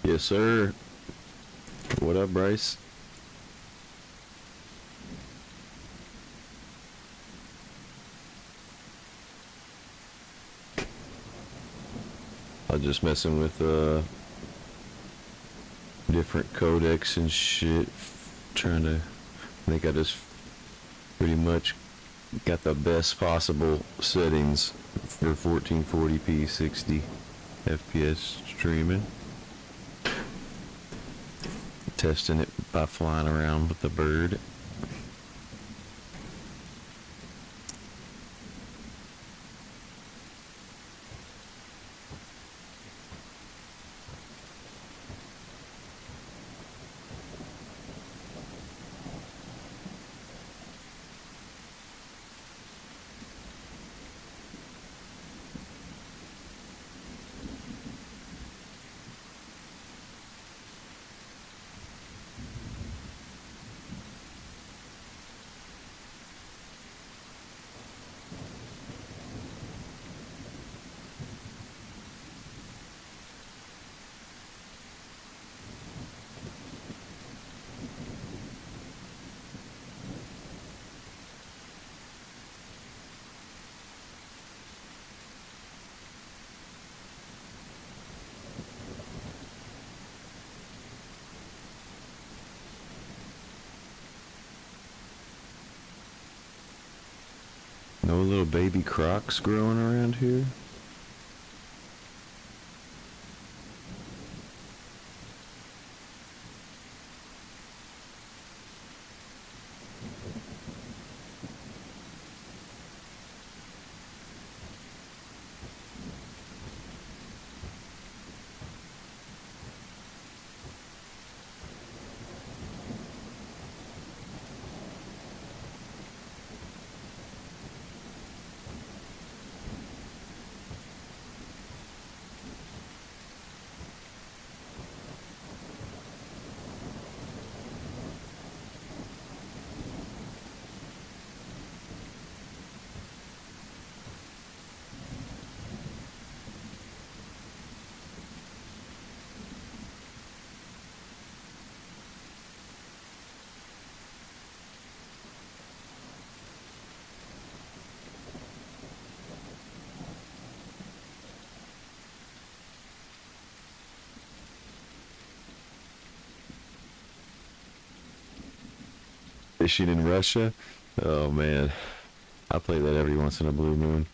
Yes, sir. What up, Bryce? I was just messing with different codecs and shit. Trying to, I think I just pretty much got the best possible settings for 1440p 60 FPS streaming. Testing it by flying around with the bird. No little baby crocs growing around here? Fishing in Russia? Oh man, I play that every once in a blue moon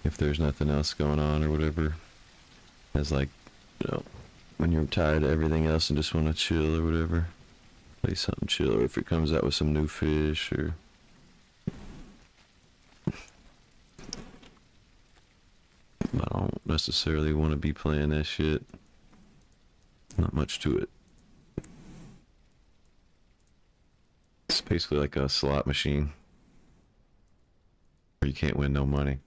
if there's nothing else going on or whatever. As like, when you're tired of everything else and just want to chill or whatever, play something chill. Or if it comes out with some new fish or. I don't necessarily want to be playing that shit. Not much to it. It's basically like a slot machine where you can't win no money.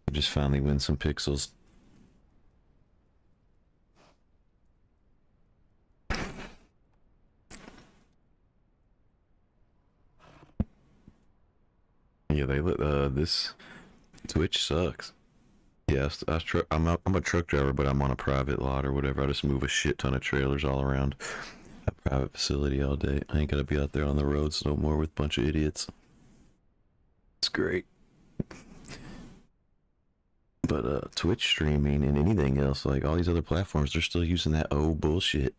You just finally win some pixels. Yeah, they let this Twitch sucks. Yes, I'm a truck driver, but I'm on a private lot or whatever. I just move a shit ton of trailers all around a private facility all day. I ain't gotta be out there on the roads no more with a bunch of idiots. It's great. But Twitch streaming and anything else, like all these other platforms, they're still using that old bullshit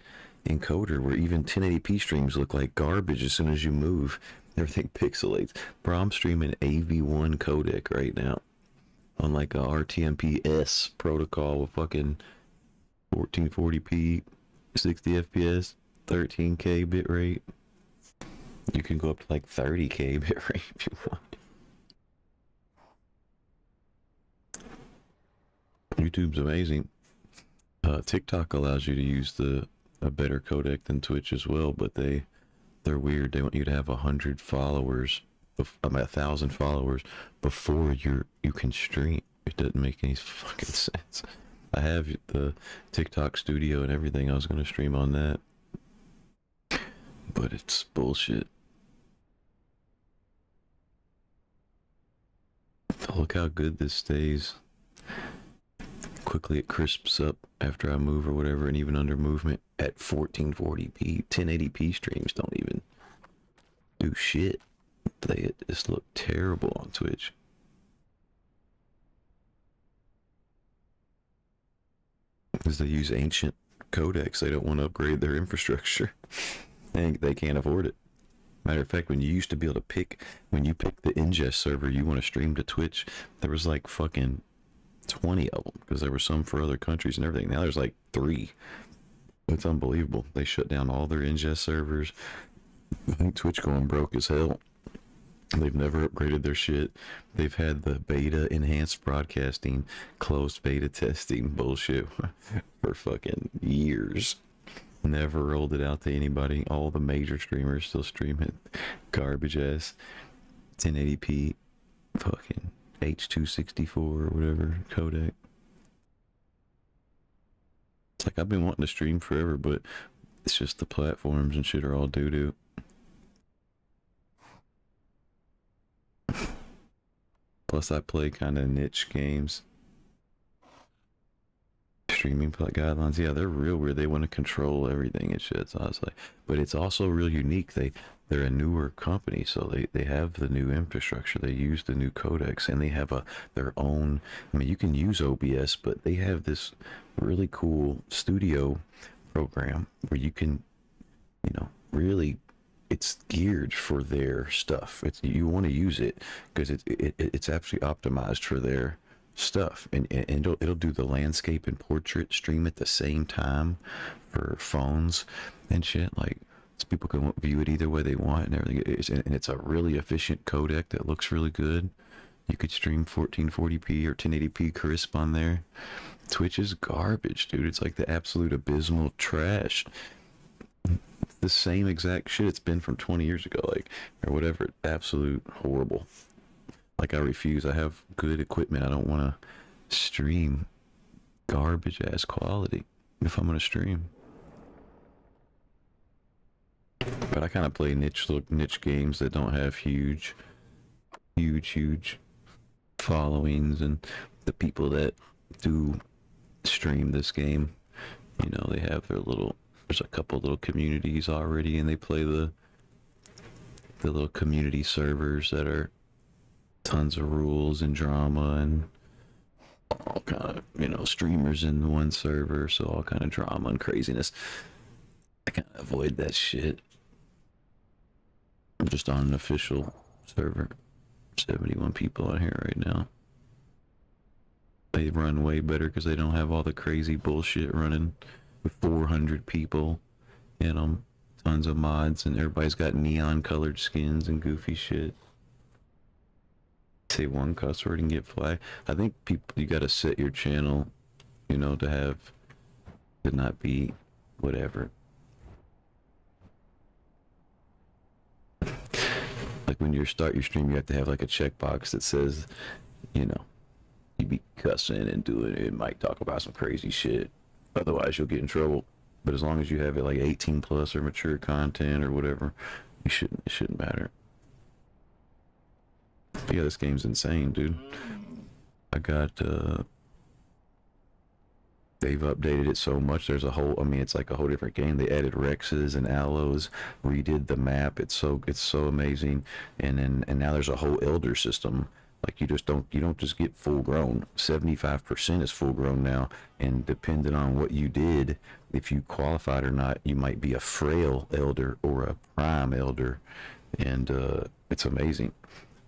encoder where even 1080p streams look like garbage as soon as you move. Everything pixelates. Bro, I'm streaming AV1 codec right now on like a RTMP-S protocol with fucking 1440p, 60 FPS, 13k bitrate. You can go up to like 30k bitrate if you want. YouTube's amazing. TikTok allows you to use a better codec than Twitch as well, but they're weird. They want you to have 100 followers, 1,000 followers before you can stream. It doesn't make any fucking sense. I have the TikTok studio and everything. I was gonna stream on that, but it's bullshit. Look how good this stays. quickly it crisps up after I move or whatever, and even under movement at 1440p, 1080p streams don't even do shit. They just look terrible on Twitch. Because they use ancient codecs, they don't want to upgrade their infrastructure. They can't afford it. Matter of fact, when you used to be able to pick, when you picked the ingest server you want to stream to Twitch, there was like fucking 20 of them, because there were some for other countries and everything. Now there's like 3. It's unbelievable. They shut down all their ingest servers. I think Twitch going broke as hell. They've never upgraded their shit. They've had the beta enhanced broadcasting, closed beta testing bullshit for fucking years. Never rolled it out to anybody. All the major streamers still stream it. Garbage ass 1080p fucking H264 or whatever codec. It's like I've been wanting to stream forever, but it's just the platforms and shit are all doo-doo. Plus I play kind of niche games. Streaming guidelines, yeah, they're real weird. They want to control everything and shit. So I was like, but it's also real unique. They're a newer company, so they have the new infrastructure. They use the new codecs, and they have their own. I mean, you can use OBS, but they have this really cool studio program where you can, really, it's geared for their stuff. You want to use it because it's actually optimized for their stuff, and it'll do the landscape and portrait stream at the same time for phones and shit, like, so people can view it either way they want and everything. And it's a really efficient codec that looks really good. You could stream 1440p or 1080p crisp on there. Twitch is garbage, dude. It's like the absolute abysmal trash. It's the same exact shit it's been from 20 years ago, like, or whatever. Absolute horrible. Like, I refuse. I have good equipment. I don't want to stream garbage ass quality if I'm going to stream. But I kind of play niche games that don't have huge followings, and the people that do stream this game, they have there's a couple little communities already, and they play the little community servers that are tons of rules and drama and all kind of, streamers in one server, so all kind of drama and craziness. I kind of avoid that shit. I'm just on an official server. 71 people on here right now. They run way better because they don't have all the crazy bullshit running with 400 people in them. Tons of mods, and everybody's got neon colored skins and goofy shit. Say one cuss word and get flagged. I think you gotta set your channel, to not be whatever. Like, when you start your stream, you have to have like a checkbox that says, you be cussing and doing it, might talk about some crazy shit. Otherwise, you'll get in trouble. But as long as you have it like 18 plus or mature content or whatever, it shouldn't matter. But yeah, this game's insane, dude. I got they've updated it so much. There's it's like a whole different game. They added Rexes and Aloes, redid the map. It's so amazing. And now there's a whole elder system. Like, you don't just get full grown. 75% is full grown now, and depending on what you did, if you qualified or not, you might be a frail elder or a prime elder, and it's amazing.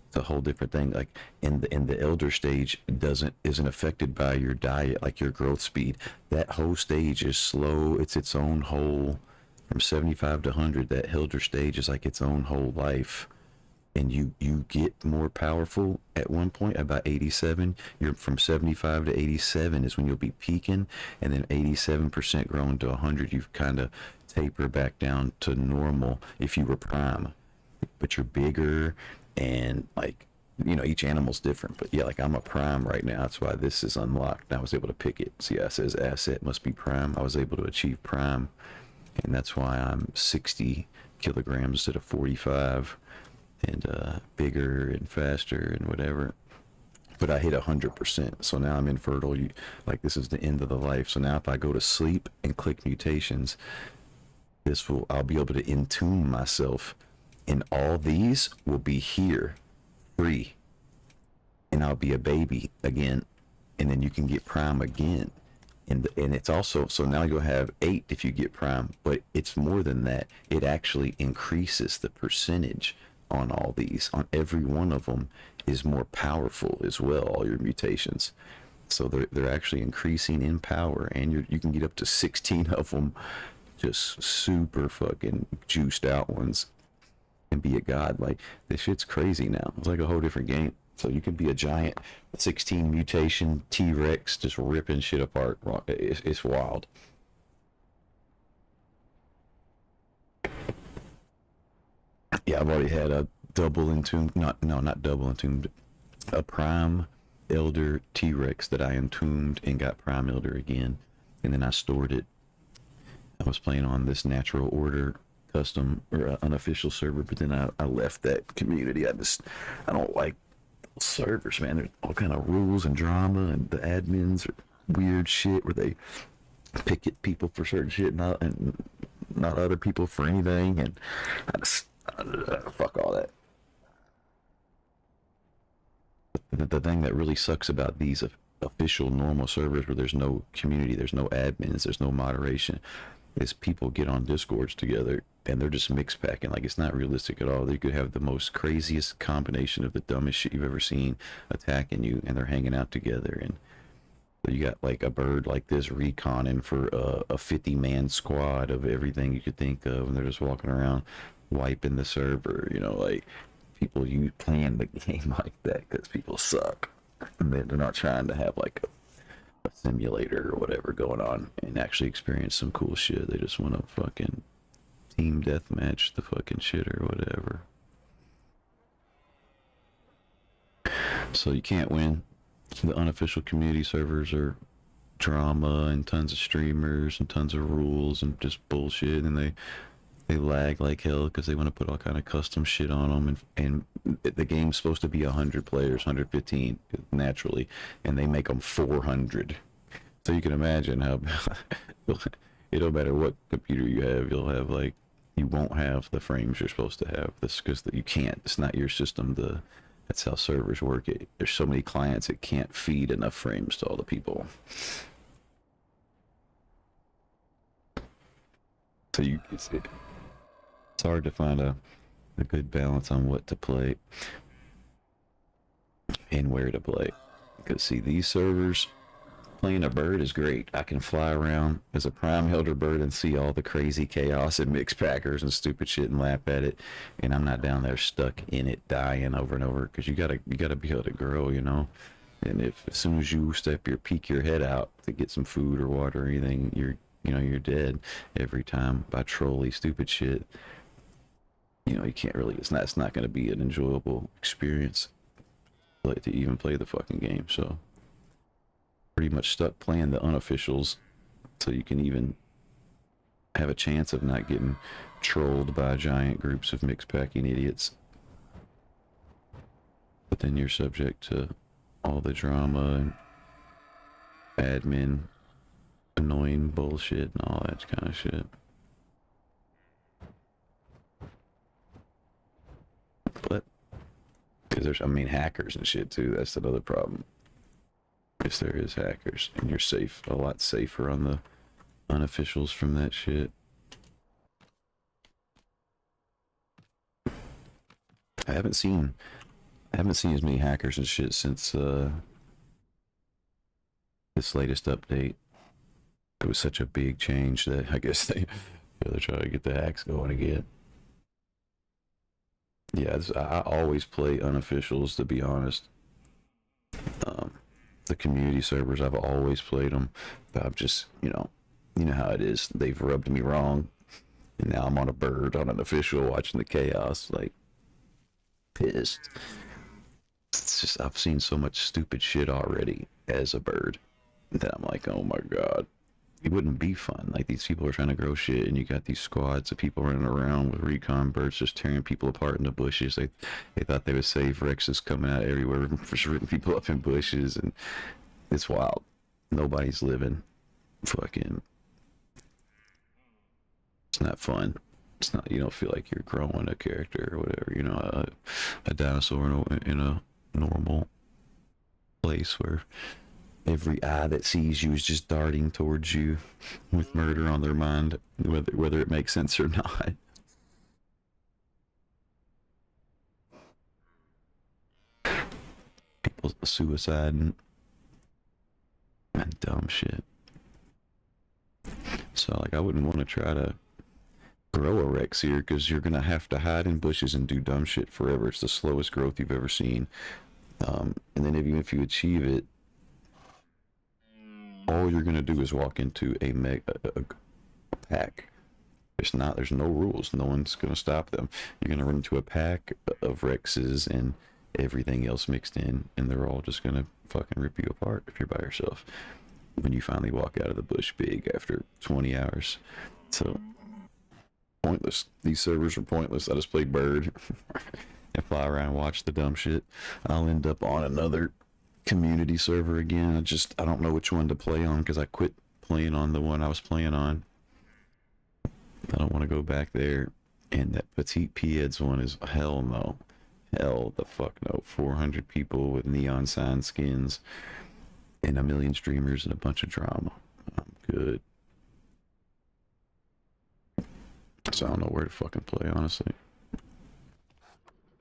It's a whole different thing. Like, in the elder stage isn't affected by your diet, like your growth speed. That whole stage is slow. It's its own whole, from 75 to 100. That elder stage is like its own whole life. And you get more powerful at one point, about 87. You're from 75 to 87 is when you'll be peaking, and then 87% growing to 100, you've kind of taper back down to normal if you were prime. But you're bigger, and like, each animal's different. But yeah, like, I'm a prime right now. That's why this is unlocked. I was able to pick it. See, it says asset must be prime. I was able to achieve prime, and that's why I'm 60 kilograms instead of 45. And bigger and faster and whatever. but I hit 100%. So now I'm infertile. Like this is the end of the life. So now if I go to sleep and click mutations, I'll be able to intune myself, and all these will be here, free, and I'll be a baby again, and then you can get prime again. And it's also, so now you'll have 8 if you get prime, but it's more than that. It actually increases the percentage on all these. On every one of them is more powerful as well, all your mutations. So they're actually increasing in power, and you can get up to 16 of them, just super fucking juiced out ones, and be a god. Like, this shit's crazy now. It's like a whole different game. So you could be a giant 16 mutation T-Rex just ripping shit apart. It's wild. Yeah, I've already had a double entombed, not double entombed, a prime elder T-Rex that I entombed and got prime elder again, and then I stored it. I was playing on this natural order custom or unofficial server, but then I left that community. I don't like servers, man. There's all kind of rules and drama, and the admins are weird shit where they picket people for certain shit, and not other people for anything, and fuck all that. The thing that really sucks about these official normal servers where there's no community, there's no admins, there's no moderation, is people get on Discords together and they're just mix packing. Like, it's not realistic at all. They could have the most craziest combination of the dumbest shit you've ever seen attacking you, and they're hanging out together. And you got like a bird like this reconning for a 50-man squad of everything you could think of, and they're just walking around wiping the server. You know, like, people you playing the game like that because people suck, and they're not trying to have like a simulator or whatever going on and actually experience some cool shit. They just want to fucking team deathmatch the fucking shit or whatever. So you can't win. The unofficial community servers are drama and tons of streamers and tons of rules and just bullshit, and they lag like hell because they want to put all kind of custom shit on them, and the game's supposed to be 100 players, 115 naturally, and they make them 400. So you can imagine how it don't matter what computer you have, you won't have the frames you're supposed to have. This because you can't. It's not your system. That's how servers work. There's so many clients it can't feed enough frames to all the people. So it's hard to find a good balance on what to play and where to play. Because see, these servers, playing a bird is great. I can fly around as a prime elder bird and see all the crazy chaos and mixed packers and stupid shit and laugh at it, and I'm not down there stuck in it dying over and over, because you gotta be able to grow, you know. And if as soon as you peek your head out to get some food or water or anything, you're dead every time by trolley stupid shit. You know, you can't really, it's not going to be an enjoyable experience to even play the fucking game. So pretty much stuck playing the unofficials so you can even have a chance of not getting trolled by giant groups of mixed packing idiots. But then you're subject to all the drama and admin annoying bullshit and all that kind of shit. But because there's, hackers and shit too. That's another problem. Yes, there is hackers, and you're safe, a lot safer on the unofficials from that shit. I haven't seen as many hackers and shit since this latest update. It was such a big change that I guess they're trying to get the hacks going again. Yeah, I always play unofficials, to be honest. The community servers, I've always played them, but I've just, you know how it is. They've rubbed me wrong, and now I'm on a bird on an official watching the chaos, like, pissed. It's just, I've seen so much stupid shit already as a bird that I'm like, oh my god. it wouldn't be fun. Like, these people are trying to grow shit, and you got these squads of people running around with recon birds just tearing people apart in the bushes. They thought they would save Rexes coming out everywhere for shooting people up in bushes, and it's wild. Nobody's living. Fucking, it's not fun. It's not. You don't feel like you're growing a character or whatever. You know, a dinosaur in a normal place where every eye that sees you is just darting towards you with murder on their mind, whether it makes sense or not. People suicide and dumb shit. So, like, I wouldn't want to try to grow a Rex here, because you're gonna have to hide in bushes and do dumb shit forever. It's the slowest growth you've ever seen. And then even if you achieve it, all you're gonna do is walk into a pack. There's no rules. No one's gonna stop them. You're gonna run into a pack of Rexes and everything else mixed in, and they're all just gonna fucking rip you apart if you're by yourself when you finally walk out of the bush big after 20 hours. So, pointless. These servers are pointless. I just play bird and fly around and watch the dumb shit. I'll end up on another community server again. I don't know which one to play on, because I quit playing on the one I was playing on. I don't want to go back there. And that Petite Pieds one is hell no. Hell the fuck no. 400 people with neon sign skins and a million streamers and a bunch of drama. I'm good. So I don't know where to fucking play, honestly.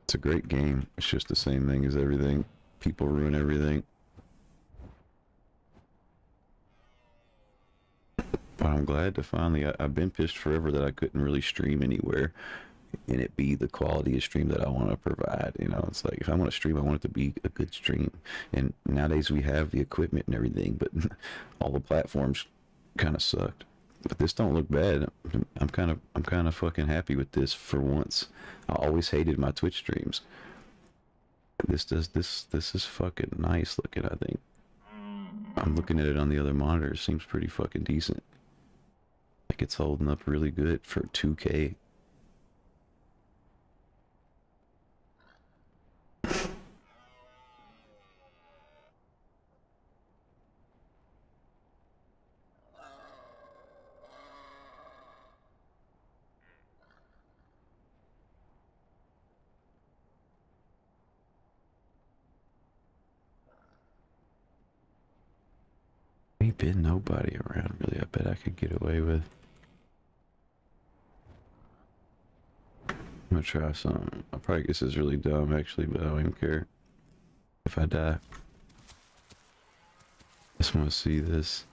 It's a great game. It's just the same thing as everything. People ruin everything. But I'm glad to finally... I've been pissed forever that I couldn't really stream anywhere and it be the quality of stream that I want to provide. You know, it's like, if I want to stream, I want it to be a good stream. And nowadays we have the equipment and everything, but all the platforms kind of sucked. But this don't look bad. I'm kind of fucking happy with this for once. I always hated my Twitch streams. This is fucking nice looking, I think. I'm looking at it on the other monitor. It seems pretty fucking decent. Like, it's holding up really good for 2K. Ain't been nobody around really. I bet I could get away with. I'm gonna try something. I probably guess this is really dumb actually, but I don't even care if I die. Just want to see this.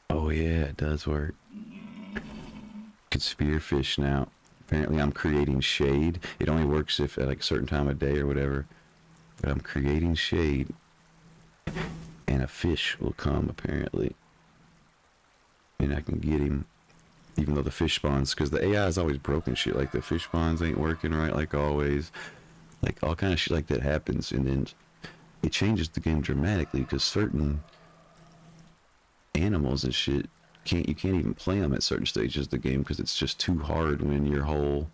Oh yeah, it does work. Can spearfish now. Apparently I'm creating shade. It only works if at like a certain time of day or whatever. But I'm creating shade. And a fish will come, apparently. And I can get him, even though the fish spawns, because the AI is always broken shit. Like, the fish spawns ain't working right, like always. Like, all kind of shit like that happens, and then it changes the game dramatically, because certain animals and shit, you can't even play them at certain stages of the game, because it's just too hard when your whole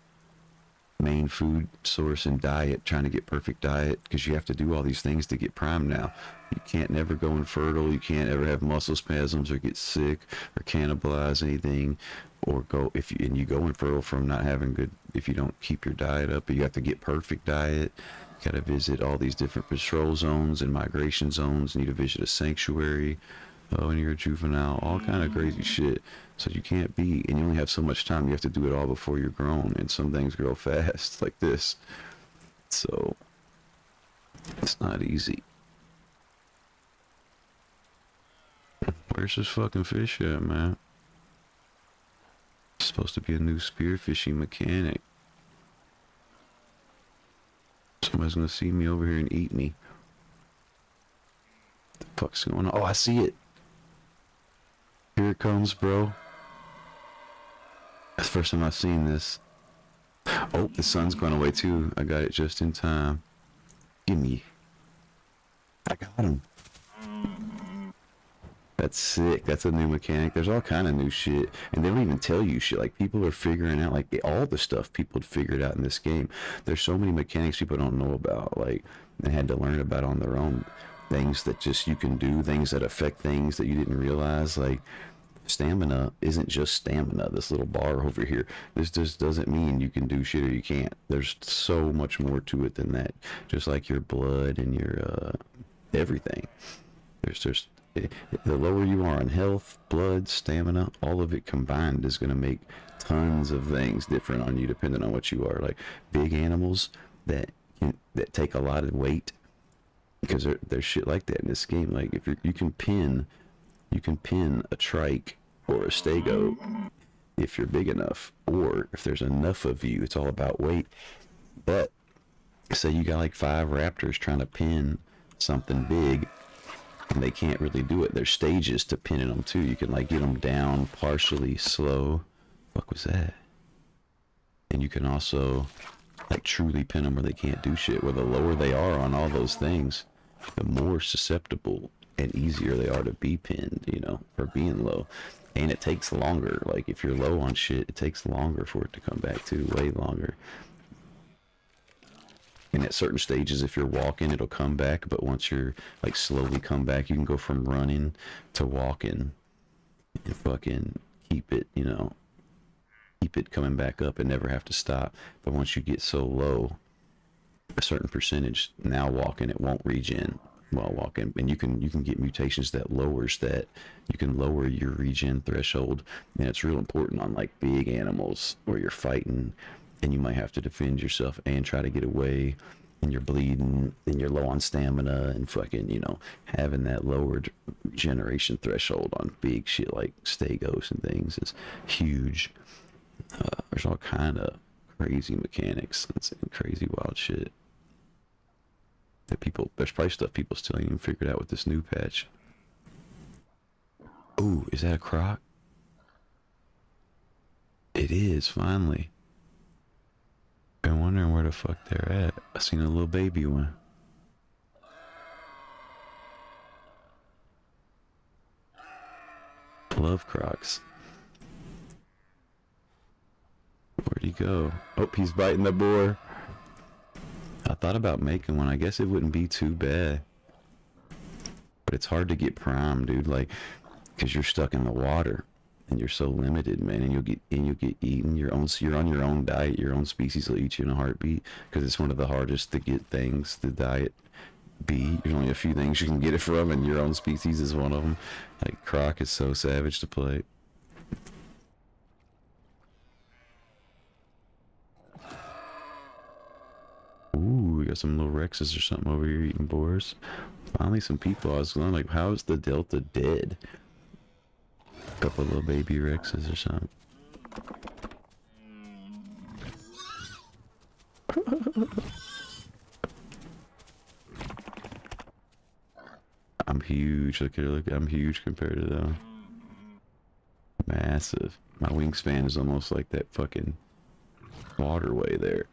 main food source and diet, trying to get perfect diet, because you have to do all these things to get prime now. You can't never go infertile, you can't ever have muscle spasms or get sick or cannibalize anything, or you go infertile from not having good, if you don't keep your diet up. But you have to get perfect diet. You gotta visit all these different patrol zones and migration zones. You need to visit a sanctuary. Oh, and you're a juvenile, all kind of crazy shit. So you can't be, and you only have so much time. You have to do it all before you're grown, and some things grow fast, like this. So it's not easy. Where's this fucking fish at, man? It's supposed to be a new spearfishing mechanic. Somebody's gonna see me over here and eat me. What the fuck's going on? Oh, I see it. Here it comes, bro. That's the first time I've seen this. Oh, the sun's going away too. I got it just in time. Gimme. I got him. That's sick. That's a new mechanic. There's all kind of new shit, and they don't even tell you shit. Like people are figuring out like all the stuff people had figured out in this game. There's so many mechanics people don't know about. Like they had to learn about on their own. Things that just you can do, things that affect things that you didn't realize. Like stamina isn't just stamina. This little bar over here. This just doesn't mean you can do shit or you can't. There's so much more to it than that. Just like your blood and your everything. There's just the lower you are on health, blood, stamina, all of it combined is going to make tons of things different on you depending on what you are. Like big animals that take a lot of weight, because there's shit like that in this game. Like if you can pin a trike or a stego if you're big enough, or if there's enough of you. It's all about weight. But say you got like 5 raptors trying to pin something big, and they can't really do it. There's stages to pinning them too. You can like get them down partially slow. Fuck was that? And you can also like truly pin them where they can't do shit. Where the lower they are on all those things, the more susceptible and easier they are to be pinned, you know, for being low. And it takes longer. Like if you're low on shit, it takes longer for it to come back too, way longer. And at certain stages, if you're walking, it'll come back. But once you're like slowly come back, you can go from running to walking and fucking keep it, you know, keep it coming back up and never have to stop. But once you get so low, a certain percentage, now walking, it won't regen while walking. And you can get mutations that lowers that. You can lower your regen threshold. And it's real important on like big animals where you're fighting and you might have to defend yourself and try to get away, and you're bleeding and you're low on stamina, and fucking, you know, having that lowered regeneration threshold on big shit like stegos and things is huge. There's all kind of crazy mechanics and crazy wild shit that there's probably stuff people still ain't even figured out with this new patch. Ooh, is that a croc? It is, finally. Been wondering where the fuck they're at. I seen a little baby one. Love crocs. Where'd he go? Oh, he's biting the boar. I thought about making one. I guess it wouldn't be too bad. But it's hard to get prime, dude. Like, because you're stuck in the water. And you're so limited, man, and you'll get eaten. You're on your own diet. Your own species will eat you in a heartbeat, because it's one of the hardest to get things. The diet be. There's only a few things you can get it from, and your own species is one of them. Like croc is so savage to play. Ooh, we got some little Rexes or something over here eating boars. Finally, some people. I was going like, how is the Delta dead? Couple little baby Rexes or something. I'm huge. Look, I'm huge compared to them. Massive. My wingspan is almost like that fucking waterway there.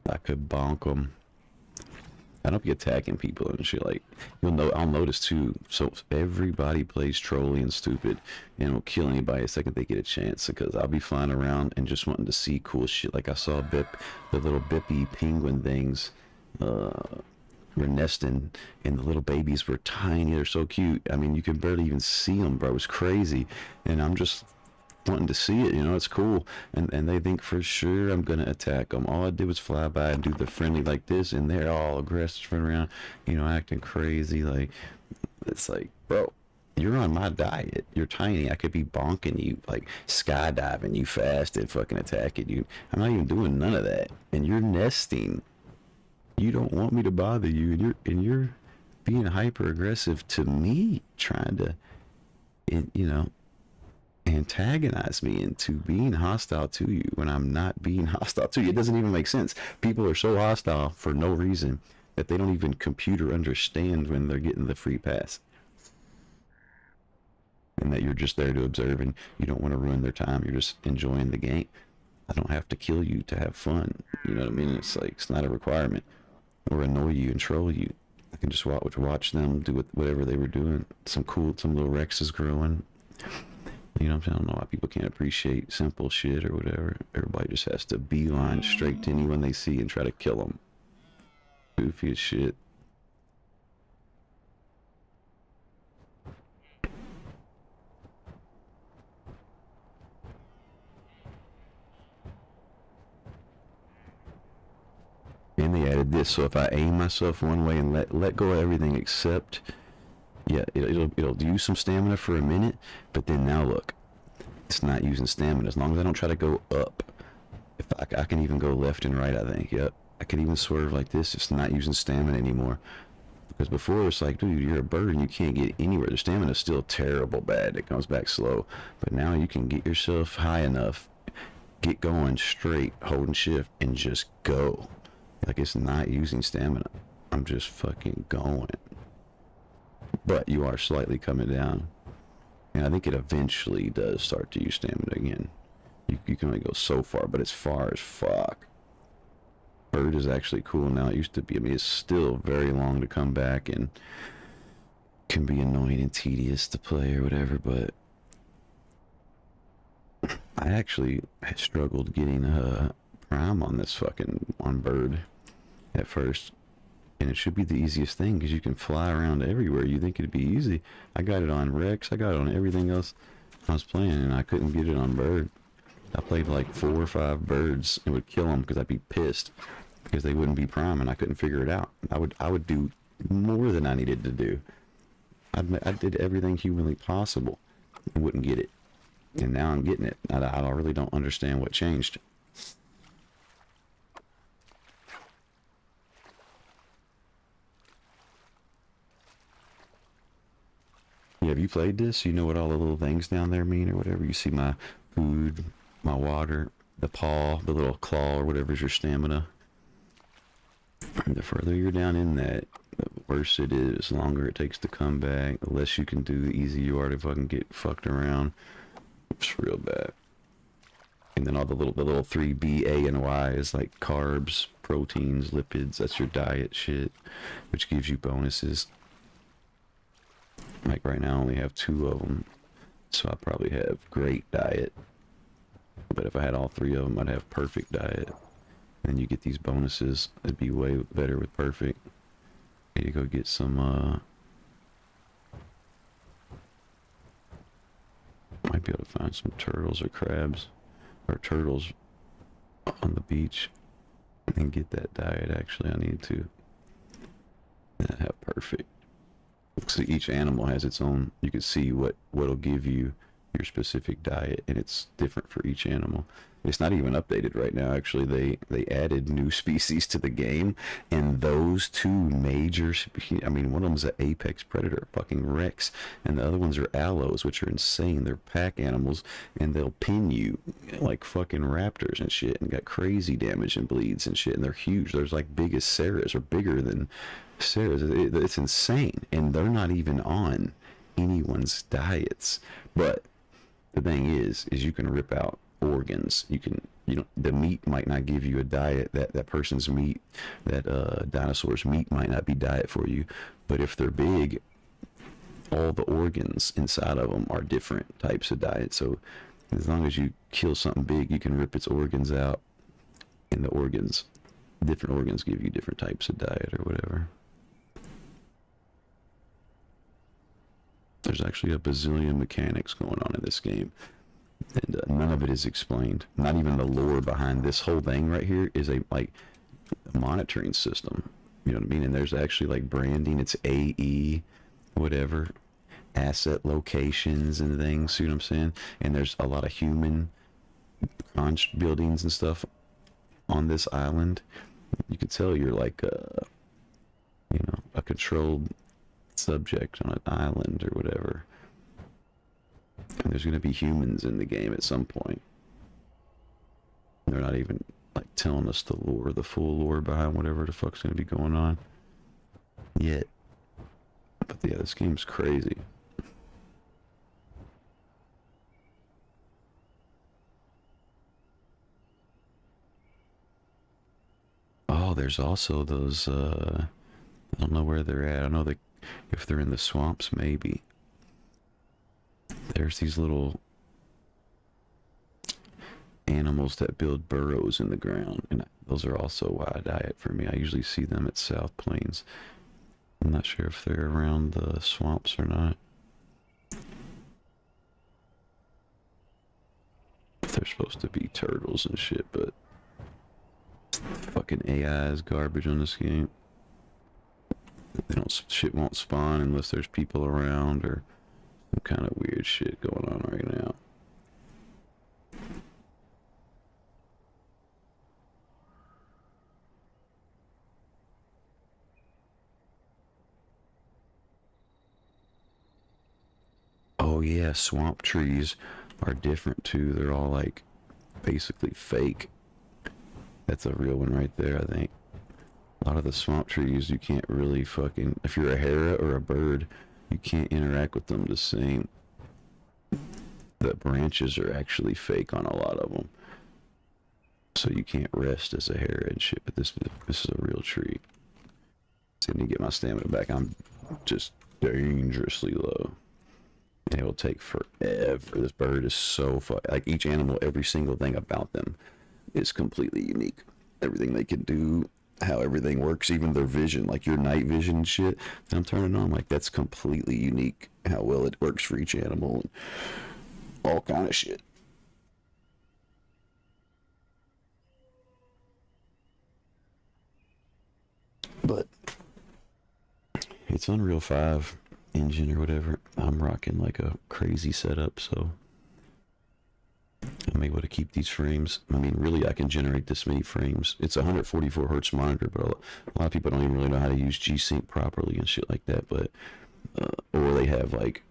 I could bonk them. I don't be attacking people and shit. Like, I'll notice too. So everybody plays trolly and stupid, and will kill anybody the second they get a chance. Because I'll be flying around and just wanting to see cool shit. Like I saw the little Bippy penguin things, were nesting, and the little babies were tiny. They're so cute. I mean, you can barely even see them, bro. It was crazy, and I'm just wanting to see it, you know. It's cool, and they think for sure I'm gonna attack them. All I did was fly by and do the friendly like this, and they're all aggressive, running around, you know, acting crazy. Like, it's like, bro, you're on my diet. You're tiny. I could be bonking you, like skydiving you fast and fucking attacking you. I'm not even doing none of that, and you're nesting. You don't want me to bother you, and you're being hyper aggressive to me, trying to, you know, antagonize me into being hostile to you when I'm not being hostile to you. It doesn't even make sense. People are so hostile for no reason that they don't even compute or understand when they're getting the free pass. and that you're just there to observe and you don't want to ruin their time. You're just enjoying the game. I don't have to kill you to have fun. You know what I mean? It's like, it's not a requirement, or annoy you and troll you. I can just watch them do whatever they were doing. Some little Rex is growing. You know what I'm saying? I don't know why people can't appreciate simple shit or whatever. Everybody just has to beeline straight to anyone they see and try to kill them. Goofy as shit. And they added this, so if I aim myself one way and let go of everything except, yeah, it'll use some stamina for a minute, but then now look, it's not using stamina. As long as I don't try to go up, if I can even go left and right, I think, yep. I can even swerve like this. It's not using stamina anymore. Because before it's like, dude, you're a bird and you can't get anywhere. The stamina's still terrible bad. It comes back slow. But now you can get yourself high enough, get going straight, holding shift, and just go. Like, it's not using stamina. I'm just fucking going. But you are slightly coming down. And I think it eventually does start to use stamina again. You can only go so far, but it's far as fuck. Bird is actually cool now. It used to be, I mean, it's still very long to come back and can be annoying and tedious to play or whatever, but I actually struggled getting Prime on this on Bird at first. And it should be the easiest thing because you can fly around everywhere. You think it'd be easy. I got it on Rex. I got it on everything else I was playing, and I couldn't get it on Bird. I played like 4 or 5 birds and would kill them because I'd be pissed because they wouldn't be prime and I couldn't figure it out. I would do more than I needed to do. I did everything humanly possible and wouldn't get it. And now I'm getting it. I really don't understand what changed. Yeah, have you played this? You know what all the little things down there mean or whatever? You see my food, my water, the paw, the little claw or whatever is your stamina. And the further you're down in that, the worse it is. The longer it takes to come back, the less you can do, the easier you are to fucking get fucked around. It's real bad. And then all the little 3B, A, and Y is like carbs, proteins, lipids. That's your diet shit, which gives you bonuses. Like right now I only have 2 of them, so I probably have great diet. But if I had all 3 of them, I'd have perfect diet. And you get these bonuses. It'd be way better with perfect. Need to go get some, might be able to find some turtles or crabs, or turtles on the beach, and get that diet. Actually, I need to. And have perfect. So each animal has its own, you can see what'll give you your specific diet, and it's different for each animal. It's not even updated right now. Actually, they added new species to the game, and those 2 major, I mean, one of them's an apex predator, fucking Rex, and the other ones are aloes, which are insane. They're pack animals, and they'll pin you like fucking raptors and shit, and got crazy damage and bleeds and shit, and they're huge. There's like big as Sarahs, or bigger than Sarahs. It's insane, and they're not even on anyone's diets. But the thing is you can rip out organs. The meat might not give you a diet. That person's meat, that dinosaur's meat might not be diet for you. But if they're big, all the organs inside of them are different types of diet. So as long as you kill something big, you can rip its organs out, and different organs give you different types of diet or whatever. There's actually a bazillion mechanics going on in this game, and none of it is explained. Not even the lore behind this whole thing right here is a monitoring system. You know what I mean? And there's actually like branding. It's AE, whatever, asset locations and things. You know what I'm saying? And there's a lot of human conch buildings and stuff on this island. You can tell you're like a controlled subject on an island or whatever. And there's going to be humans in the game at some point. They're not even like telling us the lore, the full lore behind whatever the fuck's going to be going on yet. But yeah, this game's crazy. Oh, there's also those, I don't know where they're at. I know that if they're in the swamps, maybe. There's these little animals that build burrows in the ground, and those are also why I diet for me. I usually see them at South Plains. I'm not sure if they're around the swamps or not. They're supposed to be turtles and shit, but fucking AI is garbage on this game. They don't, shit won't spawn unless there's people around or some kind of weird shit going on right now. Oh yeah, swamp trees are different too. They're all like basically fake. That's a real one right there, I think. A lot of the swamp trees, you can't really fucking, if you're a hara or a bird, you can't interact with them the same. The branches are actually fake on a lot of them. So you can't rest as a hara and shit, but this is a real tree. So I need to get my stamina back. I'm just dangerously low. And it will take forever. This bird is so like each animal, every single thing about them is completely unique. Everything they can do, how everything works, even their vision, like your night vision and shit. And I'm turning on, like that's completely unique. How well it works for each animal and all kind of shit. But it's Unreal 5 engine or whatever. I'm rocking like a crazy setup, so I'm able to keep these frames. I mean, really, I can generate this many frames. It's a 144 hertz monitor, but a lot of people don't even really know how to use G-Sync properly and shit like that. But or they have like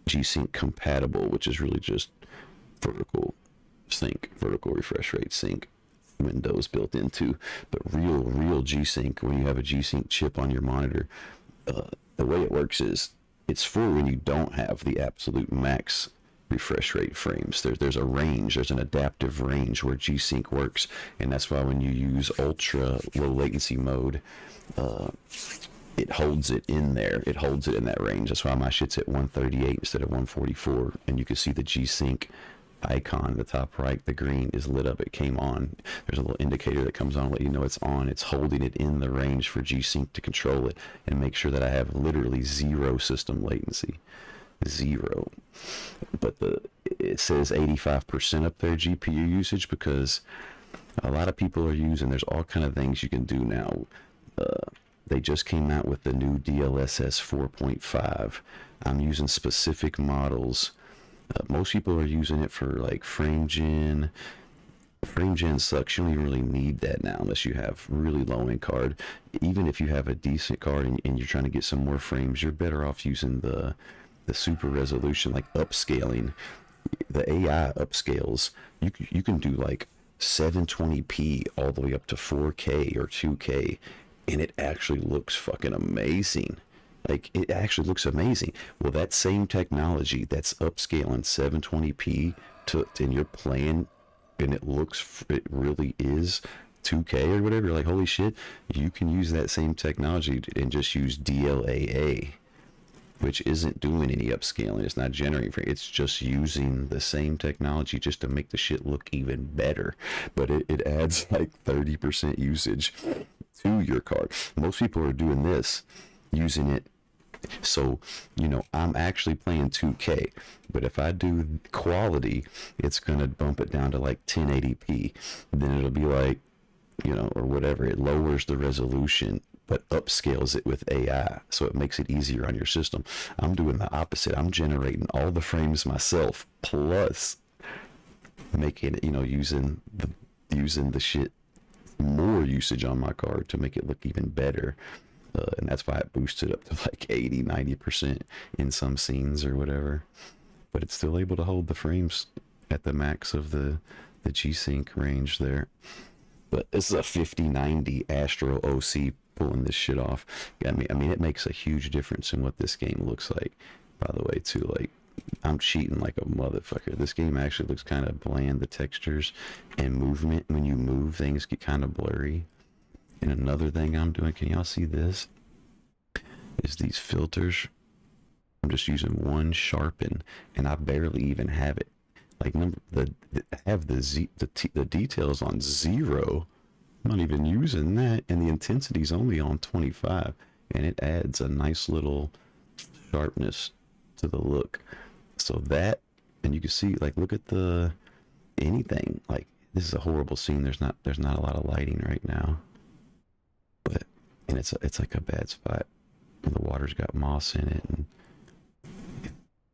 G-Sync compatible, which is really just vertical sync, vertical refresh rate sync windows built into. But real G-Sync, when you have a G-Sync chip on your monitor, the way it works is it's for when you don't have the absolute max refresh rate frames. There's a range, there's an adaptive range where G-Sync works, and that's why when you use ultra low latency mode, it holds it in there. It holds it in that range. That's why my shit's at 138 instead of 144, and you can see the G-Sync icon in the top right, the green is lit up. It came on. There's a little indicator that comes on, let you know it's on. It's holding it in the range for G-Sync to control it and make sure that I have literally zero system latency. Zero. But it says 85% up there GPU usage because a lot of people are using, there's all kind of things you can do now. They just came out with the new DLSS 4.5. I'm using specific models. Most people are using it for like frame gen. Frame gen sucks. You don't even really need that now unless you have really low end card. Even if you have a decent card and you're trying to get some more frames, you're better off using the super resolution, like upscaling. The AI upscales. You can do like 720p all the way up to 4K or 2K, and it actually looks fucking amazing. Like, it actually looks amazing. Well, that same technology that's upscaling 720p and you're playing, and it really is 2K or whatever, you're like, holy shit, you can use that same technology and just use DLAA, which isn't doing any upscaling. It's not generating frame. It's just using the same technology just to make the shit look even better. But it adds like 30% usage to your card. Most people are doing this, using it. So, you know, I'm actually playing 2K, but if I do quality, it's going to bump it down to like 1080p. Then it'll be like, you know, or whatever. It lowers the resolution, but upscales it with AI, so it makes it easier on your system. I'm doing the opposite. I'm generating all the frames myself, plus making it, you know, using the shit, more usage on my card to make it look even better. And that's why it boosted up to like 80-90% in some scenes or whatever. But it's still able to hold the frames at the max of the G-Sync range there. But this is a 5090 Astro OC pulling this shit off. I mean, it makes a huge difference in what this game looks like. By the way, too, like, I'm cheating like a motherfucker. This game actually looks kind of bland. The textures and movement, when you move, things get kind of blurry. And another thing I'm doing, can y'all see this? Is these filters. I'm just using one sharpen, and I barely even have it. Like number have the details on 0. I'm not even using that, and the intensity's only on 25, and it adds a nice little sharpness to the look. So that, and you can see, like, look at the anything. Like, this is a horrible scene. There's not a lot of lighting right now, but and it's like a bad spot. And the water's got moss in it, and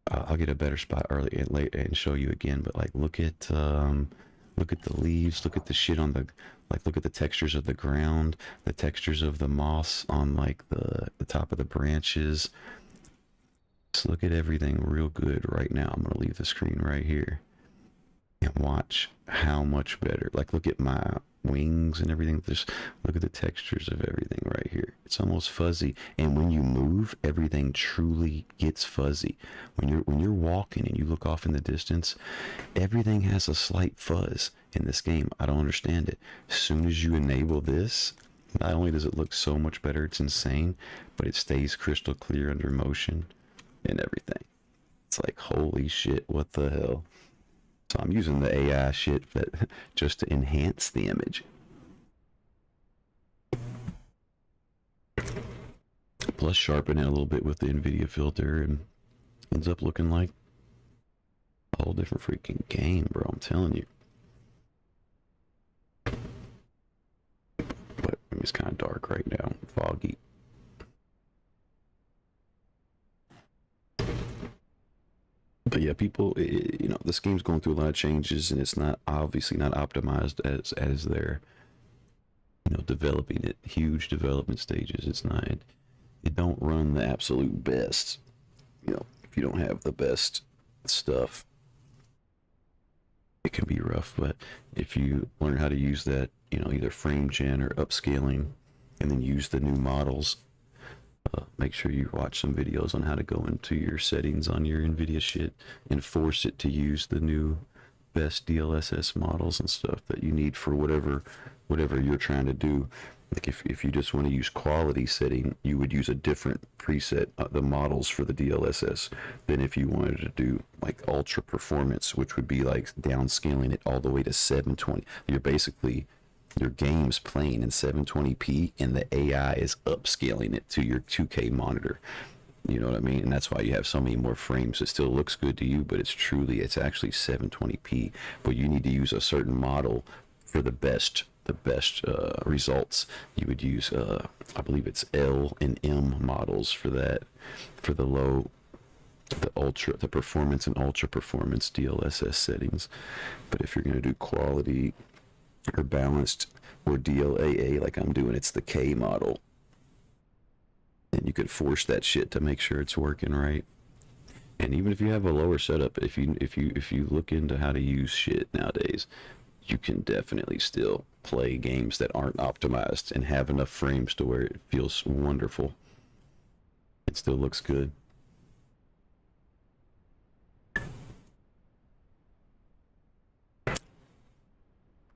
I'll get a better spot early and late and show you again. But like, look at the leaves, look at the shit on the, like, look at the textures of the ground, the textures of the moss on like the top of the branches. Just look at everything real good right now. I'm gonna leave the screen right here and watch how much better. Like, look at my wings and everything. Just look at the textures of everything right here. It's almost fuzzy, and when you move, everything truly gets fuzzy. When you're walking and you look off in the distance, everything has a slight fuzz in this game. I don't understand it. As soon as you enable this, not only does it look so much better, it's insane, but it stays crystal clear under motion and everything. It's like, holy shit, what the hell? So I'm using the AI shit just to enhance the image. Plus sharpen it a little bit with the NVIDIA filter, and ends up looking like a whole different freaking game, bro. I'm telling you. But it's kind of dark right now, foggy. But yeah, people, you know, this game's going through a lot of changes, and it's not obviously not optimized as they're, you know, developing it. Huge development stages. It's not. It don't run the absolute best. You know, if you don't have the best stuff, it can be rough. But if you learn how to use that, you know, either frame gen or upscaling, and then use the new models. Make sure you watch some videos on how to go into your settings on your NVIDIA shit and force it to use the new best DLSS models and stuff that you need for whatever you're trying to do. Like if you just want to use quality setting, you would use a different preset, the models for the DLSS, than if you wanted to do like ultra performance, which would be like downscaling it all the way to 720. You're basically, your game's playing in 720p, and the AI is upscaling it to your 2K monitor. You know what I mean? And that's why you have so many more frames. It still looks good to you, but it's actually 720p. But you need to use a certain model for the best results. You would use I believe it's L and M models for that, for the the performance and ultra performance DLSS settings. But if you're going to do quality or balanced or DLAA like I'm doing, it's the K model, and you could force that shit to make sure it's working right. And even if you have a lower setup, if you look into how to use shit nowadays, you can definitely still play games that aren't optimized and have enough frames to where it feels wonderful. It still looks good.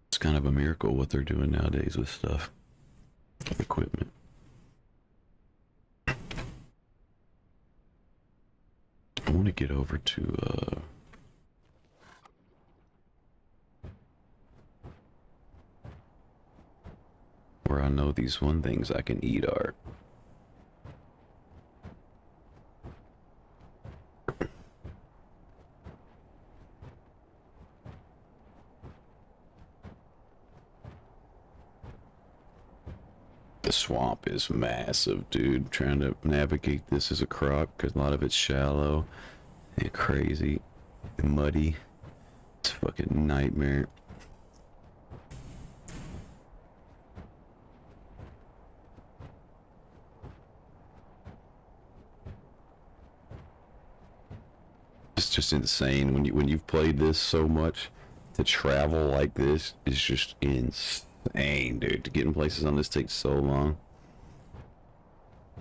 It's kind of a miracle what they're doing nowadays with stuff, with equipment. I want to get over to where I know these one things I can eat are. The swamp is massive, dude. Trying to navigate this as a croc, because a lot of it's shallow and crazy and muddy. It's a fucking nightmare. It's just insane when you've played this so much. To travel like this is just insane, dude. To get in places on this takes so long.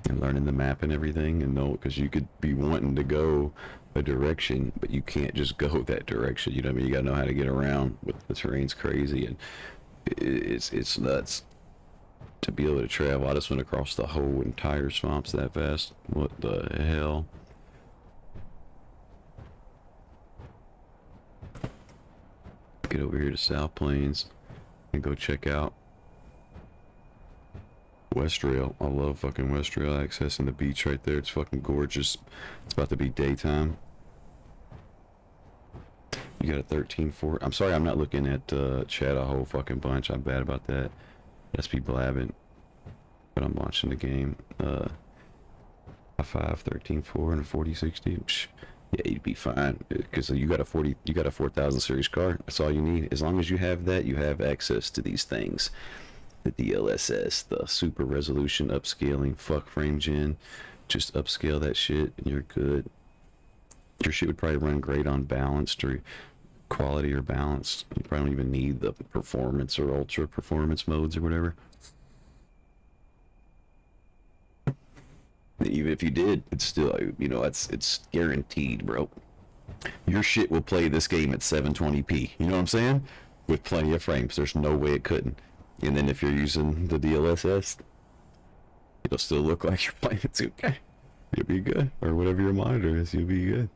And learning the map and everything, and know, because you could be wanting to go a direction, but you can't just go that direction. You know what I mean? You gotta know how to get around. But the terrain's crazy, and it's nuts. to be able to travel. I just went across the whole entire swamps that fast. What the hell? Get over here to South Plains and go check out Westrail. I love fucking Westrail, accessing the beach right there. It's fucking gorgeous. It's about to be daytime. You got a 13-4. I'm sorry I'm not looking at chat a whole fucking bunch. I'm bad about that. Let's be blabbing. But I'm watching the game. 5, 13-4 and a 40-60. Yeah, you'd be fine. Because you got a 4000 series car. That's all you need. As long as you have that, you have access to these things. The DLSS, the super resolution upscaling, fuck frame gen. Just upscale that shit and you're good. Your shit would probably run great on balanced or quality or balanced. You probably don't even need the performance or ultra performance modes or whatever. Even if you did, it's still, you know, it's guaranteed, bro. Your shit will play this game at 720p. You know what I'm saying? With plenty of frames. There's no way it couldn't. And then if you're using the DLSS, it'll still look like you're playing it 2K. You'll be good. Or whatever your monitor is, you'll be good.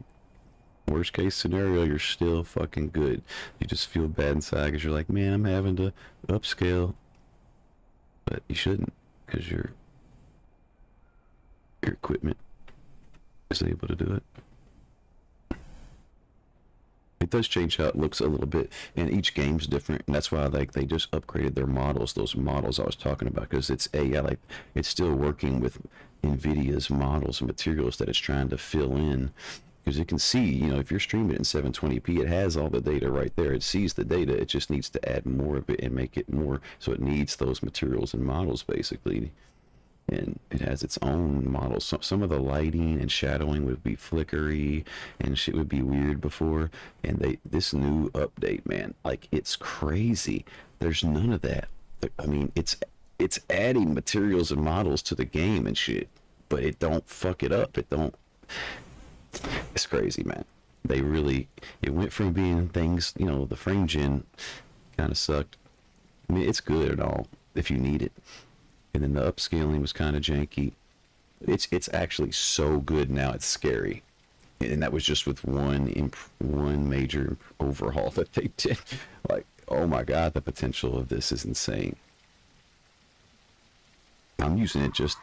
Worst case scenario, you're still fucking good. You just feel bad inside because you're like, man, I'm having to upscale. But you shouldn't, because your equipment is able to do it. It does change how it looks a little bit, and each game's different, and that's why like they just upgraded their models, those models I was talking about, because it's AI, like it's still working with NVIDIA's models and materials that it's trying to fill in, because it can see, you know, if you're streaming it in 720p, it has all the data right there. It sees the data, it just needs to add more of it and make it more, so it needs those materials and models basically. And it has its own models. Some of the lighting and shadowing would be flickery and shit would be weird before. And this new update, man, like it's crazy. There's none of that. I mean, it's adding materials and models to the game and shit, but it don't fuck it up. It's crazy, man. It went from being things, you know, the frame gen kind of sucked. I mean, it's good and all if you need it. And then the upscaling was kind of janky. It's actually so good now, it's scary. And that was just with one major overhaul that they did. Like, oh my god, the potential of this is insane. I'm using it just,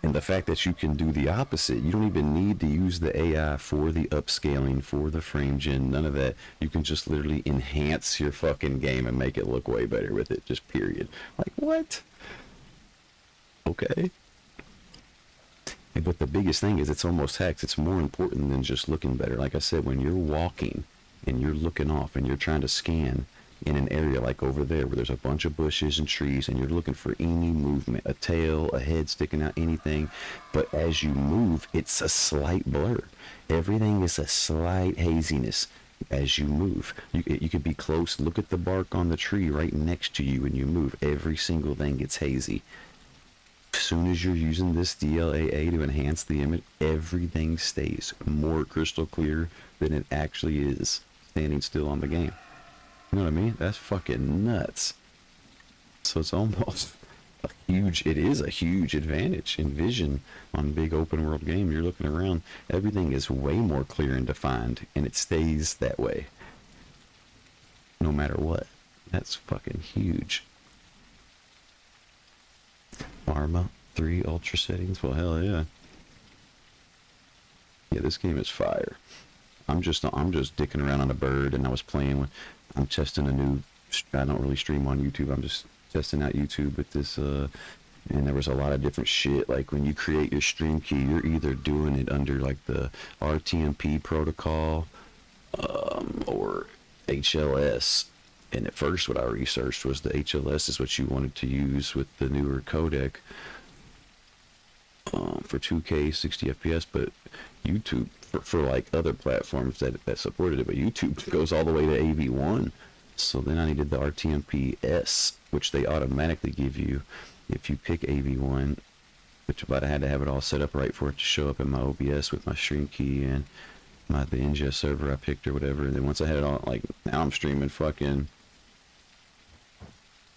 and the fact that you can do the opposite. You don't even need to use the AI for the upscaling, for the frame gen, none of that. You can just literally enhance your fucking game and make it look way better with it, just period. Like, what? Okay. But the biggest thing is it's almost hacks. It's more important than just looking better. Like I said, when you're walking and you're looking off and you're trying to scan in an area like over there where there's a bunch of bushes and trees and you're looking for any movement, a tail, a head sticking out, anything, but as you move, it's a slight blur. Everything is a slight haziness as you move. You could be close, look at the bark on the tree right next to you and you move. Every single thing gets hazy. As soon as you're using this DLAA to enhance the image, everything stays more crystal clear than it actually is standing still on the game. You know what I mean? That's fucking nuts. So it's almost it is a huge advantage in vision on big open world game. You're looking around, everything is way more clear and defined, and it stays that way no matter what. That's fucking huge. Arma 3 ultra settings. Well, hell yeah. Yeah, this game is fire. I'm just dicking around on a bird, and I was playing with. I'm testing a new. I don't really stream on YouTube. I'm just testing out YouTube with this. And there was a lot of different shit. Like when you create your stream key, you're either doing it under like the RTMP protocol, or HLS. And at first what I researched was the HLS is what you wanted to use with the newer codec for 2K 60 FPS, but YouTube, for like other platforms that supported it, but YouTube goes all the way to AV1. So then I needed the RTMP-S, which they automatically give you if you pick AV1, but I had to have it all set up right for it to show up in my OBS with my stream key and the ingest server I picked or whatever. And then once I had it all, like, now I'm streaming fucking,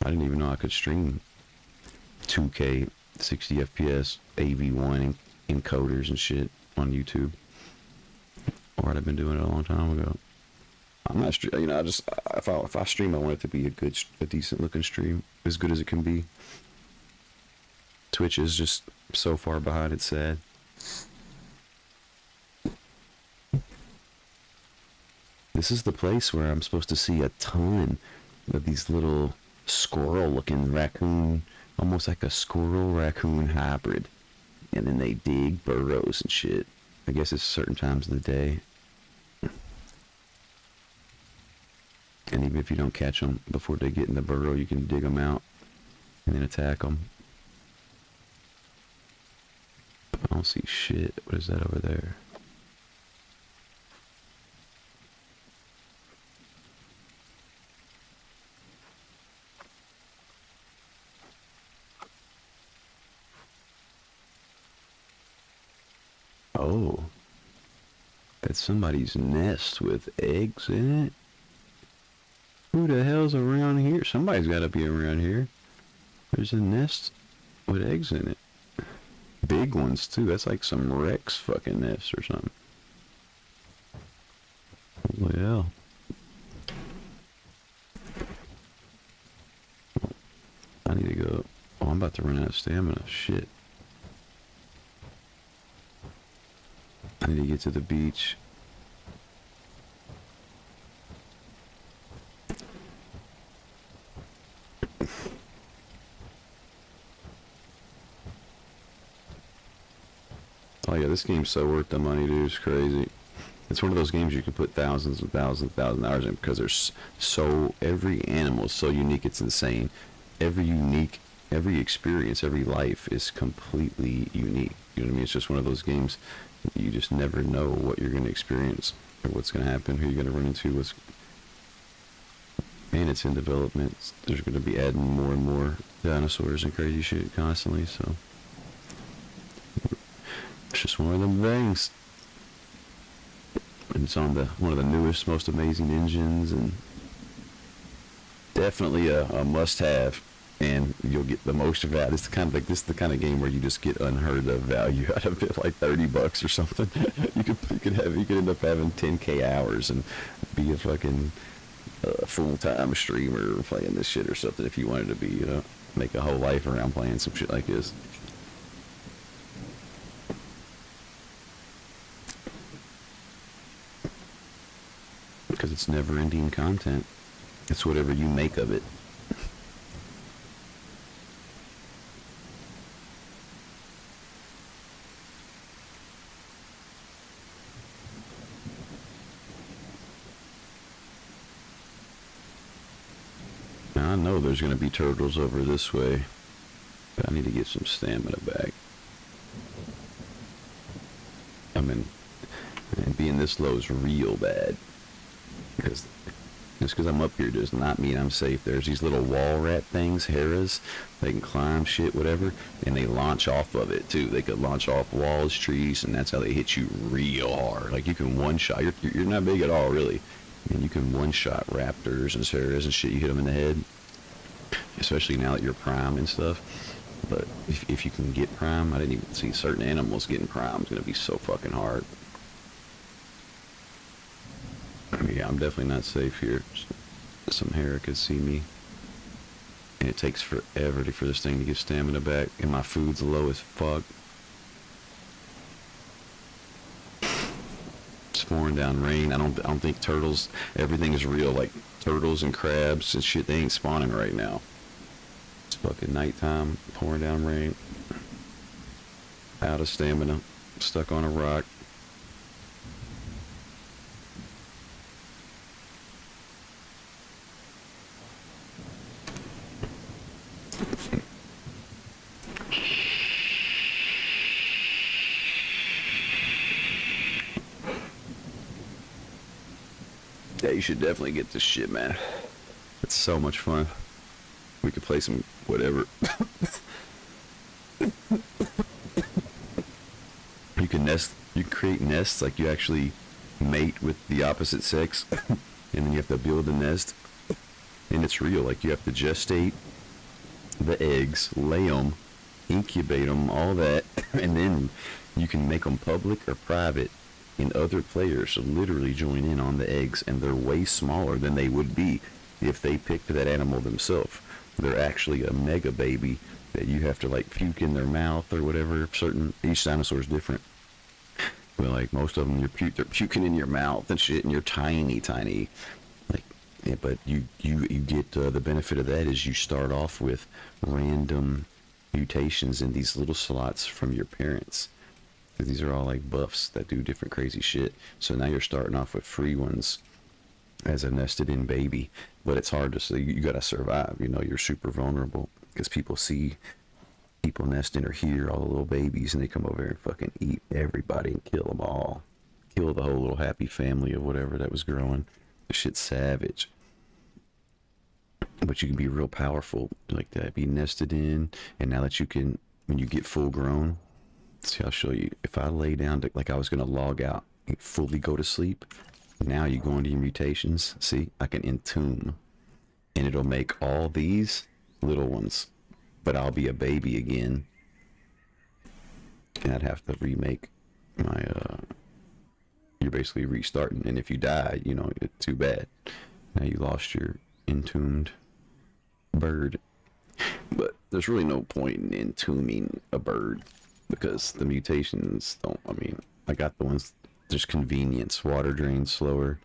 I didn't even know I could stream 2K, 60 FPS, AV1 encoders and shit on YouTube. Or I'd have been doing it a long time ago. I'm not, you know, I just, if I stream, I want it to be a decent looking stream, as good as it can be. Twitch is just so far behind, it's sad. This is the place where I'm supposed to see a ton of these little squirrel looking raccoon, almost like a squirrel raccoon hybrid. And then they dig burrows and shit. I guess it's certain times of the day. And even if you don't catch them before they get in the burrow, you can dig them out and then attack them. I don't see shit. What is that over there? Oh. That's somebody's nest with eggs in it? Who the hell's around here? Somebody's got to be around here. There's a nest with eggs in it. Big ones, too. That's like some Rex fucking nest or something. Holy hell. I need to go. Oh, I'm about to run out of stamina. Shit. I need to get to the beach. Oh yeah, this game's so worth the money, dude. It's crazy. It's one of those games you can put thousands and thousands and thousands of hours in because there's so, every animal is so unique, it's insane. Every experience, every life is completely unique. You know what I mean? It's just one of those games you just never know what you're going to experience or what's going to happen, who you're going to run into, and it's in development. There's going to be adding more and more dinosaurs and crazy shit constantly, so it's just one of them things. And it's on one of the newest, most amazing engines, and definitely a must-have. And you'll get the most of that. It's the kind of game where you just get unheard of value out of it, like $30 or something. you could end up having 10K hours and be a fucking full-time streamer playing this shit or something if you wanted to be, you know, make a whole life around playing some shit like this. Because it's never-ending content. It's whatever you make of it. I know there's going to be turtles over this way, but I need to get some stamina back. I mean, and being this low is real bad. Because just because I'm up here does not mean I'm safe. There's these little wall rat things, Heras. They can climb shit, whatever, and they launch off of it too. They could launch off walls, trees, and that's how they hit you real hard. Like you can one-shot. You're not big at all, really. And you can one-shot raptors and Heras and shit. You hit them in the head. Especially now that you're prime and stuff. But if you can get prime, I didn't even see certain animals getting prime. It's going to be so fucking hard. Yeah, I'm definitely not safe here. Some Hera could see me. And it takes forever for this thing to get stamina back. And my food's low as fuck. It's pouring down rain. I don't think turtles, everything is real. Like turtles and crabs and shit, they ain't spawning right now. It's fucking nighttime, pouring down rain. Out of stamina, stuck on a rock. Yeah, you should definitely get this shit, man. It's so much fun. We could play some whatever. You can create nests, like you actually mate with the opposite sex, and then you have to build a nest. And it's real, like you have to gestate, the eggs, lay them, incubate them, all that, and then you can make them public or private, and other players literally join in on the eggs, and they're way smaller than they would be if they picked that animal themselves. They're actually a mega baby that you have to like puke in their mouth or whatever. Each dinosaur is different. But like most of them, they're puking in your mouth and shit, and you're tiny, tiny. Like, yeah, but you get the benefit of that is you start off with random mutations in these little slots from your parents. These are all like buffs that do different crazy shit. So now you're starting off with free ones as a nested in baby, but it's hard to see. You gotta survive. You know, you're super vulnerable because people see people nesting or hear all the little babies, and they come over and fucking eat everybody and kill them all, kill the whole little happy family of whatever that was growing. The shit's savage. But you can be real powerful like that, be nested in, and now that you can, when you get full grown, see, I'll show you. If I lay down to, like I was gonna log out and fully go to sleep, now you go into your mutations. See, I can entomb, and it'll make all these little ones, but I'll be a baby again, and I'd have to remake my. You're basically restarting, and if you die, you know, it's too bad. Now you lost your entombed bird. But there's really no point in entombing a bird because the mutations don't. I mean, I got the ones. There's convenience. Water drains slower.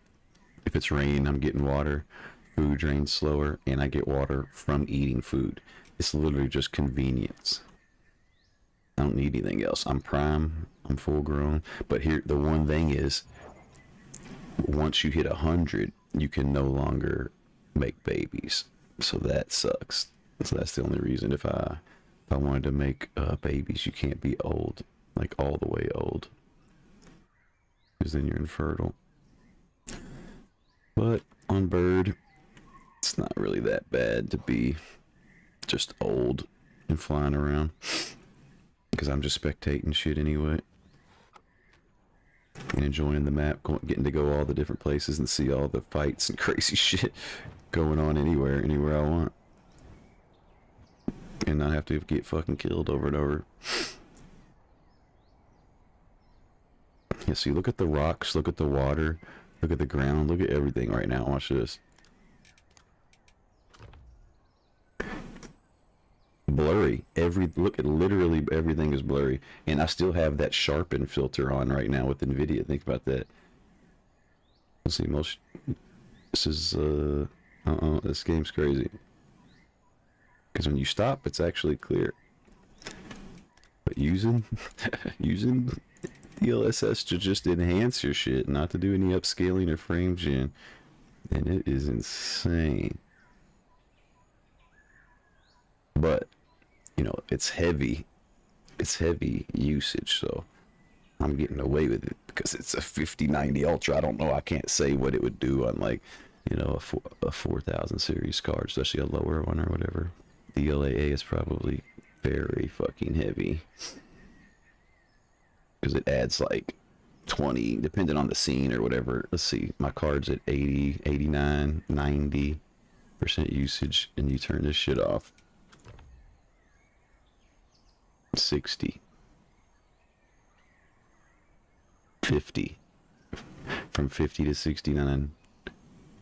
If it's rain, I'm getting water. Food drains slower, and I get water from eating food. It's literally just convenience. I don't need anything else. I'm prime. I'm full grown. But here, the one thing is, once you hit 100, you can no longer make babies. So that sucks. So that's the only reason. If I wanted to make babies, you can't be old, like all the way old, because then you're infertile. But on bird, it's not really that bad to be just old and flying around, because I'm just spectating shit anyway and enjoying the map, getting to go all the different places and see all the fights and crazy shit going on anywhere I want, and not have to get fucking killed over and over. Yeah, see, look at the rocks, look at the water, look at the ground, look at everything right now. Watch this. Blurry. Look at, literally everything is blurry, and I still have that sharpen filter on right now with NVIDIA. Think about that. Let's see, this is this game's crazy, because when you stop, it's actually clear. But using DLSS to just enhance your shit, not to do any upscaling or frame gen, and it is insane. But you know, it's heavy usage, so I'm getting away with it because it's a 5090 Ultra. I don't know, I can't say what it would do on, like, you know, a 4000 series card, especially a lower one or whatever. The LAA is probably very fucking heavy because it adds like 20 depending on the scene or whatever. Let's see, my card's at 80, 89, 90% usage, and you turn this shit off, 60, 50, from 50 to 69.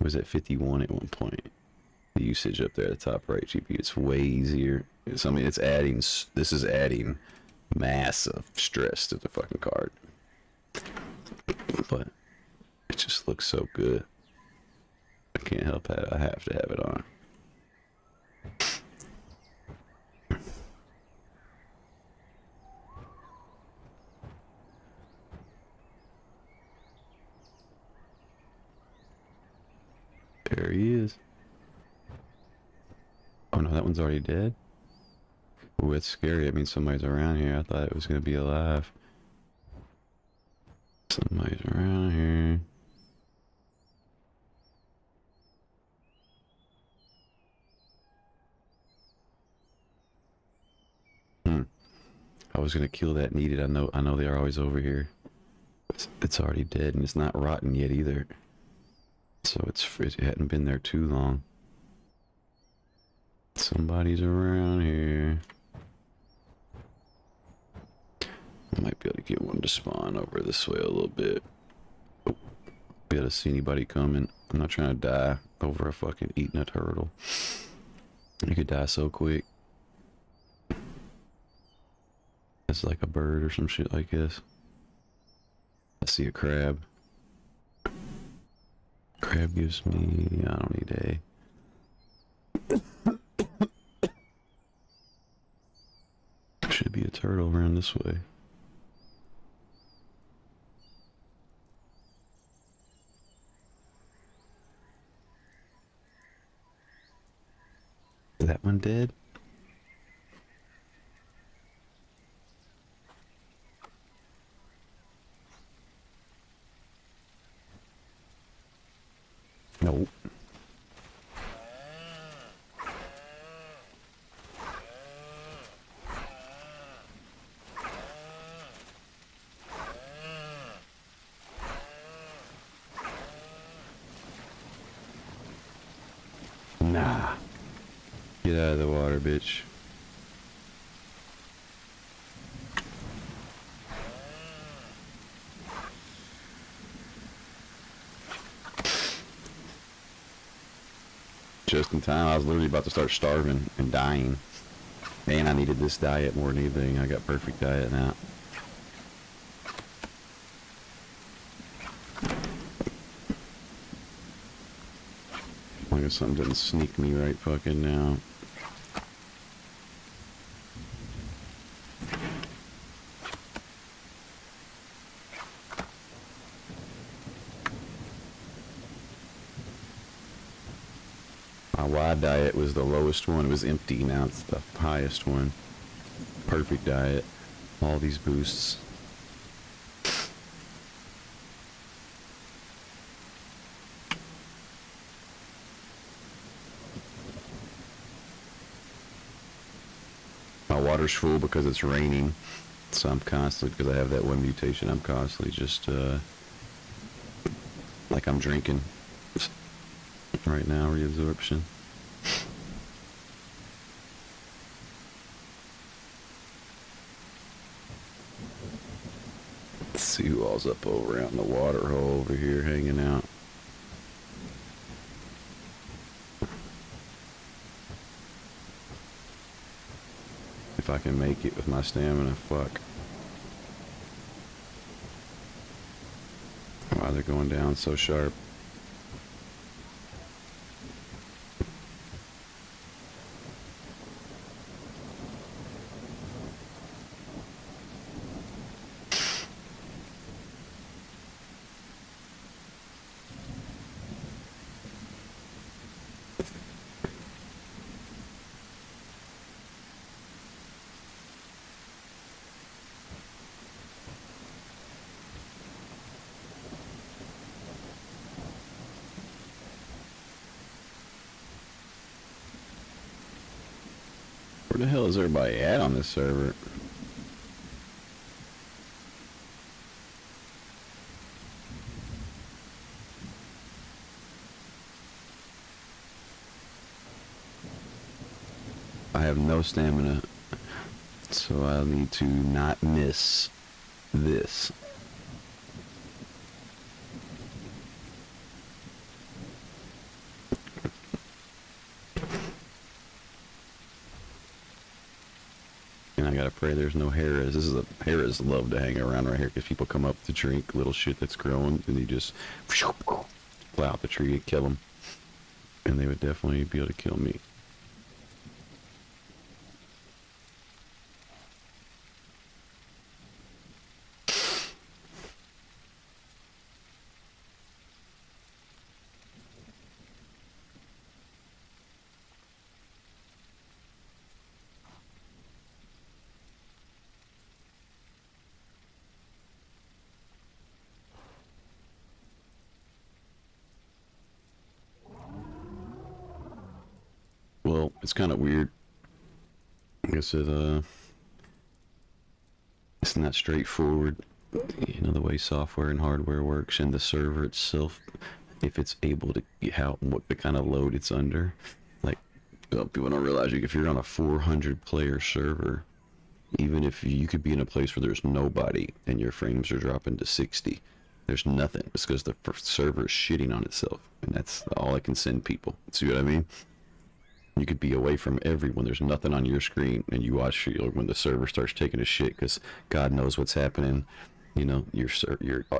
Was at 51 at one point. The usage up there at the top right GPU, it's way easier. I mean, it's adding, this is adding massive stress to the fucking card, but it just looks so good. I can't help it, I have to have it on. There he is. Oh no, that one's already dead? Ooh, it's scary. I mean, somebody's around here. I thought it was gonna be alive. Somebody's around here. I was gonna kill that needed. I know they are always over here. It's already dead, and it's not rotten yet either. So it hadn't been there too long. Somebody's around here. I might be able to get one to spawn over this way a little bit. Oh, be able to see anybody coming. I'm not trying to die over a fucking eating a turtle. You could die so quick. It's like a bird or some shit like this. I see a crab. Crab gives me... I don't need A. Should be a turtle around this way. Is that one dead? Nope. Nah. Get out of the water, bitch. Just in time, I was literally about to start starving and dying. And I needed this diet more than anything. I got perfect diet now. I guess something doesn't sneak me right fucking now. My wide diet was the lowest one. It was empty. Now it's the highest one. Perfect diet. All these boosts. My water's full because it's raining. So I'm constantly, because I have that one mutation, I'm constantly just, like I'm drinking. Right now, reabsorption. Let's see who all's up over out in the water hole over here hanging out. If I can make it with my stamina, fuck. Why they're going down so sharp. Where the hell is everybody at on this server? I have no stamina, so I'll need to not miss this. And I gotta pray there's no Harris. This is a Harris love to hang around right here because people come up to drink little shit that's growing and you just fly out the tree and kill them. And they would definitely be able to kill me. Well, it's kind of weird. I guess it's not straightforward. You know, the way software and hardware works, and the server itself, if it's able to what the kind of load it's under. Like, Well, people don't realize if you're on a 400 player server, even if you could be in a place where there's nobody and your frames are dropping to 60, there's nothing. It's because the server is shitting on itself, and that's all I can send people. See what I mean? You could be away from everyone. There's nothing on your screen, and you watch when the server starts taking a shit because God knows what's happening. You know, your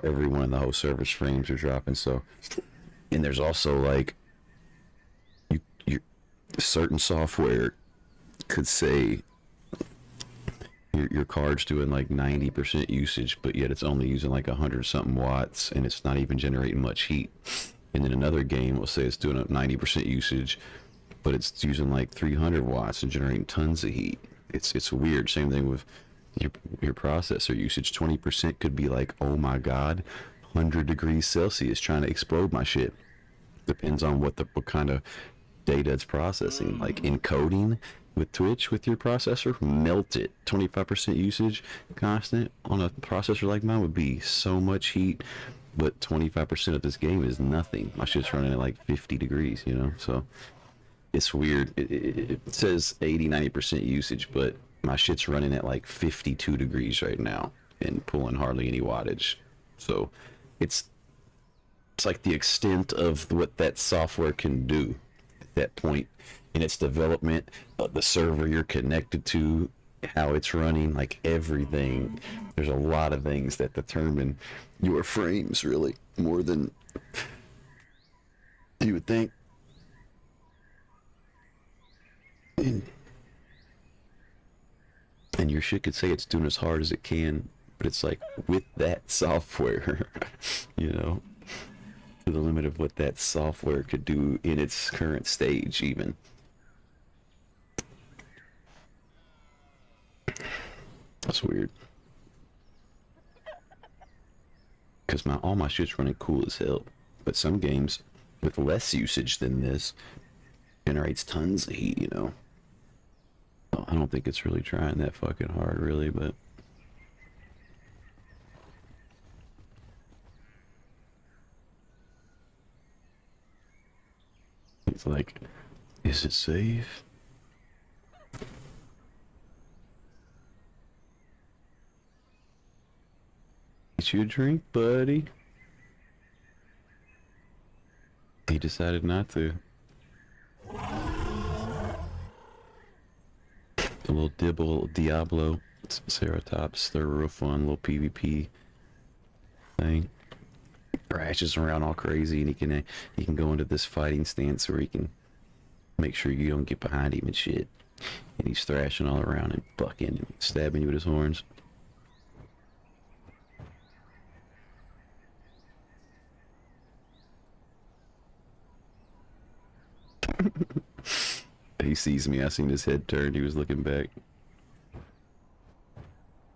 everyone in the whole server's frames are dropping. So, and there's also like certain software could say your card's doing like 90% usage, but yet it's only using like 100 something watts, and it's not even generating much heat. And then another game will say it's doing a 90% usage, but it's using like 300 watts and generating tons of heat. It's weird. Same thing with your processor usage. 20% could be like, oh my god, 100 degrees Celsius trying to explode my shit. Depends on what kind of data it's processing. Like encoding with Twitch with your processor, melt it. 25% usage constant on a processor like mine would be so much heat, but 25% of this game is nothing. My shit's running at like 50 degrees, you know? So it's weird. It says 80-90% usage, but my shit's running at like 52 degrees right now and pulling hardly any wattage. So it's like the extent of what that software can do at that point in its development, the server you're connected to, how it's running, like everything. There's a lot of things that determine your frames, really, more than you would think. And your shit could say it's doing as hard as it can, but it's like with that software, you know, to the limit of what that software could do in its current stage, even. That's weird. Because all my shit's running cool as hell, but some games with less usage than this generates tons of heat, you know. Well, I don't think it's really trying that fucking hard, really, but it's like, is it safe? Get you a drink, buddy. He decided not to. A little dibble, Diablo, Ceratops, they're real fun, little PvP thing. Thrashes around all crazy, and he can go into this fighting stance where he can make sure you don't get behind him and shit. And he's thrashing all around and bucking and stabbing you with his horns. He sees me. I seen his head turned. He was looking back.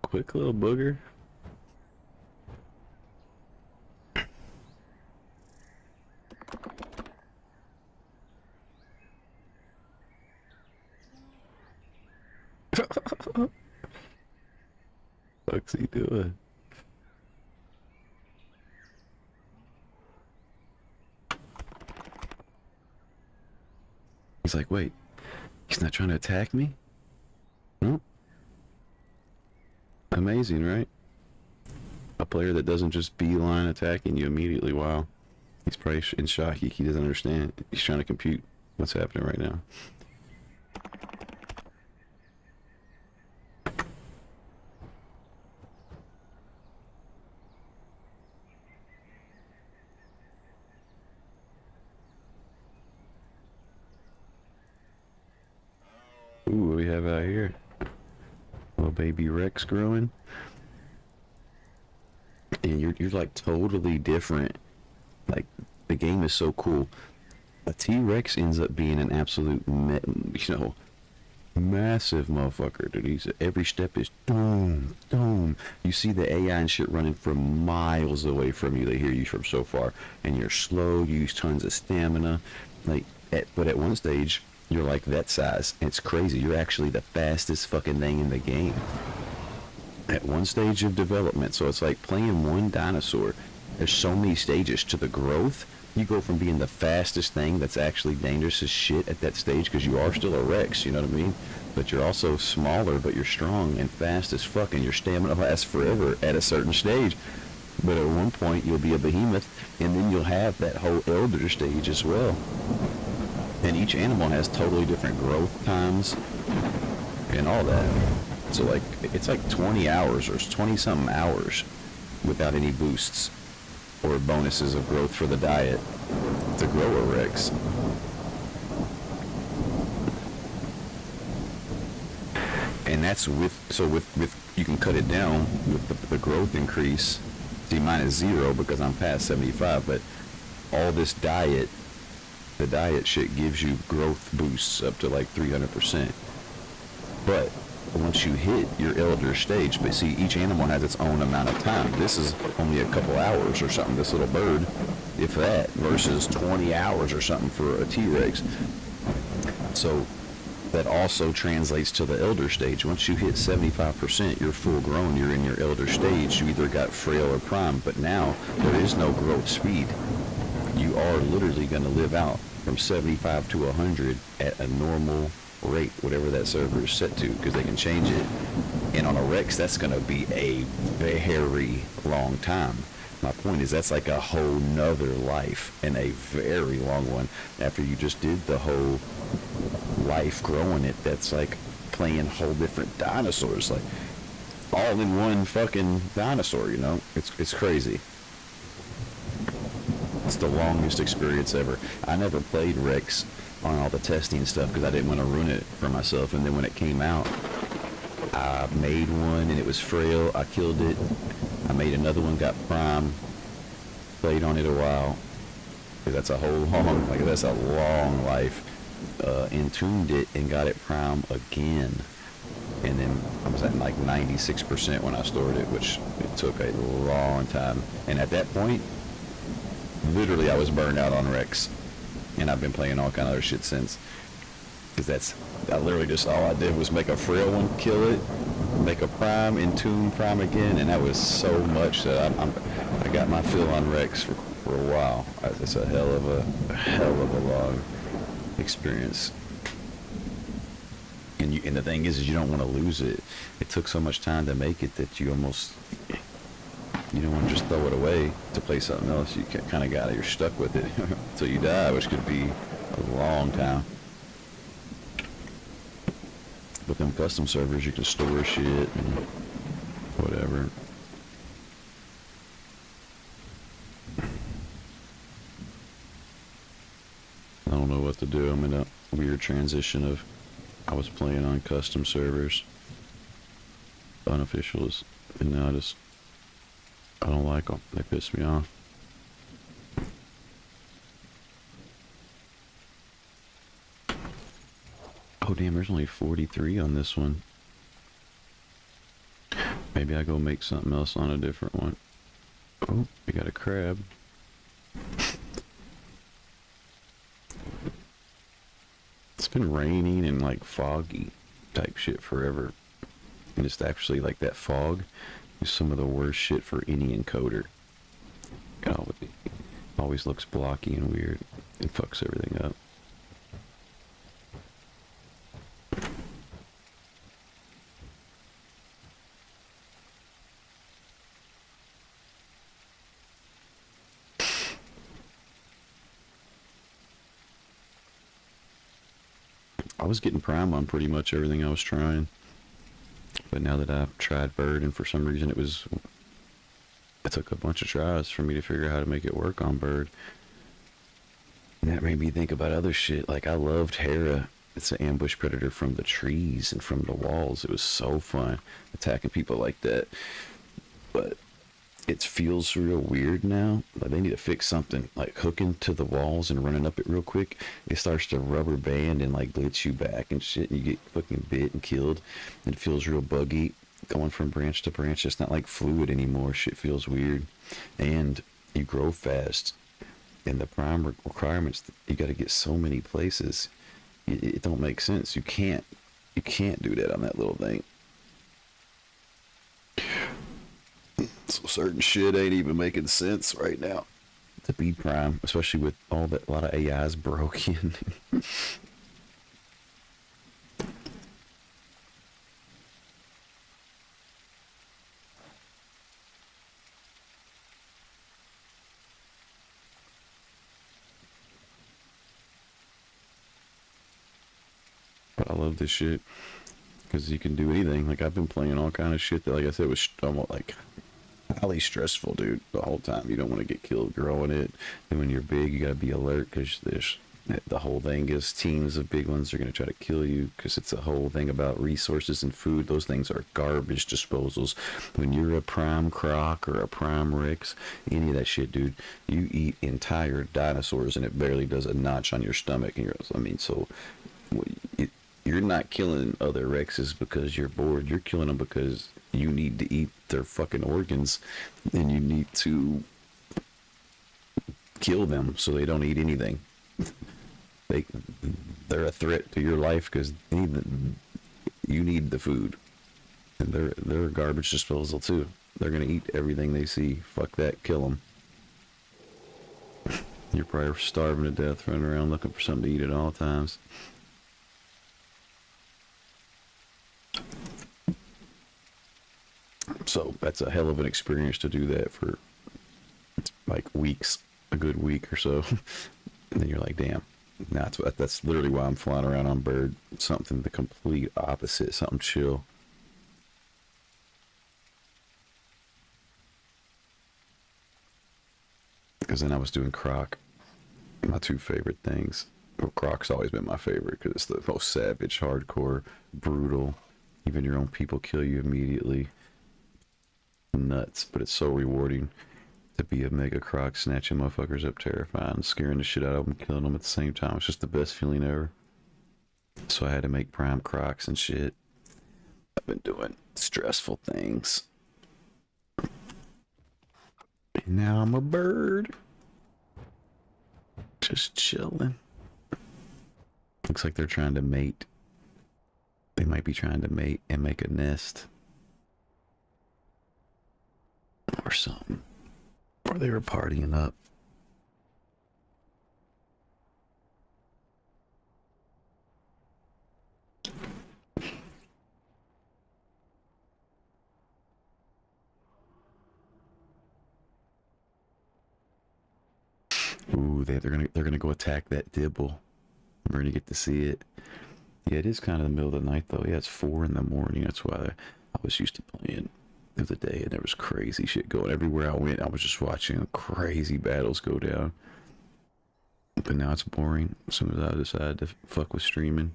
Quick little booger. What's he doing? He's like, wait, he's not trying to attack me? No. Amazing, right? A player that doesn't just beeline attacking you immediately. Wow. He's probably in shock. He doesn't understand. He's trying to compute what's happening right now. Ooh, what do we have out here? Little baby Rex growing. And you're like totally different. Like, the game is so cool. A T-Rex ends up being an absolute, massive motherfucker, dude. Every step is boom, boom. You see the AI and shit running from miles away from you. They hear you from so far, and you're slow. You use tons of stamina. But at one stage, you're like that size. It's crazy. You're actually the fastest fucking thing in the game at one stage of development. So it's like playing one dinosaur. There's so many stages to the growth You go from being the fastest thing that's actually dangerous as shit at that stage, because you are still a Rex, you know what I mean? But you're also smaller, but you're strong and fast as fuck, and your stamina lasts forever at a certain stage. But at one point, you'll be a behemoth, and then you'll have that whole elder stage as well. And each animal has totally different growth times and all that. So, like, it's like 20 hours or 20 something hours without any boosts or bonuses of growth for the diet to grow a Rex. And that's with you can cut it down with the growth increase. See, mine is 0 because I'm past 75, but all this diet, the diet shit gives you growth boosts up to like 300%. But once you hit your elder stage, but see, each animal has its own amount of time. This is only a couple hours or something, this little bird, if that, versus 20 hours or something for a T-Rex. So that also translates to the elder stage. Once you hit 75%, you're full grown, you're in your elder stage. You either got frail or prime, but now there is no growth speed. You are literally going to live out from 75 to 100 at a normal rate, whatever that server is set to, because they can change it. And on a Rex, that's going to be a very long time. My point is, that's like a whole nother life, and a very long one, after you just did the whole life growing it. That's like playing whole different dinosaurs, like all in one fucking dinosaur, you know? It's crazy. It's the longest experience ever. I never played Rex on all the testing stuff because I didn't want to ruin it for myself. And then when it came out, I made one and it was frail. I killed it. I made another one, got prime, played on it a while. That's a whole long, like that's a long life. Entombed it and got it prime again. And then I was at like 96% when I stored it, which it took a long time. And at that point, literally I was burned out on Rex. And I've been playing all kind of other shit since. Because I literally just, all I did was make a frail one, kill it, make a prime, entomb prime again, and that was so much that I got my fill on Rex for a while. It's a hell of a long experience. And the thing is you don't want to lose it. It took so much time to make it that you don't want to just throw it away to play something else. You kind of you're stuck with it until you die, which could be a long time. But them custom servers, you can store shit and whatever. I don't know what to do. I'm in a weird transition of, I was playing on custom servers, unofficials, and now I don't like them. They piss me off. Oh damn, there's only 43 on this one. Maybe I go make something else on a different one. Oh, we got a crab. It's been raining and like foggy type shit forever. And it's actually like that fog is some of the worst shit for any encoder. It always looks blocky and weird. It fucks everything up. I was getting prime on pretty much everything I was trying. But now that I've tried bird, and for some reason it took a bunch of tries for me to figure out how to make it work on bird. And that made me think about other shit. Like, I loved Hera. It's an ambush predator from the trees and from the walls. It was so fun attacking people like that. But it feels real weird now. Like, they need to fix something. Like, hooking to the walls and running up it real quick, it starts to rubber band and like glitch you back and shit, and you get fucking bit and killed. It feels real buggy going from branch to branch. It's not like fluid anymore. Shit feels weird. And you grow fast. And the prime requirements, you got to get so many places. It don't make sense. You can't do that on that little thing. So certain shit ain't even making sense right now. to be prime, especially with all that, a lot of AIs broken. But I love this shit because you can do anything. Like I've been playing all kind of shit that, like I said, was almost like highly stressful, dude. The whole time you don't want to get killed growing it, and when you're big, you gotta be alert because there's the whole thing is teams of big ones are gonna try to kill you because it's a whole thing about resources and food. Those things are garbage disposals. When you're a prime croc or a prime rex, any of that shit, dude, you eat entire dinosaurs and it barely does a notch on your stomach. And you're, I mean, so it, you're not killing other Rexes because you're bored. You're killing them because you need to eat their fucking organs, and you need to kill them so they don't eat anything. They they're a threat to your life because you need the food, and they're garbage disposal too. They're gonna eat everything they see. Fuck that. Kill them. You're probably starving to death, running around looking for something to eat at all times. So that's a hell of an experience to do that for like weeks, a good week or so. And then you're like, damn, that's literally why I'm flying around on Bird. Something the complete opposite, something chill. Because then I was doing Croc, my two favorite things. Well, Croc's always been my favorite because it's the most savage, hardcore, brutal. Even your own people kill you immediately. Nuts, but it's so rewarding to be a mega croc, snatching motherfuckers up, terrifying, scaring the shit out of them, killing them at the same time. It's just the best feeling ever. So I had to make prime crocs and shit. I've been doing stressful things. And now I'm a bird. Just chilling. Looks like they're trying to mate. They might be trying to mate and make a nest. Or something. Or they were partying up. Ooh, they're gonna go attack that dibble. We're gonna get to see it. Yeah, it is kind of the middle of the night though. Yeah, it's 4 in the morning. That's why I was used to playing the other day, and there was crazy shit going everywhere I went. I was just watching crazy battles go down. But now it's boring. As soon as I decided to fuck with streaming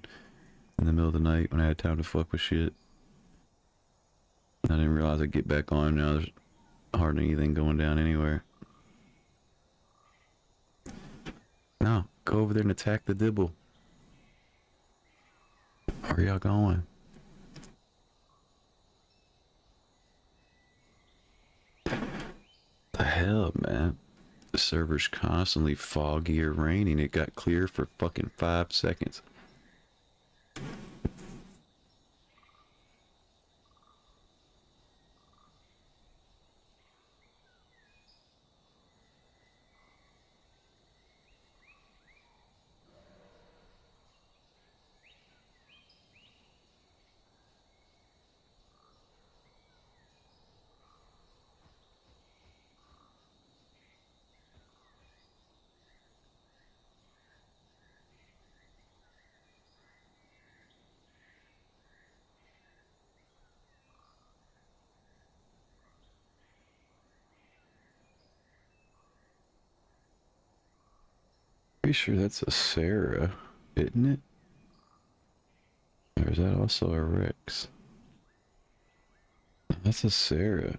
in the middle of the night when I had time to fuck with shit, I didn't realize I'd get back on. Now there's hardly anything going down anywhere. No, go over there and attack the dibble. Where are y'all going? The hell, man? The server's constantly foggy or raining. It got clear for fucking 5 seconds. Pretty sure that's a Sarah, isn't it? Or is that also a Rex? That's a Sarah.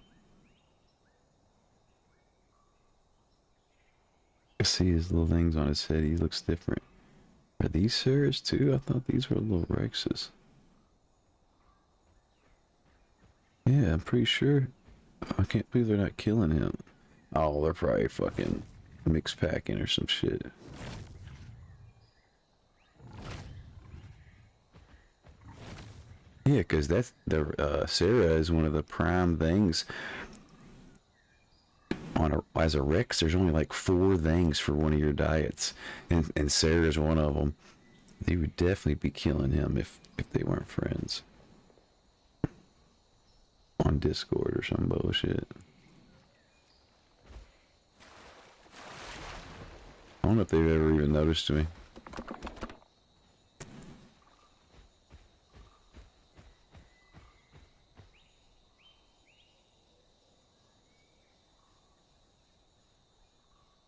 I see his little things on his head. He looks different. Are these Sarahs too? I thought these were little Rexes. Yeah, I'm pretty sure. I can't believe they're not killing him. Oh, they're probably fucking mixed packing or some shit. Yeah, because that's the Sarah is one of the prime things as a Rex, there's only like 4 things for one of your diets, and Sarah's one of them. They would definitely be killing him if they weren't friends on Discord or some bullshit. I don't know if they've ever even noticed me.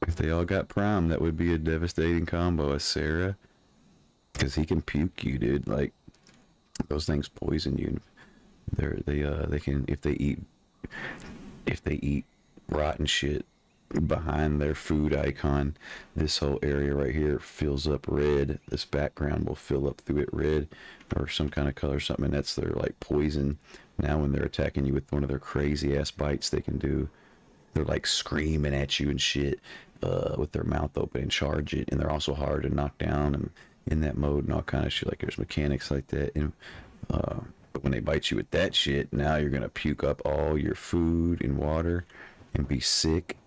If they all got Prime, that would be a devastating combo as Sarah. Because he can puke you, dude. Like, those things poison you. They can, if they eat rotten shit behind their food icon, this whole area right here fills up red. This background will fill up through it red or some kind of color or something. And that's their like poison. Now when they're attacking you with one of their crazy ass bites they can do, they're like screaming at you and shit with their mouth open and charge it. And they're also hard to knock down and in that mode and all kind of shit. Like there's mechanics like that. And but when they bite you with that shit, now you're gonna puke up all your food and water and be sick,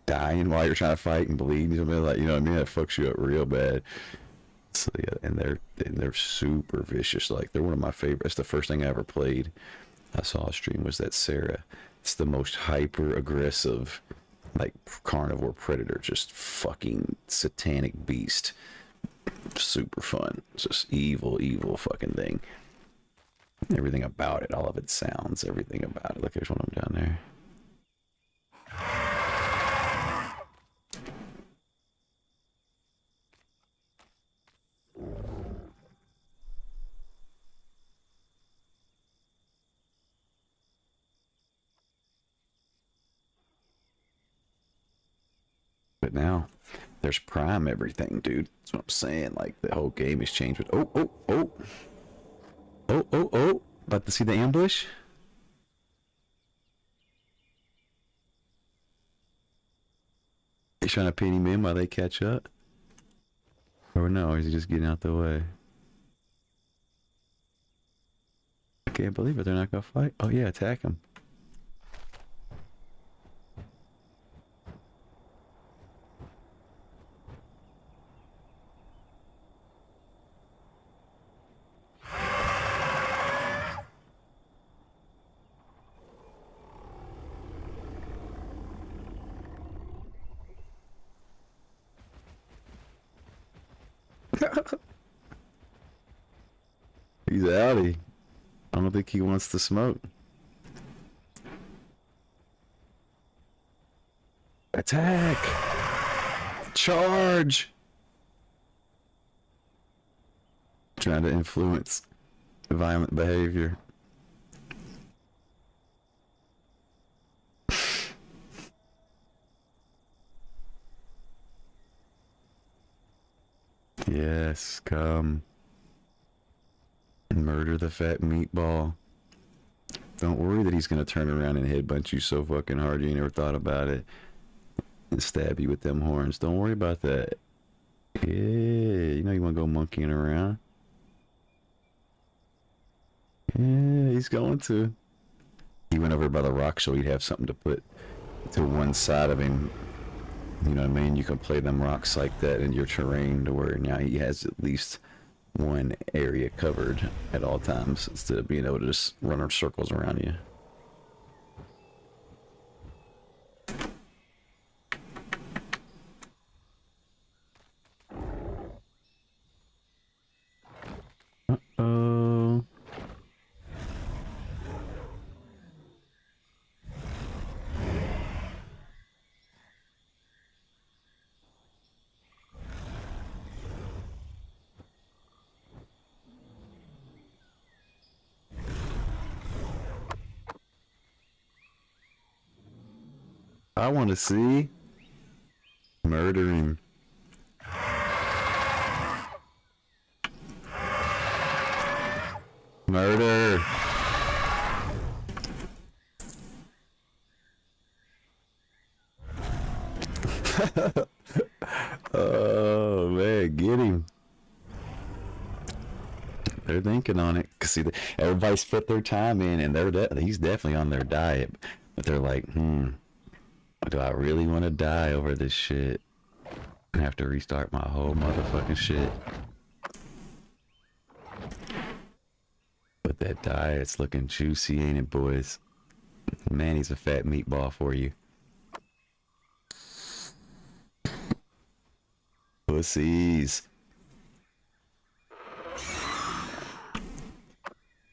dying while you're trying to fight and bleeding. Like, you know what I mean? That fucks you up real bad. So yeah, and they're super vicious. Like they're one of my favorites. The first thing I ever played, I saw a stream, was that Sarah. It's the most hyper aggressive, like carnivore predator, just fucking satanic beast. Super fun. It's just evil fucking thing. Everything about it, all of its sounds, everything about it. Look, there's one of them down there. But now there's Prime everything, dude. That's what I'm saying. Like the whole game has changed with oh. About to see the ambush? He's trying to pin him in while they catch up? Or no, or is he just getting out the way? I can't believe it, they're not gonna fight. Oh yeah, attack him. He's outie. I don't think he wants to smoke. Attack! Charge! Trying to influence violent behavior. Yes, come. Murder the fat meatball. Don't worry that he's gonna turn around and headbutt you so fucking hard you never thought about it. And stab you with them horns. Don't worry about that. Yeah, you know you wanna go monkeying around. Yeah, he's going to. He went over by the rock so he'd have something to put to one side of him. You know what I mean? You can play them rocks like that in your terrain to where now he has at least one area covered at all times instead of being able to just run in circles around you. Uh-oh. I want to see murdering. Murder. Oh man, get him. They're thinking on it. Cause see, everybody's put their time in, and he's definitely on their diet. But they're like, Do I really want to die over this shit? I have to restart my whole motherfucking shit. But that diet's looking juicy, ain't it, boys? Man, he's a fat meatball for you. Pussies.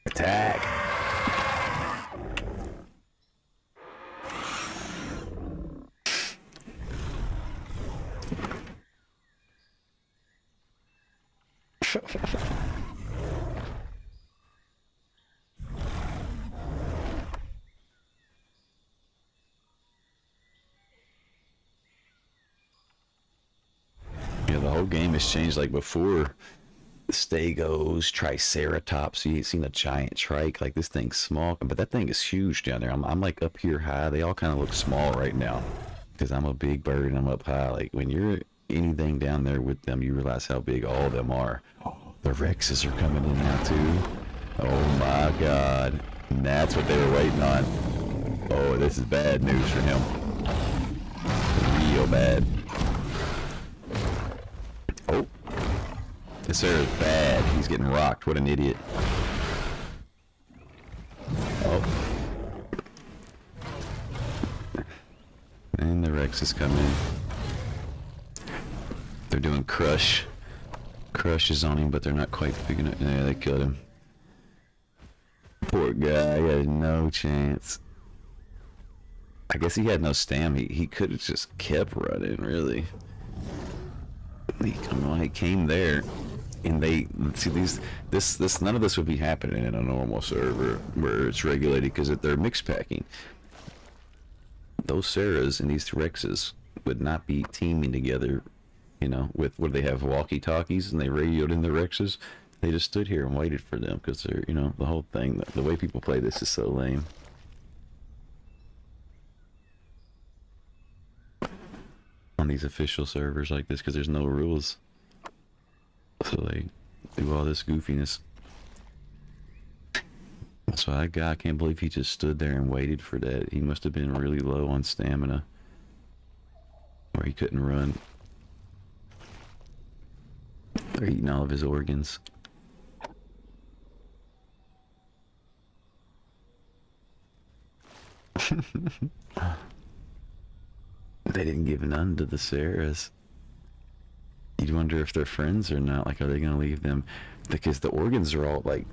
Attack. Yeah, the whole game has changed. Like before, Stegos, Triceratops. You ain't seen a giant trike. Like this thing's small, but that thing is huge down there. I'm like up here high. They all kind of look small right now because I'm a big bird and I'm up high. Like when you're anything down there with them, you realize how big all of them are. The Rexes are coming in now too. Oh my god. And that's what they were waiting on. Oh, this is bad news for him. Real bad. Oh. This there is bad. He's getting rocked. What an idiot. Oh. And the Rex is coming. They're doing crush. Crush is on him, but they're not quite big enough. Yeah, they killed him. Poor guy. He had no chance. I guess he had no stamina. He could have just kept running, really. He came there. And they see this none of this would be happening in a normal server where it's regulated because they're mixed packing. Those Sarahs and these Rexes would not be teaming together, you know, with where they have walkie-talkies and they radioed in the Rexes. They just stood here and waited for them because they're, you know, the whole thing, the way people play this is so lame. On these official servers like this because there's no rules. So they do all this goofiness. That's why that guy, I can't believe he just stood there and waited for that. He must have been really low on stamina. Or he couldn't run. They're eating all of his organs. They didn't give none to the Sarahs. You'd wonder if they're friends or not. Like, are they going to leave them? Because the organs are all, like,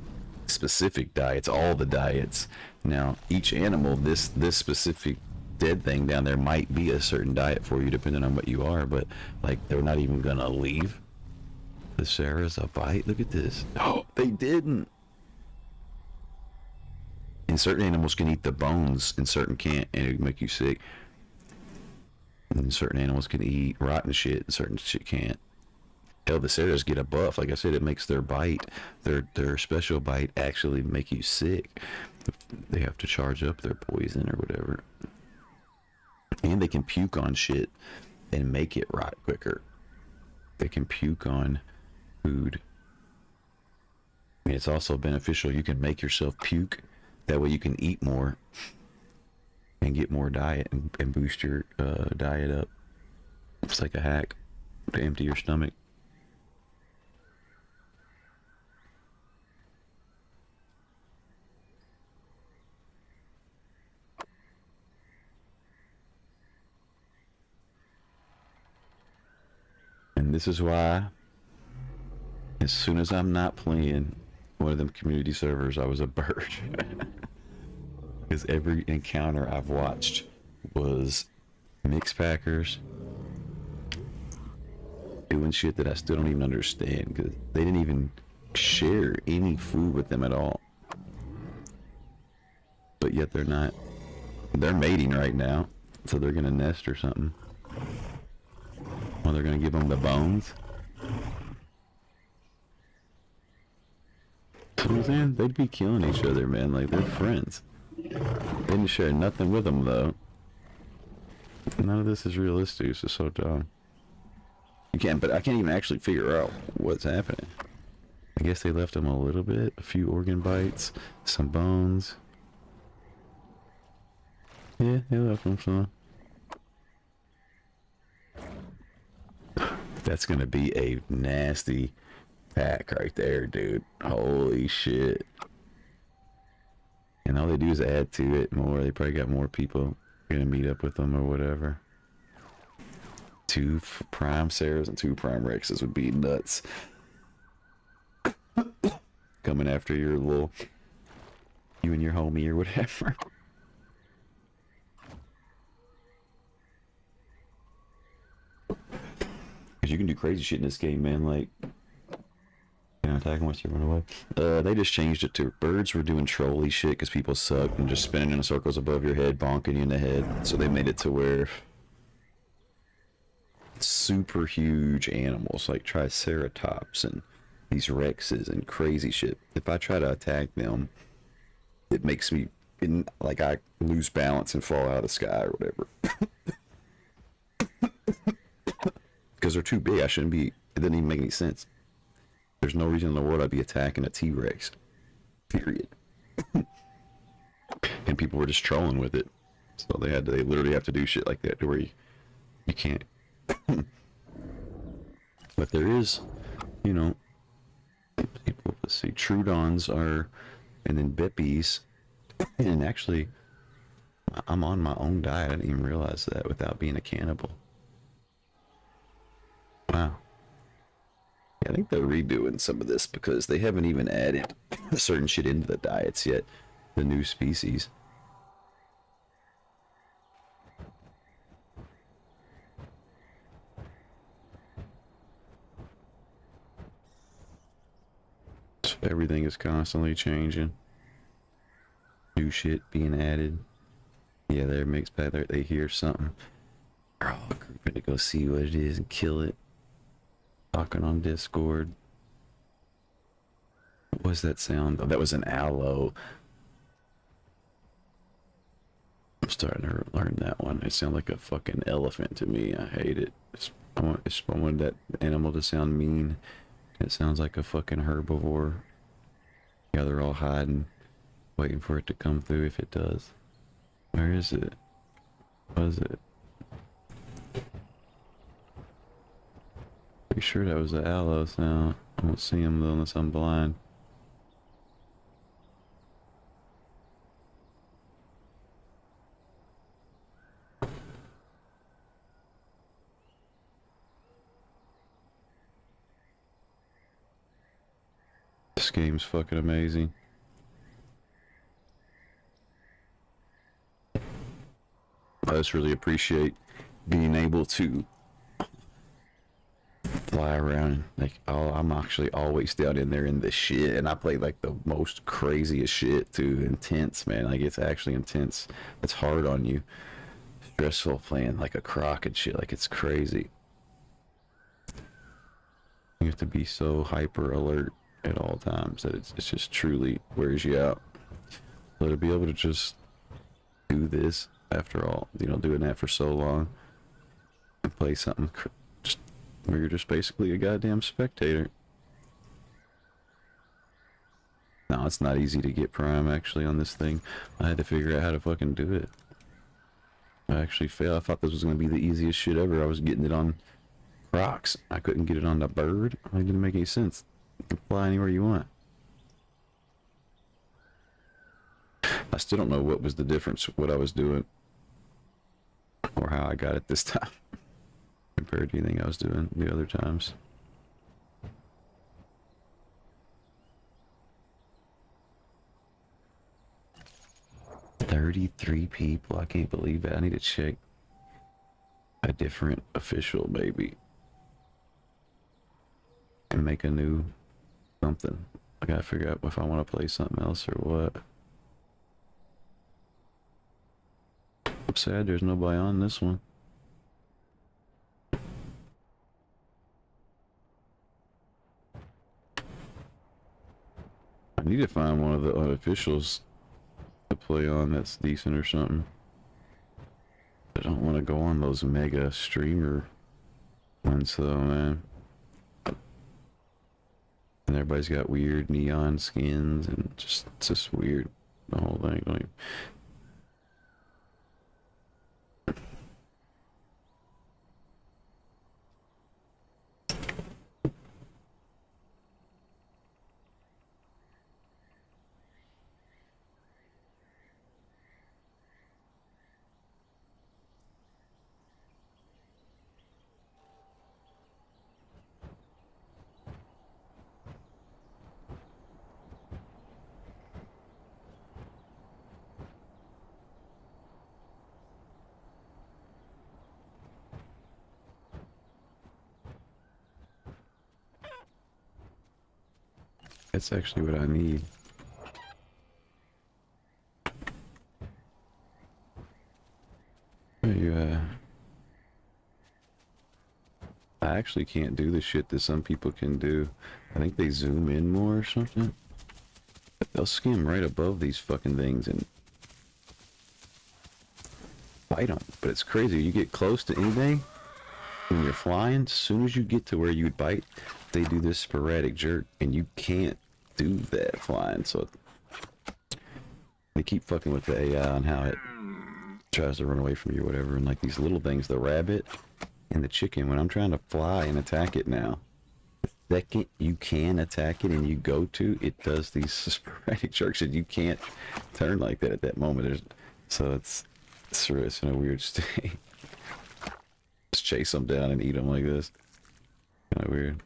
specific diets. All the diets. Now, each animal, this specific dead thing down there might be a certain diet for you, depending on what you are. But, like, they're not even going to leave the Sarahs a bite. Look at this. Oh, they didn't. And certain animals can eat the bones, and certain can't, and it would make you sick. And certain animals can eat rotten shit, and certain shit can't. Hell, the Sarahs get a buff. Like I said, it makes their bite, their special bite, actually make you sick. They have to charge up their poison or whatever. And they can puke on shit and make it rot quicker. They can puke on food. I mean, it's also beneficial. You can make yourself puke. That way you can eat more and get more diet and boost your diet up. It's like a hack to empty your stomach. And this is why, as soon as I'm not playing one of them community servers, I was a bird. Because every encounter I've watched was mixed packers doing shit that I still don't even understand, because they didn't even share any food with them at all. But yet they're mating right now, so they're gonna nest or something. Well, they're gonna give them the bones. So I'm saying, they'd be killing each other, man. Like, they're friends. They didn't share nothing with them, though. None of this is realistic. It's just so dumb. I can't even actually figure out what's happening. I guess they left them a little bit. A few organ bites. Some bones. Yeah, they left them some. That's gonna be a nasty pack right there, dude. Holy shit. And all they do is add to it more. They probably got more people gonna meet up with them or whatever. 2 prime Sarahs and 2 prime Rexes would be nuts. Coming after your little, you and your homie or whatever. Because you can do crazy shit in this game, man. Like, attack them once you run away. They just changed it to birds were doing trolly shit because people suck and just spinning in circles above your head, bonking you in the head. So they made it to where super huge animals like Triceratops and these Rexes and crazy shit. If I try to attack them, it makes me like I lose balance and fall out of the sky or whatever. Because they're too big. I shouldn't be. It doesn't even make any sense. There's no reason in the world I'd be attacking a T-Rex. Period. And people were just trolling with it. So they literally have to do shit like that to where you can't. But there is, you know, people, let's see, Troodons are, and then Bippies. And actually, I'm on my own diet. I didn't even realize that without being a cannibal. Wow. Yeah, I think they're redoing some of this because they haven't even added certain shit into the diets yet. The new species. So everything is constantly changing. New shit being added. Yeah, they're mixed back there. They hear something. They're all grouping to go see what it is and kill it. Talking on Discord. What was that sound? Oh, that was an aloe. I'm starting to learn that one. It sounds like a fucking elephant to me. I hate it. I want that animal to sound mean. It sounds like a fucking herbivore. Yeah, they're all hiding, waiting for it to come through if it does. Where is it? Was it? Pretty sure that was the aloe sound. I don't see him though unless I'm blind. This game's fucking amazing. I just really appreciate being able to fly around. Like, I'm actually always down in there in the shit, and I play like the most craziest shit too. Intense, man. Like, it's actually intense. It's hard on you. Stressful playing like a croc and shit. Like, it's crazy. You have to be so hyper alert at all times that it's just truly wears you out. So to be able to just do this after all, you know, doing that for so long and play something just where you're just basically a goddamn spectator. No, it's not easy to get Prime actually on this thing. I had to figure out how to fucking do it. I actually failed. I thought this was going to be the easiest shit ever. I was getting it on Crocs. I couldn't get it on the bird. It didn't make any sense. You can fly anywhere you want. I still don't know what was the difference, what I was doing, or how I got it this time compared to anything I was doing the other times. $33 people. I can't believe that. I need to check a different official maybe and make a new something. I gotta figure out if I want to play something else or what. I'm sad there's nobody on this one. I need to find one of the unofficials to play on that's decent or something. I don't want to go on those mega streamer ones though, man. And everybody's got weird neon skins and it's just weird. The whole thing. Like, That's actually what I need. You, I actually can't do the shit that some people can do. I think they zoom in more or something. But they'll skim right above these fucking things and bite them. But it's crazy. You get close to anything when you're flying, as soon as you get to where you'd bite, they do this sporadic jerk, and you can't do that flying. So they keep fucking with the AI on how it tries to run away from you or whatever. And like these little things, the rabbit and the chicken, when I'm trying to fly and attack it now, the second you can attack it and you go to, it does these sporadic jerks, and you can't turn like that at that moment. So it's in a weird state. Just chase them down and eat them like this. Kind of weird.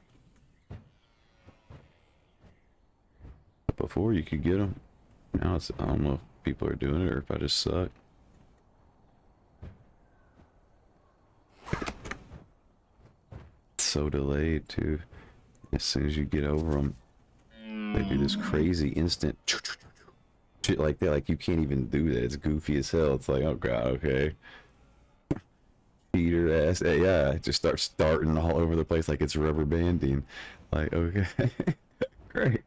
But before you could get them. Now it's, I don't know if people are doing it or if I just suck. It's so delayed too. As soon as you get over them, they do this crazy instant shit like that. Like you can't even do that. It's goofy as hell. It's like, oh god, okay. Cheater ass AI just starts starting all over the place like it's rubber banding. Like, okay. Great.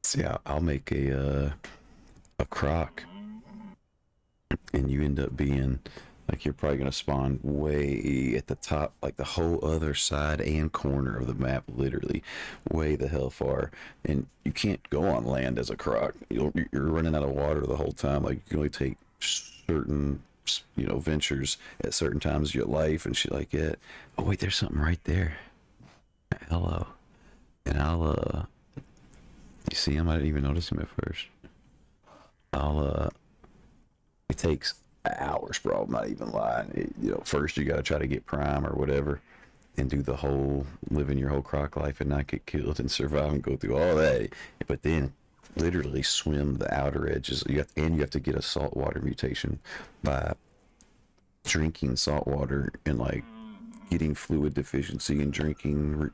See, I'll make a croc, and you end up being like you're probably gonna spawn way at the top, like the whole other side and corner of the map, literally way the hell far. And you can't go on land as a croc. You're running out of water the whole time. Like you can only take certain, you know, ventures at certain times of your life and shit like that. Oh wait, there's something right there. Hello. And I'll you see him? I didn't even notice him at first. It takes hours, bro. I'm not even lying. You know, first you gotta try to get prime or whatever, and do the whole living your whole croc life and not get killed and survive and go through all that. But then, literally swim the outer edges. You have to get a saltwater mutation by drinking salt water and like getting fluid deficiency and drinking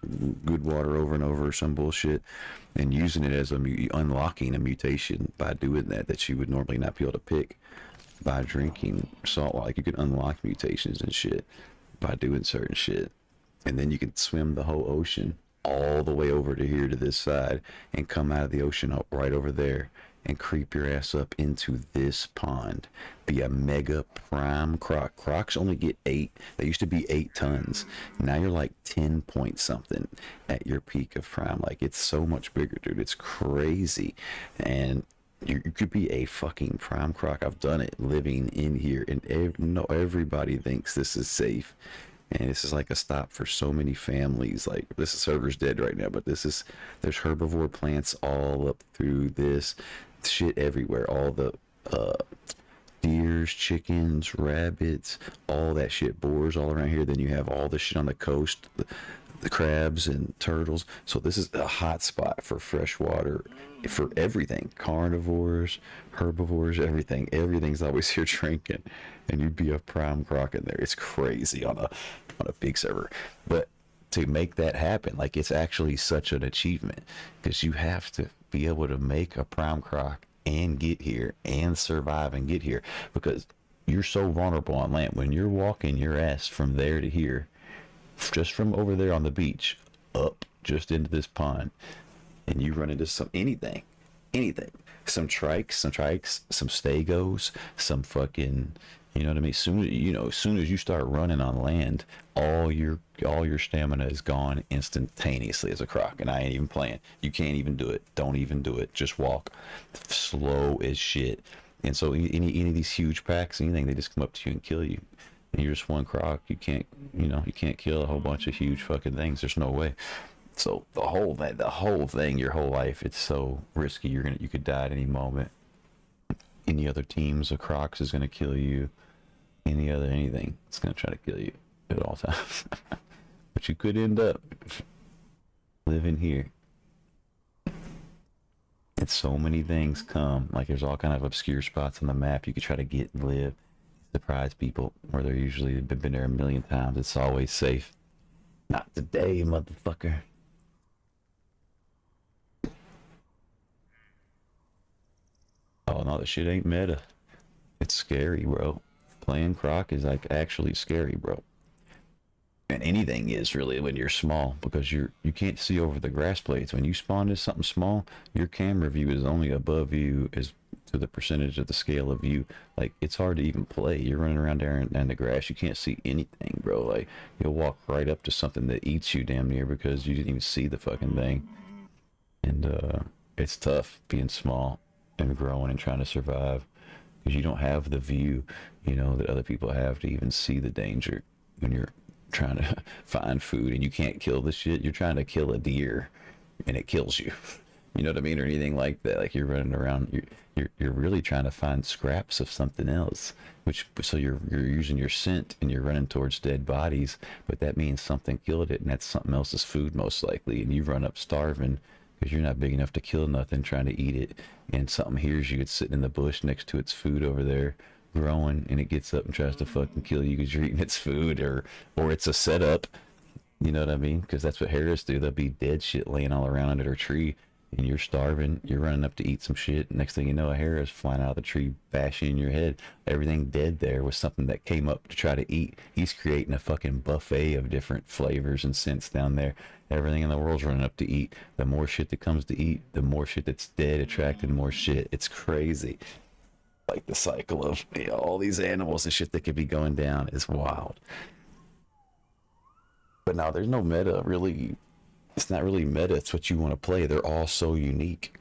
good water over and over, some bullshit, and using it as unlocking a mutation by doing that you would normally not be able to pick by drinking salt. Like you can unlock mutations and shit by doing certain shit, and then you can swim the whole ocean all the way over to here to this side and come out of the ocean right over there and creep your ass up into this pond. Be a mega prime croc. Crocs only get 8. They used to be 8 tons. Now you're like 10 point something at your peak of prime. Like it's so much bigger, dude. It's crazy. And you could be a fucking prime croc. I've done it living in here, and everybody thinks this is safe. And this is like a stop for so many families. Like this server's dead right now, but there's herbivore plants all up through this shit everywhere. All the deers, chickens, rabbits, all that shit, boars all around here. Then you have all the shit on the coast, the crabs and turtles. So this is a hot spot for freshwater, for everything. Carnivores, herbivores, everything. Everything's always here drinking, and you'd be a prime croc in there. It's crazy on a big server. But to make that happen, like it's actually such an achievement, because you have to be able to make a prime croc and get here and survive and get here, because you're so vulnerable on land. When you're walking your ass from there to here, just from over there on the beach up just into this pond, and you run into anything, some trikes, some stegos, some fucking, you know what I mean? As soon as you start running on land, all your stamina is gone instantaneously as a croc. And I ain't even playing. You can't even do it. Don't even do it. Just walk slow as shit. And so any of these huge packs, anything, they just come up to you and kill you. And you're just one croc. You can't kill a whole bunch of huge fucking things. There's no way. So the whole thing, your whole life, it's so risky. You could die at any moment. Any other teams of crocs is gonna kill you. Anything, it's gonna try to kill you at all times. But you could end up living here. And so many things come. Like there's all kind of obscure spots on the map you could try to get and live. Surprise people where they're usually been there a million times. It's always safe. Not today, motherfucker. Oh no, this shit ain't meta. It's scary, bro. Playing Croc is like actually scary, bro. And anything is really when you're small because you can't see over the grass blades. When you spawn as something small, your camera view is only above you as to the percentage of the scale of you. Like it's hard to even play. You're running around there in the grass. You can't see anything, bro. Like you'll walk right up to something that eats you damn near because you didn't even see the fucking thing. And it's tough being small and growing and trying to survive because you don't have the view, that other people have to even see the danger when you're trying to find food and you can't kill the shit. You're trying to kill a deer and it kills you. You know what I mean? Or anything like that. Like you're running around, you're really trying to find scraps of something else. So you're using your scent and you're running towards dead bodies, but that means something killed it and that's something else's food most likely. And you run up starving because you're not big enough to kill nothing trying to eat it. And something hears you. It's sitting in the bush next to its food over there growing and it gets up and tries to fucking kill you because you're eating its food or it's a setup. You know what I mean? Because that's what hares do. There'll be dead shit laying all around under a tree and you're starving. You're running up to eat some shit. Next thing you know, a hare is flying out of the tree, bashing in your head. Everything dead there was something that came up to try to eat. He's creating a fucking buffet of different flavors and scents down there. Everything in the world's running up to eat. The more shit that comes to eat, the more shit that's dead attracted more shit. It's crazy. Like the cycle of all these animals and shit that could be going down is wild. But now there's no meta really. It's not really meta. It's what you want to play. They're all so unique.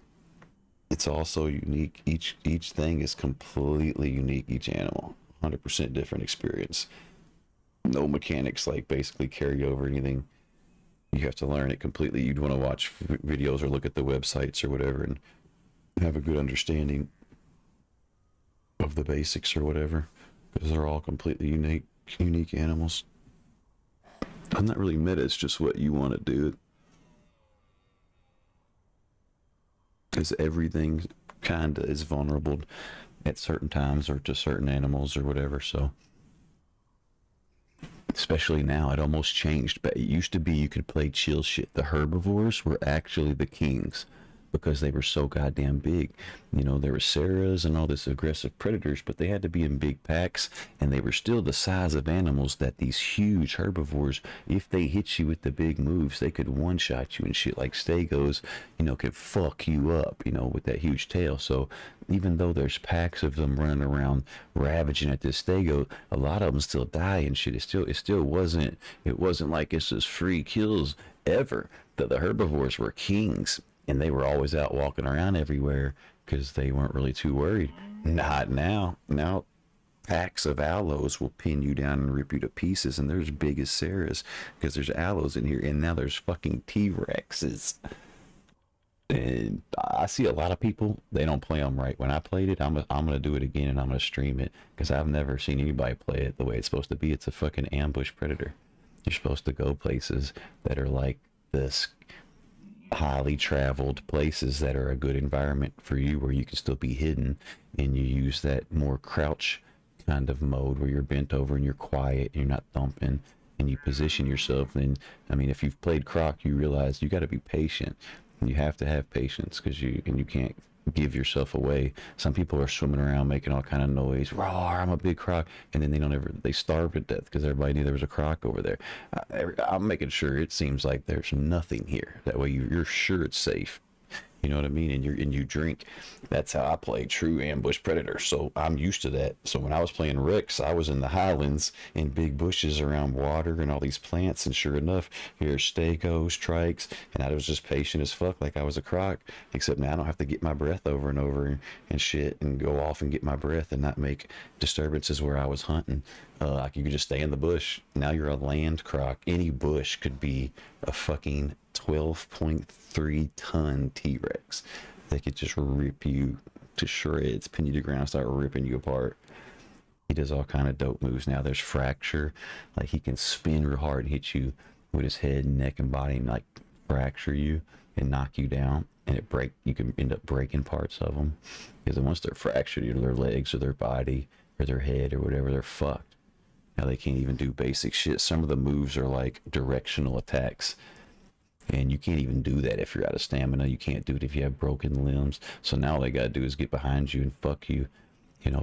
It's all so unique. Each thing is completely unique. Each animal, 100% different experience. No mechanics like basically carry over anything. You have to learn it completely. You'd want to watch videos or look at the websites or whatever and have a good understanding of the basics or whatever, because they're all completely unique animals. I'm not really meta. It's just what you want to do. Because everything kinda is vulnerable at certain times or to certain animals or whatever. So especially now, it almost changed. But it used to be you could play chill shit. The herbivores were actually the kings because they were so goddamn big. There were Sarahs and all this aggressive predators, but they had to be in big packs, and they were still the size of animals that these huge herbivores, if they hit you with the big moves, they could one-shot you and shit. Like stegos, could fuck you up, with that huge tail. So even though there's packs of them running around ravaging at this stego, a lot of them still die and shit. It wasn't like it's just free kills ever. The herbivores were kings. And they were always out walking around everywhere because they weren't really too worried. Not now. Now, packs of aloes will pin you down and rip you to pieces. And there's big as Sarah's because there's aloes in here. And now there's fucking T-Rexes. And I see a lot of people, they don't play them right. When I played it, I'm going to do it again and I'm going to stream it because I've never seen anybody play it the way it's supposed to be. It's a fucking ambush predator. You're supposed to go places that are like this highly traveled places that are a good environment for you where you can still be hidden, and you use that more crouch kind of mode where you're bent over and you're quiet and you're not thumping and you position yourself. And if you've played Croc, you realize you got to be patient. You have to have patience because you can't give yourself away. Some people are swimming around making all kind of noise, roar, I'm a big Croc, and then they starve to death because everybody knew there was a Croc over there. I'm making sure it seems like there's nothing here. That way you're sure it's safe. You know what I mean? And you drink. That's how I play true ambush predator. So I'm used to that. So when I was playing Rex, I was in the highlands in big bushes around water and all these plants. And sure enough, here's stegos, trikes, and I was just patient as fuck, like I was a Croc. Except now I don't have to get my breath over and over and shit, and go off and get my breath and not make disturbances where I was hunting. Like you could just stay in the bush. Now you're a land Croc. Any bush could be a fucking 12.3 ton T-Rex. They could just rip you to shreds, pin you to the ground, start ripping you apart. He does all kind of dope moves now. There's fracture, like he can spin real hard and hit you with his head, neck, and body, and like fracture you and knock you down. and you can end up breaking parts of them because once they're fractured, either their legs or their body or their head or whatever, they're fucked. Now they can't even do basic shit. Some of the moves are like directional attacks, and you can't even do that if you're out of stamina. You can't do it if you have broken limbs. So now all they gotta do is get behind you and fuck you,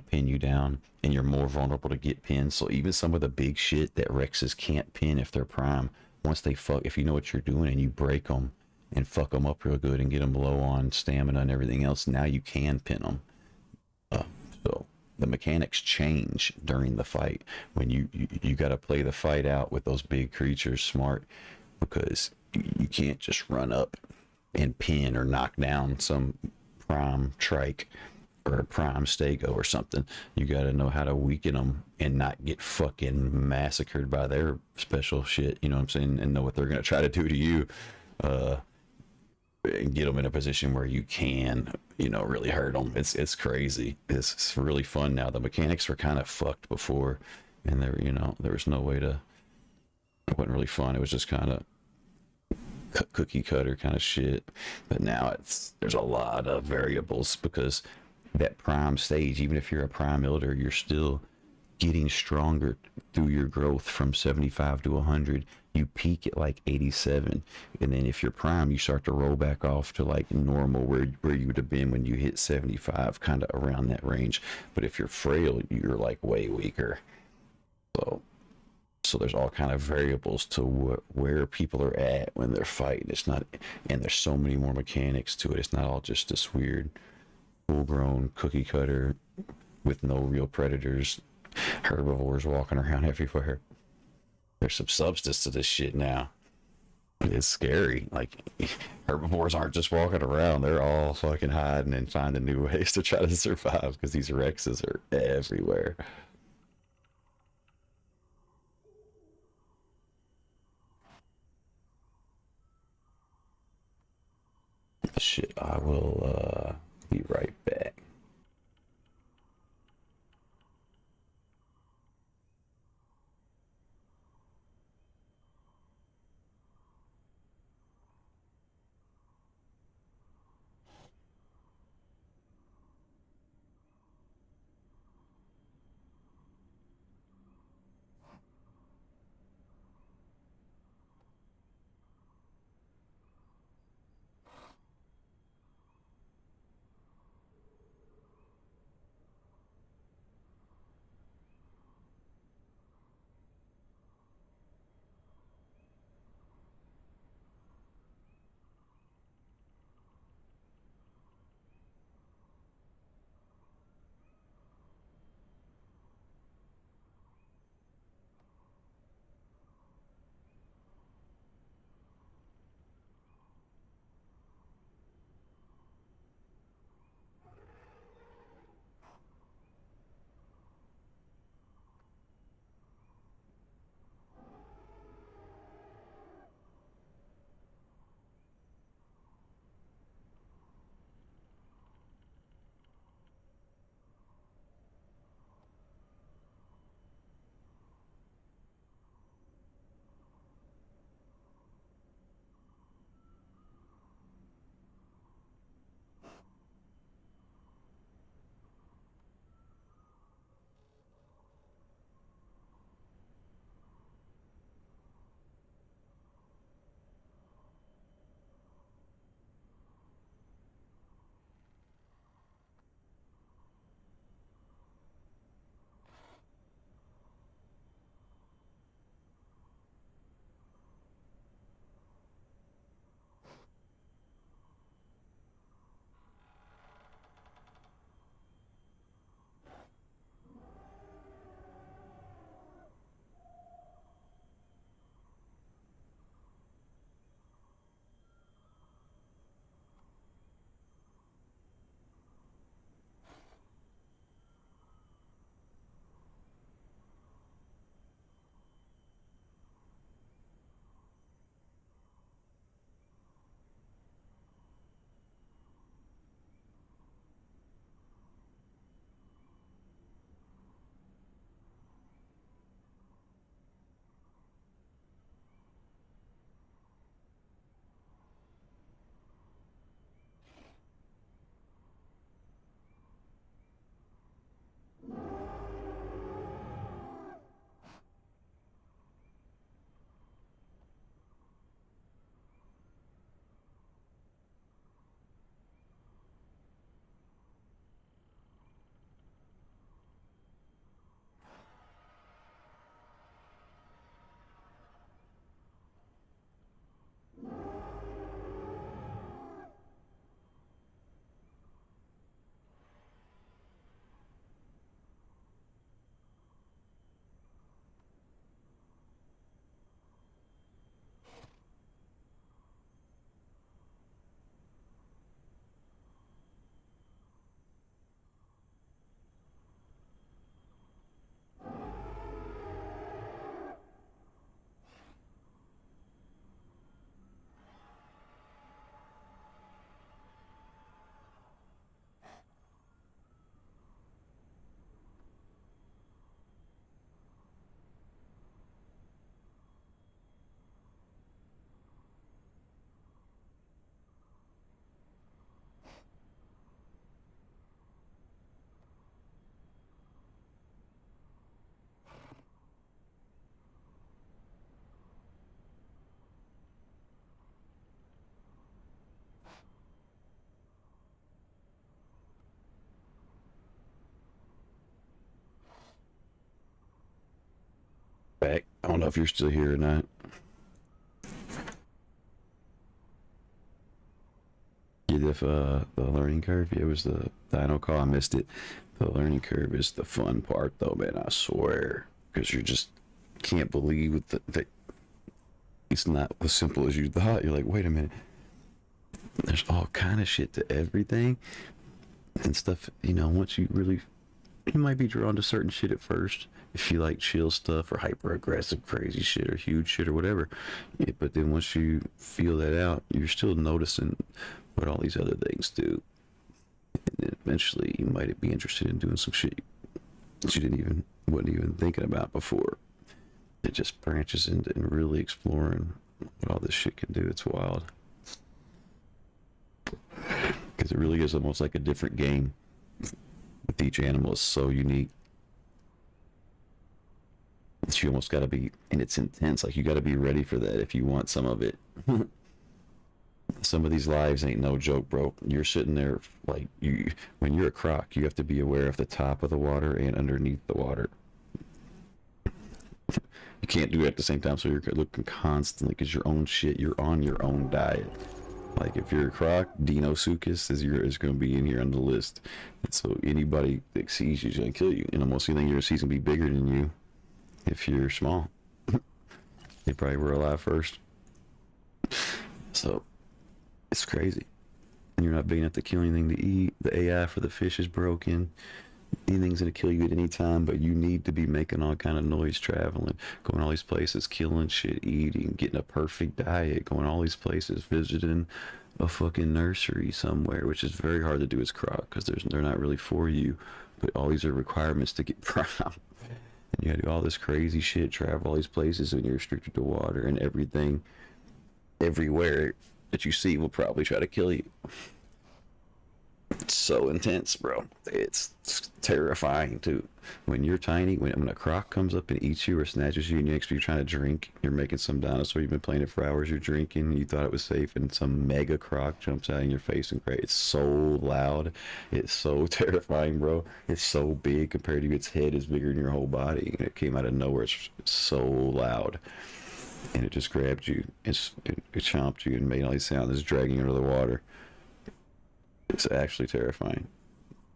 pin you down, and you're more vulnerable to get pinned. So even some of the big shit that Rexes can't pin if they're prime, once they fuck, if you know what you're doing and you break them and fuck them up real good and get them low on stamina and everything else, now you can pin them. So the mechanics change during the fight when you got to play the fight out with those big creatures smart, because you can't just run up and pin or knock down some prime trike or a prime stego or something. You got to know how to weaken them and not get fucking massacred by their special shit, you know what I'm saying, and know what they're going to try to do to you, and get them in a position where you can, really hurt them. It's crazy. It's really fun now. The mechanics were kind of fucked before, and there was no way to. It wasn't really fun. It was just kind of cookie cutter kind of shit. But now there's a lot of variables because that prime stage, even if you're a prime elder, you're still getting stronger through your growth from 75 to 100. You peak at like 87, and then if you're prime, you start to roll back off to like normal, where you would have been when you hit 75, kind of around that range. But if you're frail, you're like way weaker. So there's all kind of variables to where people are at when they're fighting. It's not, and there's so many more mechanics to it. It's not all just this weird full grown cookie cutter with no real predators, herbivores walking around everywhere. There's some substance to this shit now. It's scary. Like, herbivores aren't just walking around, they're all fucking hiding and finding new ways to try to survive because these Rexes are everywhere. Shit, I will be right back. back. I don't know if you're still here or not. Yeah, the learning curve. Yeah, it was the Dino call. I missed it. The learning curve is the fun part, though, man. I swear, because you just can't believe that it's not as simple as you thought. You're like, wait a minute. There's all kind of shit to everything and stuff. You know, once you really, you might be drawn to certain shit at first if you like chill stuff or hyper aggressive, crazy shit or huge shit or whatever. Yeah, but then once you feel that out, you're still noticing what all these other things do. And then eventually, you might be interested in doing some shit that you wasn't even thinking about before. It just branches into and really exploring what all this shit can do. It's wild because it really is almost like a different game. With each animal is so unique. You almost got to be, and it's intense. Like you got to be ready for that if you want some of it. Some of these lives ain't no joke, bro. You're sitting there like when you're a croc, you have to be aware of the top of the water and underneath the water. You can't do it at the same time, so you're looking constantly because your own shit. You're on your own diet. Like if you're a croc, Deinosuchus is going to be in here on the list. And so anybody that sees you is going to kill you. And almost anything you're going to see is going to be bigger than you if you're small. They probably were alive first. So it's crazy. And you're not big enough to kill anything to eat. The AI for the fish is broken. Anything's gonna kill you at any time, but you need to be making all kind of noise, traveling, going all these places, killing shit, eating, getting a perfect diet, going all these places, visiting a fucking nursery somewhere, which is very hard to do as croc because they're not really for you. But all these are requirements to get prom. And you gotta do all this crazy shit, travel all these places, and you're restricted to water and everything. Everywhere that you see will probably try to kill you. It's so intense, bro. It's terrifying too. When you're tiny, when a croc comes up and eats you or snatches you, and you're trying to drink, you're making some dinosaur, you've been playing it for hours, you're drinking, and you thought it was safe, and some mega croc jumps out in your face and crazy. It's so loud. It's so terrifying, bro. It's so big compared to its head is bigger than your whole body, and it came out of nowhere. It's so loud. And it just grabbed you. It chomped you and made all these sounds. It's dragging you under the water. It's actually terrifying.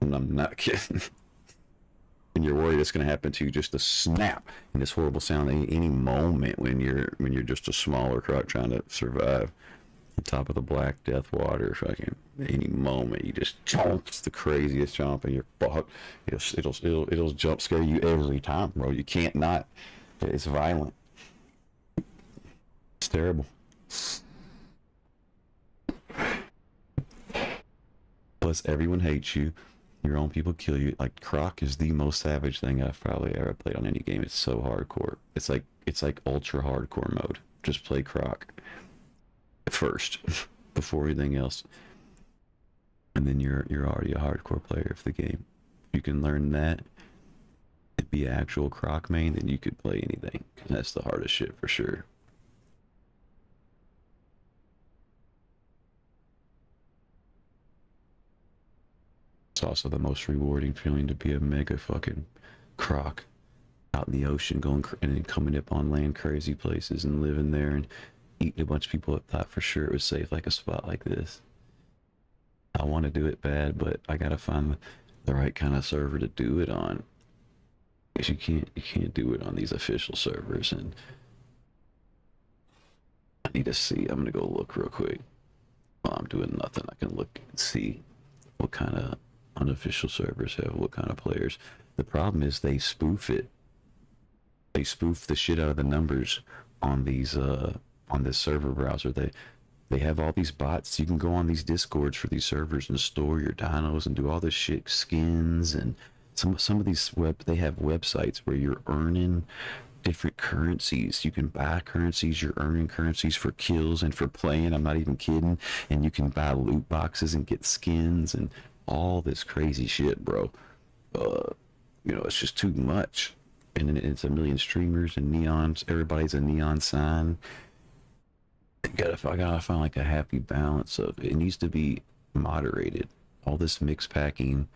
And I'm not kidding. And you're worried it's going to happen to you, just a snap and this horrible sound any moment when you're just a smaller croc trying to survive on top of the black death water. Fucking any moment you just chomp. It's the craziest chomp and you're fucked. It'll jump scare you every time, bro. You can't not. It's violent. It's terrible. Plus, everyone hates you. Your own people kill you. Like croc is the most savage thing I've probably ever played on any game. It's so hardcore. It's like ultra hardcore mode. Just play croc first before anything else, and then you're already a hardcore player of the game. If you can learn that and be actual croc main, then you could play anything. That's the hardest shit for sure. It's also the most rewarding feeling to be a mega fucking croc out in the ocean, going and then coming up on land crazy places and living there and eating a bunch of people that thought for sure it was safe, like a spot like this. I want to do it bad, but I gotta find the right kind of server to do it on. Because you can't do it on these official servers, and I need to see. I'm gonna go look real quick. While I'm doing nothing, I can look and see what kind of unofficial servers have what kind of players. The problem is they spoof it. They spoof the shit out of the numbers on these on this server browser. They have all these bots. You can go on these discords for these servers and store your dinos and do all this shit, skins, and some of these they have websites where you're earning different currencies. You can buy currencies. You're earning currencies for kills and for playing. I'm not even kidding. And you can buy loot boxes and get skins and all this crazy shit, bro. It's just too much. And then it's a million streamers and neons. Everybody's a neon sign. I gotta find like a happy balance of it. Needs to be moderated. All this mix packing,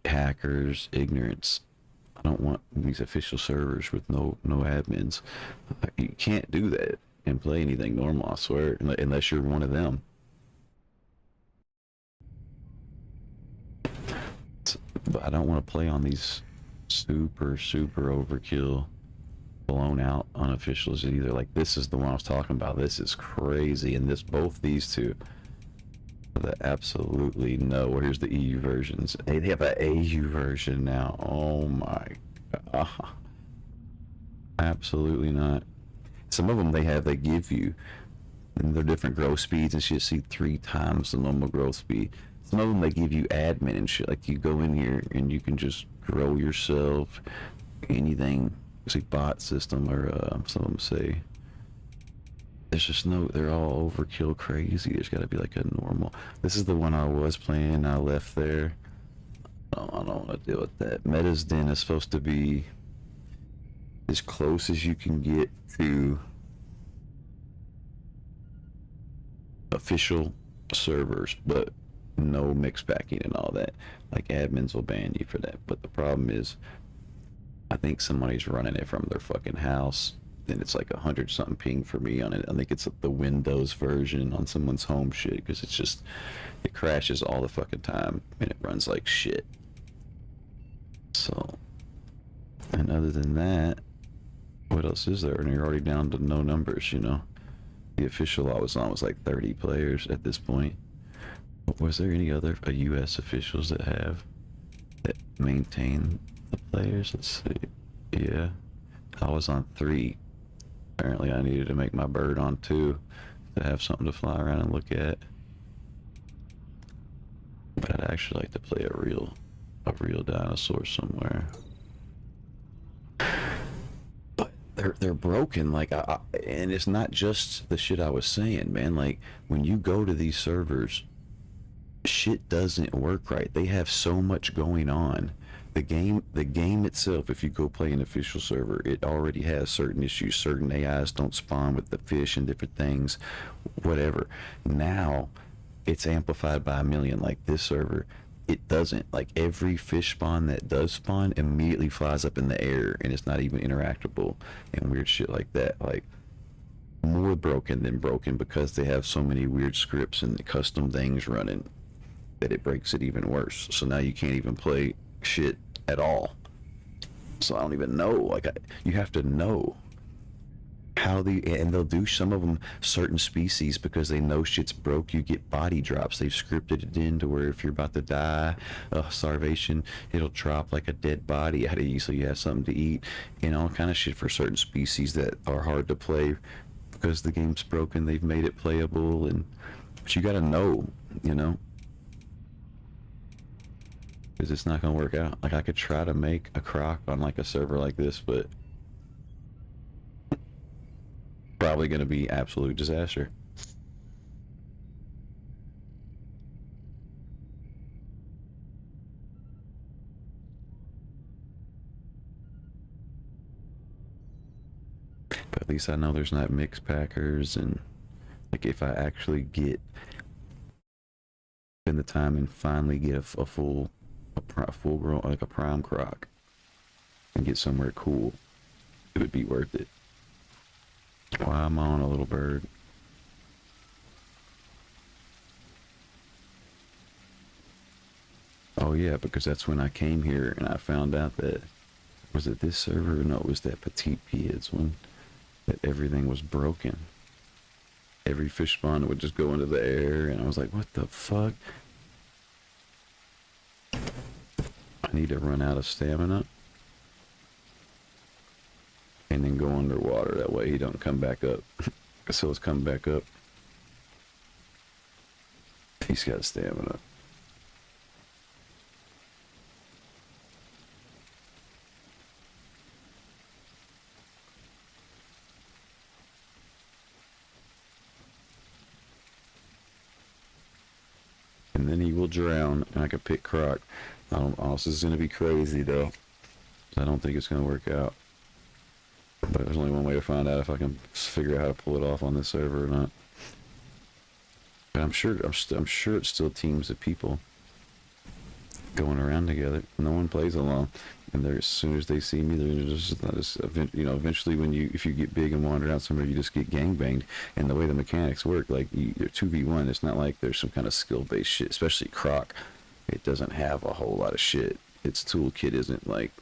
hackers, ignorance, I don't want these official servers with no admins. You can't do that and play anything normal, I swear, unless you're one of them. But I don't want to play on these super overkill, blown out unofficials either. Like, this is the one I was talking about. This is crazy, and both these two, the absolutely no. Here's the EU versions. They have an AU version now. Oh my god. Absolutely not. Some of them they give you, and they're different growth speeds, and shit. See 3 times the normal growth speed. Some of them they give you admin and shit. Like, you go in here and you can just grow yourself, anything. See, bot system, or some of them say. There's just no, they're all overkill crazy. There's got to be like a normal. This is the one I was playing. I left there. I don't want to deal with that. Meta's Den is supposed to be as close as you can get to official servers, but no mix packing and all that. Like, admins will ban you for that. But the problem is, I think somebody's running it from their fucking house, and it's like 100 something ping for me on it. I think it's the Windows version on someone's home shit, because it's just, it crashes all the fucking time and it runs like shit. So, and other than that, what else is there? And you're already down to no numbers, you know. The official I was on was like 30 players at this point. But was there any other US officials that maintain the players? Let's see. Yeah, I was on 3. Apparently I needed to make my bird on 2 to have something to fly around and look at. But I'd actually like to play a real dinosaur somewhere. But they're broken. Like, and it's not just the shit I was saying, man. Like, when you go to these servers, shit doesn't work right. They have so much going on. The game itself, if you go play an official server, it already has certain issues. Certain AIs don't spawn with the fish and different things, whatever. Now it's amplified by a million. Like, this server, it doesn't. Like, every fish spawn that does spawn immediately flies up in the air, and it's not even interactable and weird shit like that. Like, more broken than broken, because they have so many weird scripts and custom things running that it breaks it even worse. So now you can't even play shit at all. So I don't even know. Like, you have to know how and they'll do some of them certain species, because they know shit's broke. You get body drops. They've scripted it in to where if you're about to die starvation, it'll drop like a dead body out of you, so you have something to eat, and all kind of shit for certain species that are hard to play because the game's broken. They've made it playable, but you gotta know, you know, because it's not gonna work out. Like, I could try to make a croc on like a server like this, but probably gonna be absolute disaster. But at least I know there's not mix packers, and like, if I actually spend the time and finally get a full grown, like a prime croc, and get somewhere cool, it would be worth it. Why I'm on a little bird. Oh yeah, because that's when I came here and I found out that, was it this server? No, it was that Petite Pieds one, that everything was broken. Every fish spawn would just go into the air, and I was like, what the fuck? I need to run out of stamina and then go underwater. That way he don't come back up. So let's come back up. He's got stamina. And then he will drown, and I can pick croc. This is gonna be crazy though. I don't think it's gonna work out. But there's only one way to find out if I can figure out how to pull it off on this server or not. But I'm sure it still teams of people. going around together. No one plays alone. And they're, as soon as they see me, they're just you know, eventually when if you get big and wander out somewhere, you just get gangbanged. And the way the mechanics work, like, you're 2v1, it's not like there's some kind of skill-based shit, especially Croc. It doesn't have a whole lot of shit. Its toolkit isn't like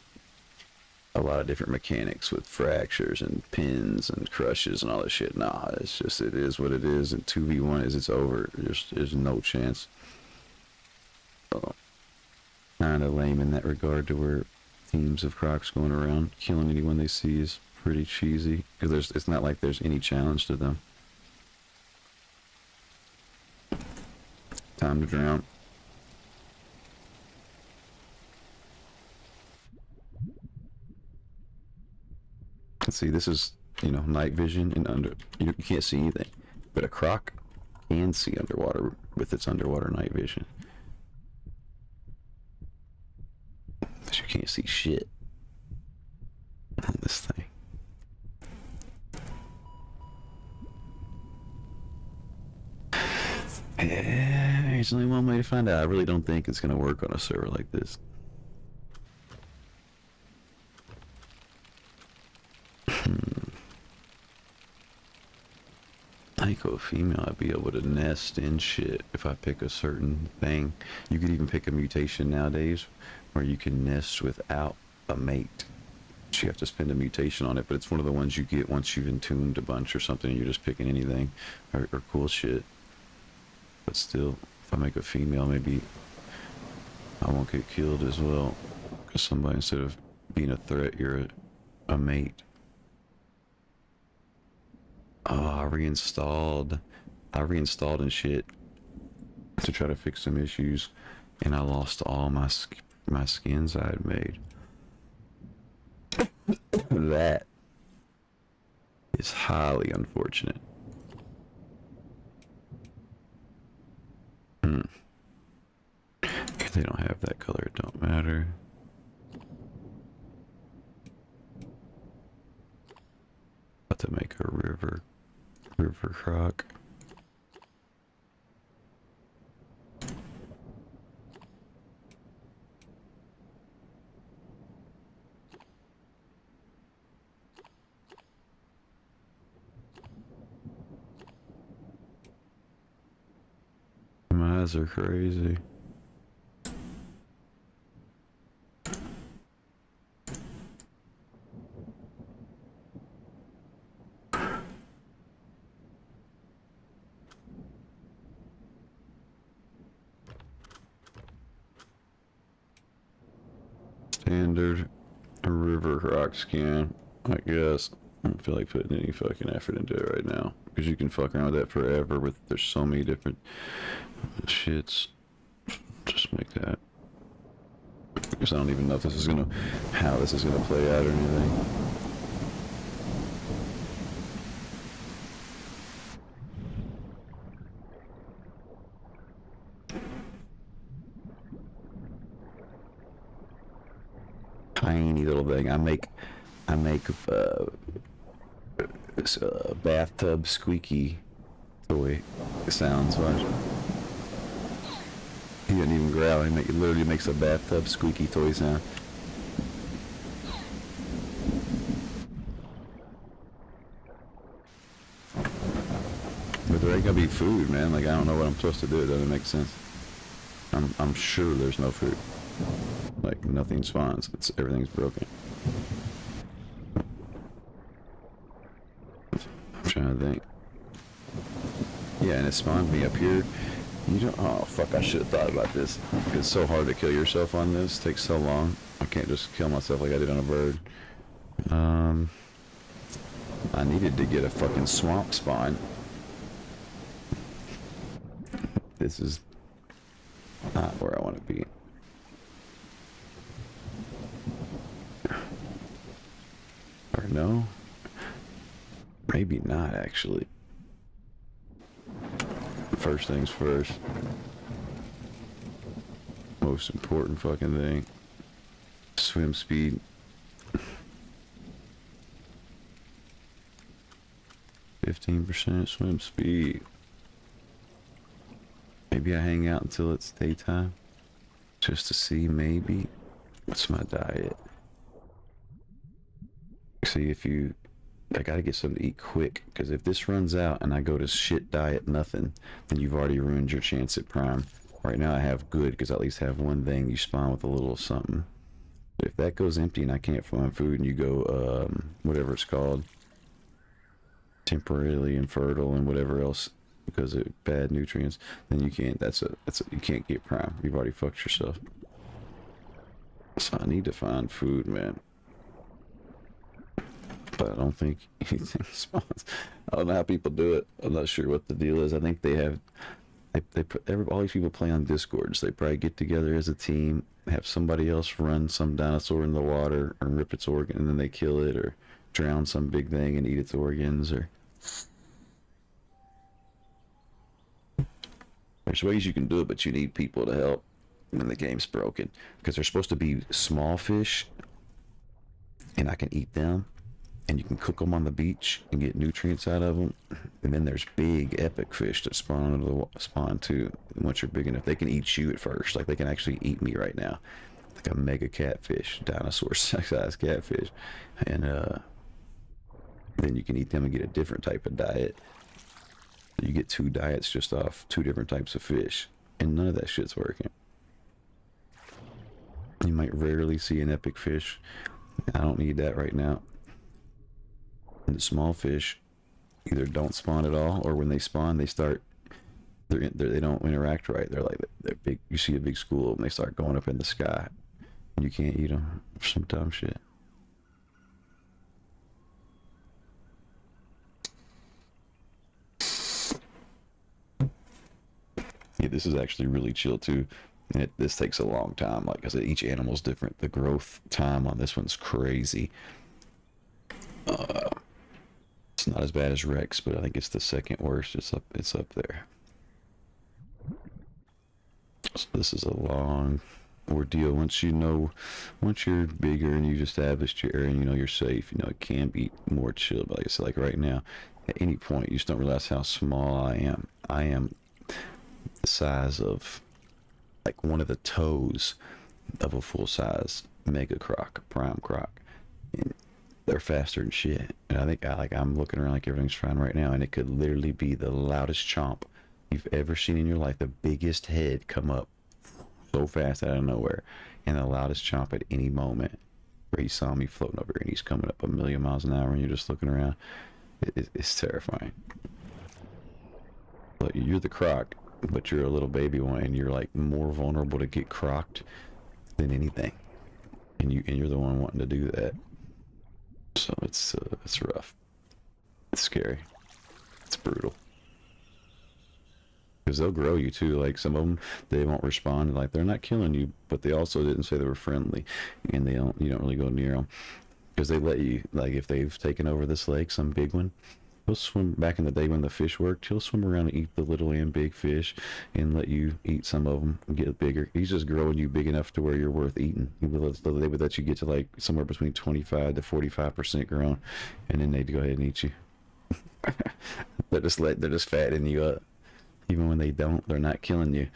a lot of different mechanics with fractures and pins and crushes and all that shit. Nah, it's just, it is what it is, and 2v1 is, it's over. There's no chance. So, kind of lame in that regard, to where teams of Crocs going around killing anyone they see is pretty cheesy, because it's not like there's any challenge to them. Time to drown. Let's see, this is, you know, night vision, and you can't see anything, but a Croc can see underwater with its underwater night vision. But you can't see shit on this thing. Yeah, there's only one way to find out. I really don't think it's gonna work on a server like this. I think a female, I'd be able to nest in shit if I pick a certain thing. You could even pick a mutation nowadays where you can nest without a mate. You have to spend a mutation on it, but it's one of the ones you get once you've entombed a bunch or something, and you're just picking anything or cool shit. But still, if I make a female, maybe I won't get killed as well, because somebody, instead of being a threat, you're a mate. Oh, I reinstalled and shit to try to fix some issues, and I lost all my skins I had made. That is highly unfortunate. If they don't have that color, it don't matter. About to make a river Croc. My eyes are crazy. Standard river Croc skin, I guess. I don't feel like putting any fucking effort into it right now, because you can fuck around with that forever. There's so many different shits. Just make that. Because I don't even know if how this is gonna play out or anything. Tiny little thing. I make bathtub squeaky toy sounds. Watch. He didn't even growl. He literally makes a bathtub squeaky toy sound. But there ain't gonna be food, man. Like, I don't know what I'm supposed to do. It doesn't make sense. I'm sure there's no food. Like, nothing spawns. Everything's broken. I'm trying to think. Yeah, and it spawned me up here. You don't. Oh fuck! I should have thought about this. It's so hard to kill yourself on this. It takes so long. I can't just kill myself like I did on a bird. I needed to get a fucking swamp spawn. This is not where I want to be. Or no? Maybe not, actually. First things first. Most important fucking thing. Swim speed. 15% swim speed. Maybe I hang out until it's daytime. just to see maybe what's my diet. See if you, I gotta get something to eat quick, because if this runs out and I go to shit diet nothing, then you've already ruined your chance at prime. Right now I have good, because I at least have one thing. You spawn with a little something. But if that goes empty and I can't find food, and you go whatever it's called, temporarily infertile and whatever else because of bad nutrients, then you can't. You can't get prime. You've already fucked yourself. So I need to find food, man. But I don't think anything spawns. I don't know how people do it. I'm not sure what the deal is. I think they have. All these people play on Discords. They probably get together as a team, have somebody else run some dinosaur in the water or rip its organ, and then they kill it or drown some big thing and eat its organs. Or there's ways you can do it, but you need people to help when the game's broken, because they're supposed to be small fish, and I can eat them. And you can cook them on the beach and get nutrients out of them. And then there's big epic fish that spawn into the spawn too. Once you're big enough, they can eat you at first. Like they can actually eat me right now, like a mega catfish, dinosaur-sized catfish. And then you can eat them and get a different type of diet. You get 2 diets just off 2 different types of fish, and none of that shit's working. You might rarely see an epic fish. I don't need that right now. And the small fish either don't spawn at all, or when they spawn, they start. They don't interact right. They're big. You see a big school, and they start going up in the sky, and you can't eat them. Some dumb shit. Yeah, this is actually really chill too, and this takes a long time. Like I said, each animal's different. The growth time on this one's crazy. It's not as bad as Rex, but I think it's the second worst. It's up there. So this is a long ordeal. Once you're bigger and you've established your area and you know you're safe, it can be more chill. But like I said, like right now, at any point, you just don't realize how small I am. I am the size of like one of the toes of a full-size mega croc, prime croc. And they're faster than shit, and I think I'm looking around like everything's fine right now, and it could literally be the loudest chomp you've ever seen in your life. The biggest head come up so fast out of nowhere, and the loudest chomp at any moment. Where he saw me floating over, and he's coming up 1,000,000 miles an hour, and you're just looking around. It's terrifying. But you're the croc, but you're a little baby one, and you're like more vulnerable to get crocked than anything, and you're the one wanting to do that. So it's rough. It's scary. It's brutal. Because they'll grow you too. Like some of them, they won't respond. Like they're not killing you, but they also didn't say they were friendly, and you don't really go near them because they let you. Like if they've taken over this lake, some big one, he'll swim. Back in the day when the fish worked, he'll swim around and eat the little and big fish, and let you eat some of them and get bigger. He's just growing you big enough to where you're worth eating. They would let you get to like somewhere between 25 to 45% grown, and then they'd go ahead and eat you. they're just fattening you up. Even when they don't, they're not killing you.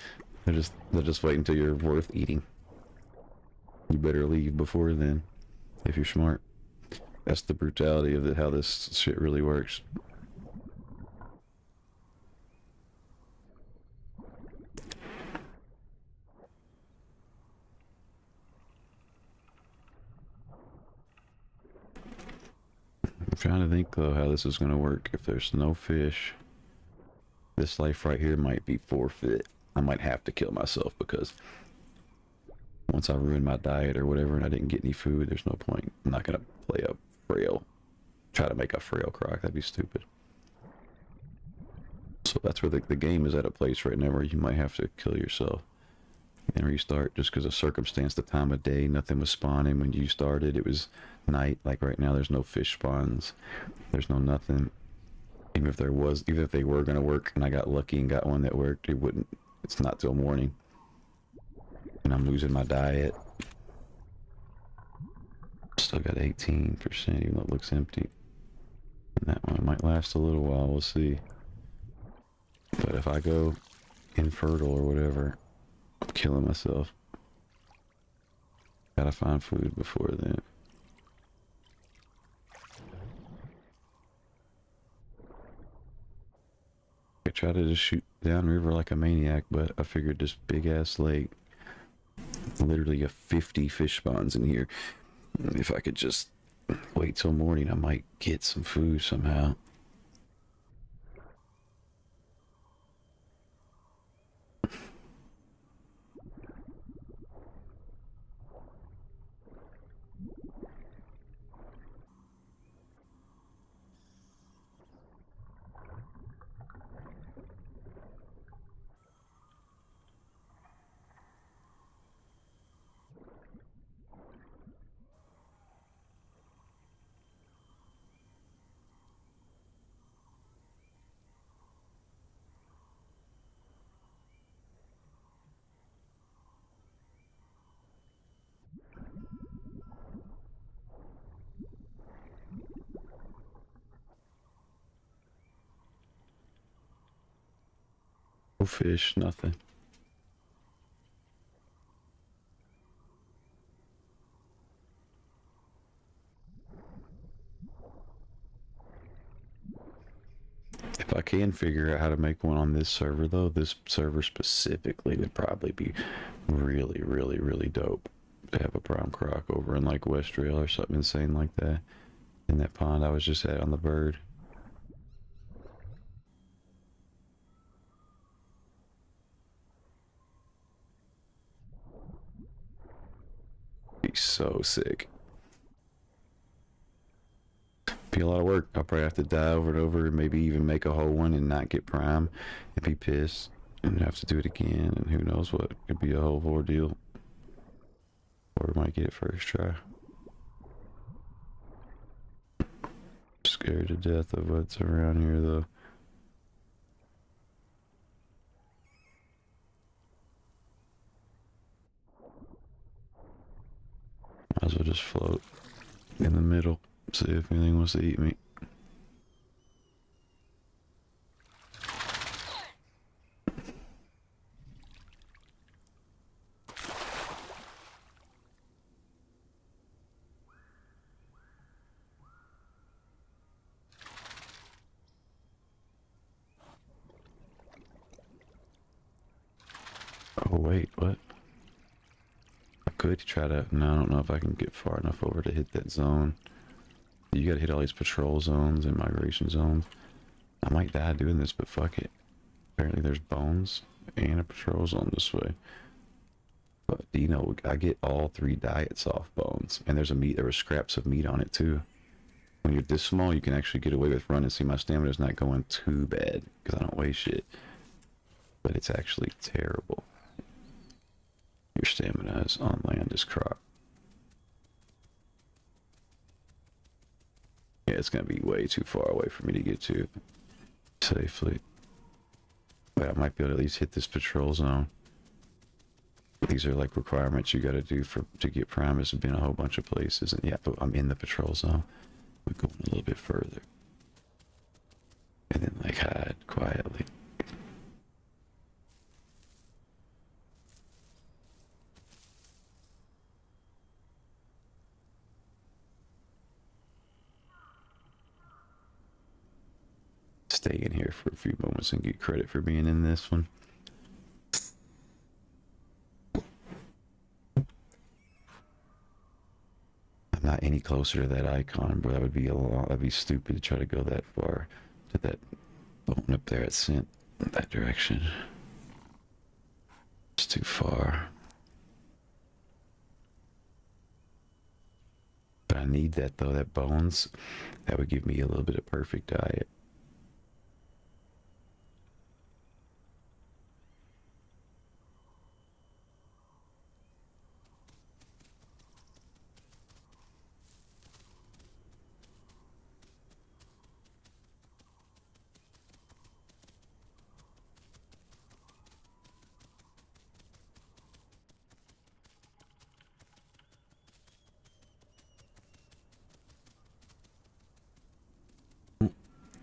They're just waiting until you're worth eating. You better leave before then, if you're smart. That's the brutality of how this shit really works. I'm trying to think though how this is going to work. If there's no fish, this life right here might be forfeit. I might have to kill myself because once I ruin my diet or whatever and I didn't get any food, there's no point. I'm not going to play a try to make a frail croc. That'd be stupid. So that's where the game is at a place right now where you might have to kill yourself and restart just because of circumstance, the time of day. Nothing was spawning when you started. It was night. Like right now, there's no fish spawns. There's no nothing. Even if they were going to work and I got lucky and got one that worked, it's not till morning. And I'm losing my diet. Still got 18%, even though it looks empty. And that one might last a little while, we'll see. But if I go infertile or whatever, I'm killing myself. Gotta find food before then. I tried to just shoot downriver like a maniac, but I figured this big ass lake, literally a 50 fish spawns in here. If I could just wait till morning, I might get some food somehow. No fish, nothing. If I can figure out how to make one on this server, though, this server specifically would probably be really, really, really dope to have a prime croc over in like West Rail or something insane like that. In that pond I was just at on the bird. Be so sick. Be a lot of work. I'll probably have to die over and over and maybe even make a whole one and not get prime and be pissed and have to do it again, and who knows what. Could be a whole ordeal. Or we might get it first try. Scared to death of what's around here though. Might as well just float in the middle. See if anything wants to eat me. Oh wait, what? I could try to, no, I don't know if I can get far enough over to hit that zone. You gotta hit all these patrol zones and migration zones. I might die doing this, but fuck it. Apparently there's bones and a patrol zone this way. But you know, I get all 3 diets off bones, and there were scraps of meat on it too. When you're this small, you can actually get away with running. See, my stamina's not going too bad because I don't weigh shit. But it's actually terrible. Your stamina is on land is croc. Yeah, it's gonna be way too far away for me to get to safely. But I might be able to at least hit this patrol zone. These are like requirements you gotta do to get prime. Has been a whole bunch of places, and yeah, but I'm in the patrol zone. We're going a little bit further. And then like hide quietly. Stay in here for a few moments and get credit for being in this one. I'm not any closer to that icon, but that would be that'd be stupid to try to go that far to that bone up there at Scent in that direction. It's too far. But I need that though, that bones. That would give me a little bit of perfect diet.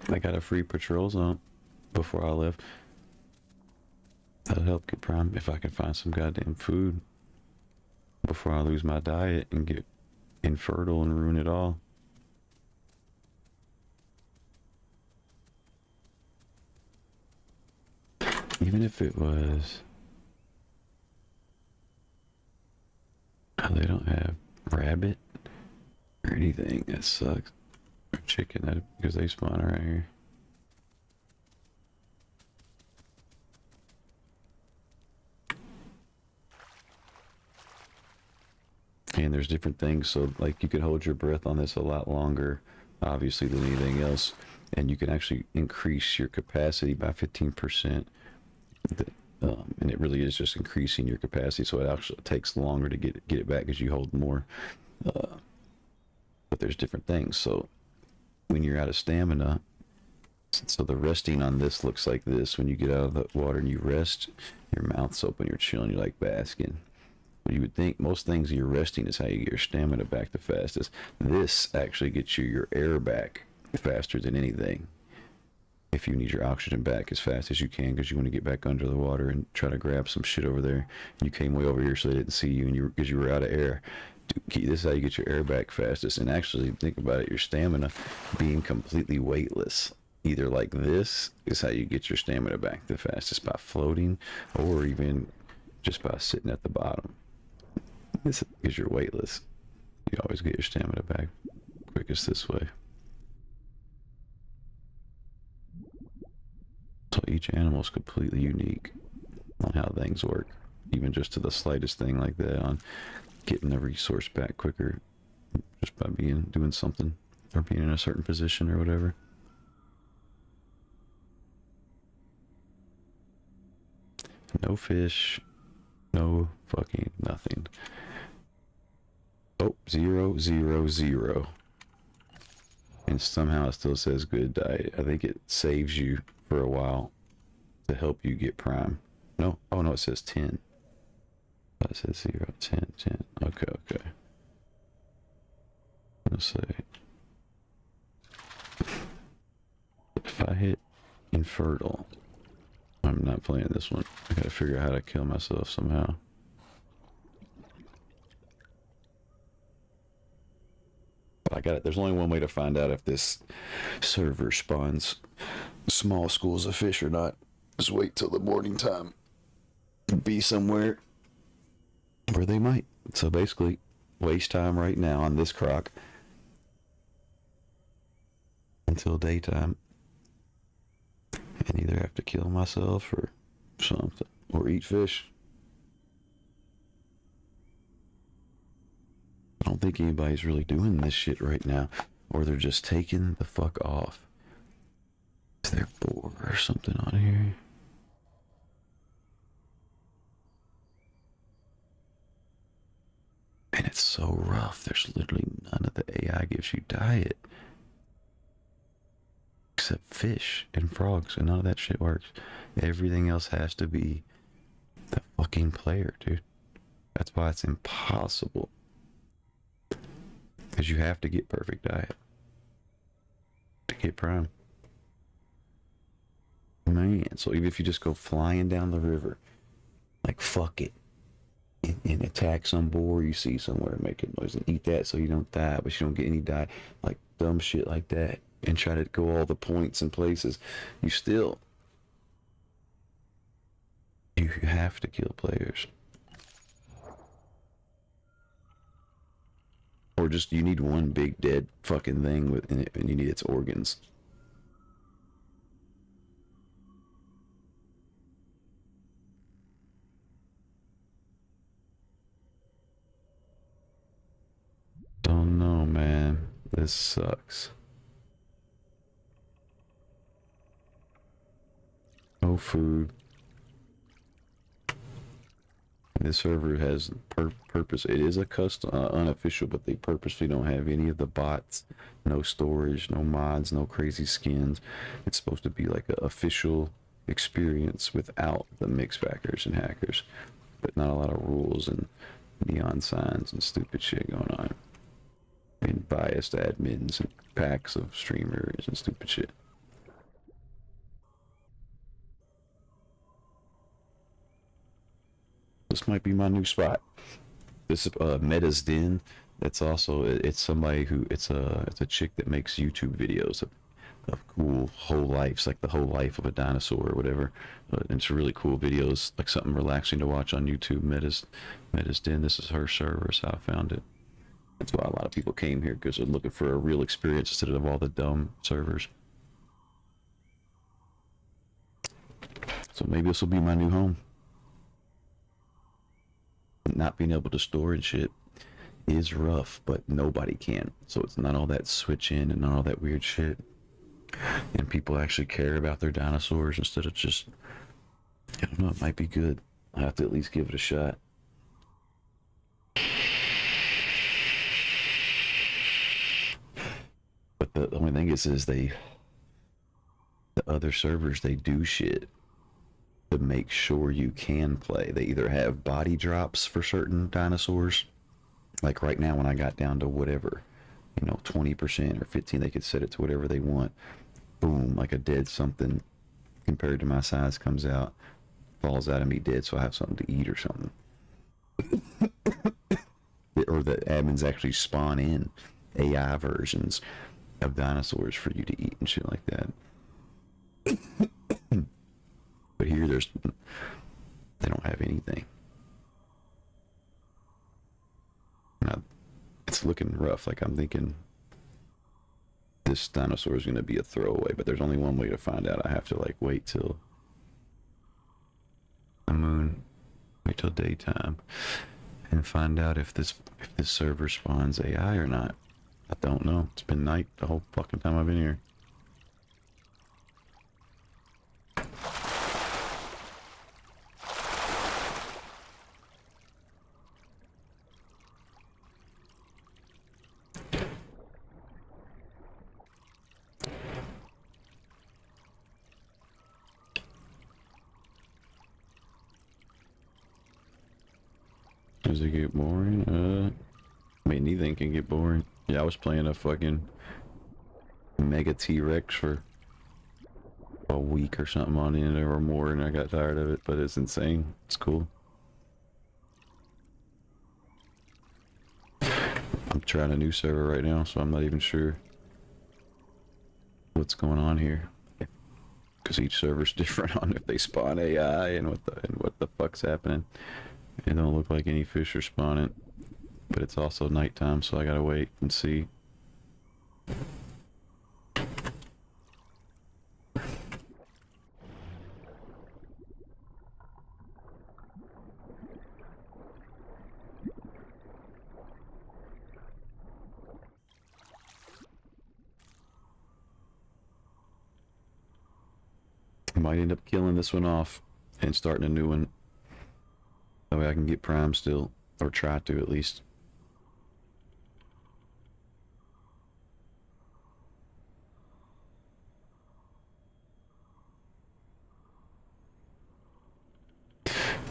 I got a free patrol zone before I left. That'll help get prime if I can find some goddamn food. before I lose my diet and get infertile and ruin it all. Even if it was... Oh, they don't have rabbit or anything. That sucks. Or chicken, because they spawn right here. And there's different things, so like you can hold your breath on this a lot longer, obviously, than anything else, and you can actually increase your capacity by 15%. And it really is just increasing your capacity, so it actually takes longer to get it back because you hold more. But there's different things. So when you're out of stamina, so the resting on this looks like this. When you get out of the water and you rest, your mouth's open, you're chilling, you're like basking. You would think most things you're resting is how you get your stamina back the fastest. This actually gets you your air back faster than anything. If you need your oxygen back as fast as you can, because you want to get back under the water and try to grab some shit over there. And you came way over here so they didn't see you, and because you were out of air. This is how you get your air back fastest. And actually, think about it, your stamina being completely weightless. Either like this is how you get your stamina back the fastest, by floating, or even just by sitting at the bottom. This is you're weightless. You always get your stamina back quickest this way. So each animal is completely unique on how things work, even just to the slightest thing like that, on getting the resource back quicker, just by doing something or being in a certain position or whatever. No fish, no fucking nothing. Oh, 0, 0, 0. And somehow it still says good diet. I think it saves you for a while to help you get prime. No, oh no, it says 10. Oh, it says 0, 10, 10. Okay, okay. Let's see. If I hit infertile, I'm not playing this one. I gotta figure out how to kill myself somehow. I got it. There's only one way to find out if this server spawns small schools of fish or not. Just wait till the morning time. Be somewhere where they might. So basically, waste time right now on this croc until daytime, and either have to kill myself or something, or eat fish. I don't think anybody's really doing this shit right now, or they're just taking the fuck off. Is there boar or something on here? And it's so rough. There's literally none of the AI gives you diet. Except fish and frogs, and none of that shit works. Everything else has to be the fucking player, dude. That's why it's impossible. Because you have to get perfect diet to get prime. Man, so even if you just go flying down the river, like fuck it, and attack some boar you see somewhere, making noise, and eat that so you don't die, but you don't get any diet, like dumb shit like that, and try to go all the points and places, you have to kill players. Or just, you need one big dead fucking thing within it, and you need its organs. Don't know, man. This sucks. No food. This server has purpose. It is a custom, unofficial, but they purposely don't have any of the bots, no storage, no mods, no crazy skins. It's supposed to be like an official experience without the mix backers and hackers, but not a lot of rules and neon signs and stupid shit going on, and biased admins and packs of streamers and stupid shit. This might be my new spot. This Meta's Den. It's also it's somebody who it's a chick that makes YouTube videos of cool whole lives, like the whole life of a dinosaur or whatever. And it's really cool videos, like something relaxing to watch on YouTube. Meta's Den. This is her server. Is how I found it. That's why a lot of people came here, because they're looking for a real experience instead of all the dumb servers. So maybe this will be my new home. Not being able to store and shit is rough, but nobody can. So it's not all that switching and not all that weird shit. And people actually care about their dinosaurs instead of just, I don't know, it might be good. I have to at least give it a shot. But the only thing is the other servers, they do shit to make sure you can play. They either have body drops for certain dinosaurs, like right now when I got down to whatever, 20% or 15, they could set it to whatever they want. Boom, like a dead something compared to my size comes out, falls out of me dead, so I have something to eat or something. Or the admins actually spawn in AI versions of dinosaurs for you to eat and shit like that. But here, they don't have anything. Now, it's looking rough. Like, I'm thinking this dinosaur is going to be a throwaway, but there's only one way to find out. I have to, like, wait till the moon, wait till daytime, and find out if this server spawns AI or not. I don't know. It's been night the whole fucking time I've been here. Does it get boring? I mean, anything can get boring. Yeah, I was playing a fucking Mega T-Rex for a week or something on it or more, and I got tired of it, but it's insane. It's cool. I'm trying a new server right now, so I'm not even sure what's going on here, because each server's different on if they spawn AI and what the fuck's happening. It don't look like any fish are spawning, but it's also nighttime, so I gotta wait and see. I might end up killing this one off and starting a new one. That way I can get Prime still, or try to at least.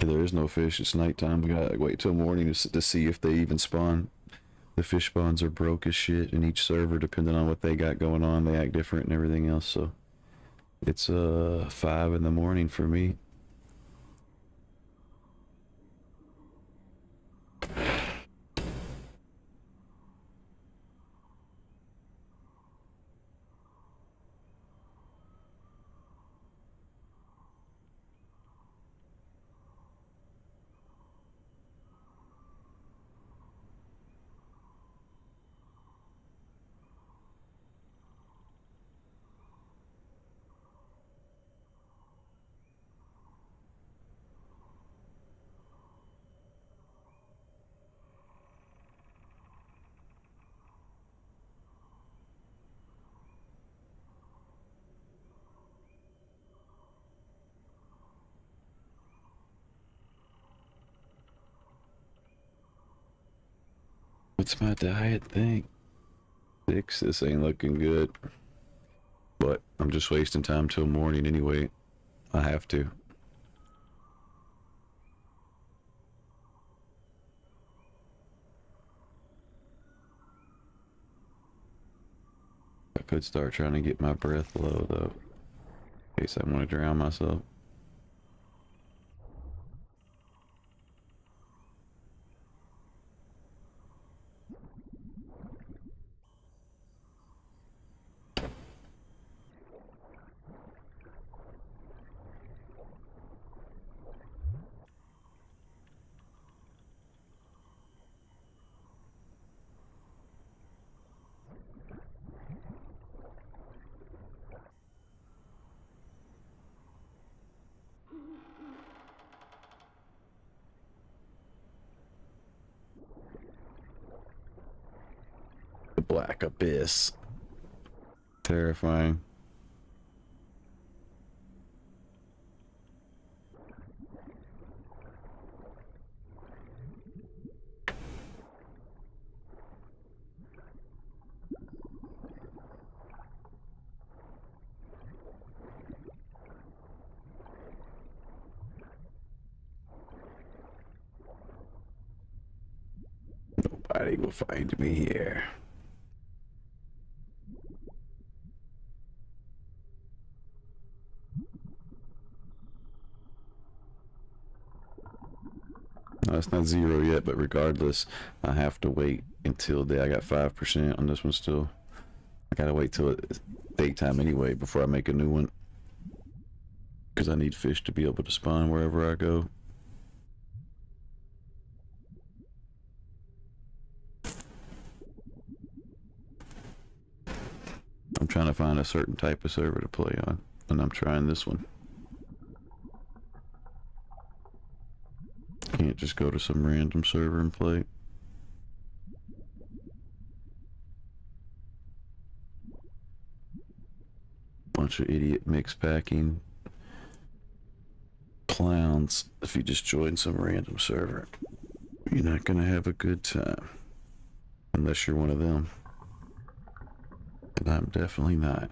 There is no fish. It's nighttime. We gotta wait till morning to see if they even spawn. The fish spawns are broke as shit, and each server, depending on what they got going on, they act different and everything else. So it's 5 in the morning for me. What's my diet thing? 6. This ain't looking good. But I'm just wasting time till morning anyway. I have to. I could start trying to get my breath low though, in case I want to drown myself. black abyss. Terrifying. Nobody will find me here. No, it's not 0 yet, but regardless, I have to wait until day. I got 5% on this one still. I gotta wait till it's daytime anyway before I make a new one. Because I need fish to be able to spawn wherever I go. I'm trying to find a certain type of server to play on, and I'm trying this one. Can't just go to some random server and play. Bunch of idiot mix packing clowns. If you just join some random server, you're not gonna have a good time. Unless you're one of them. And I'm definitely not.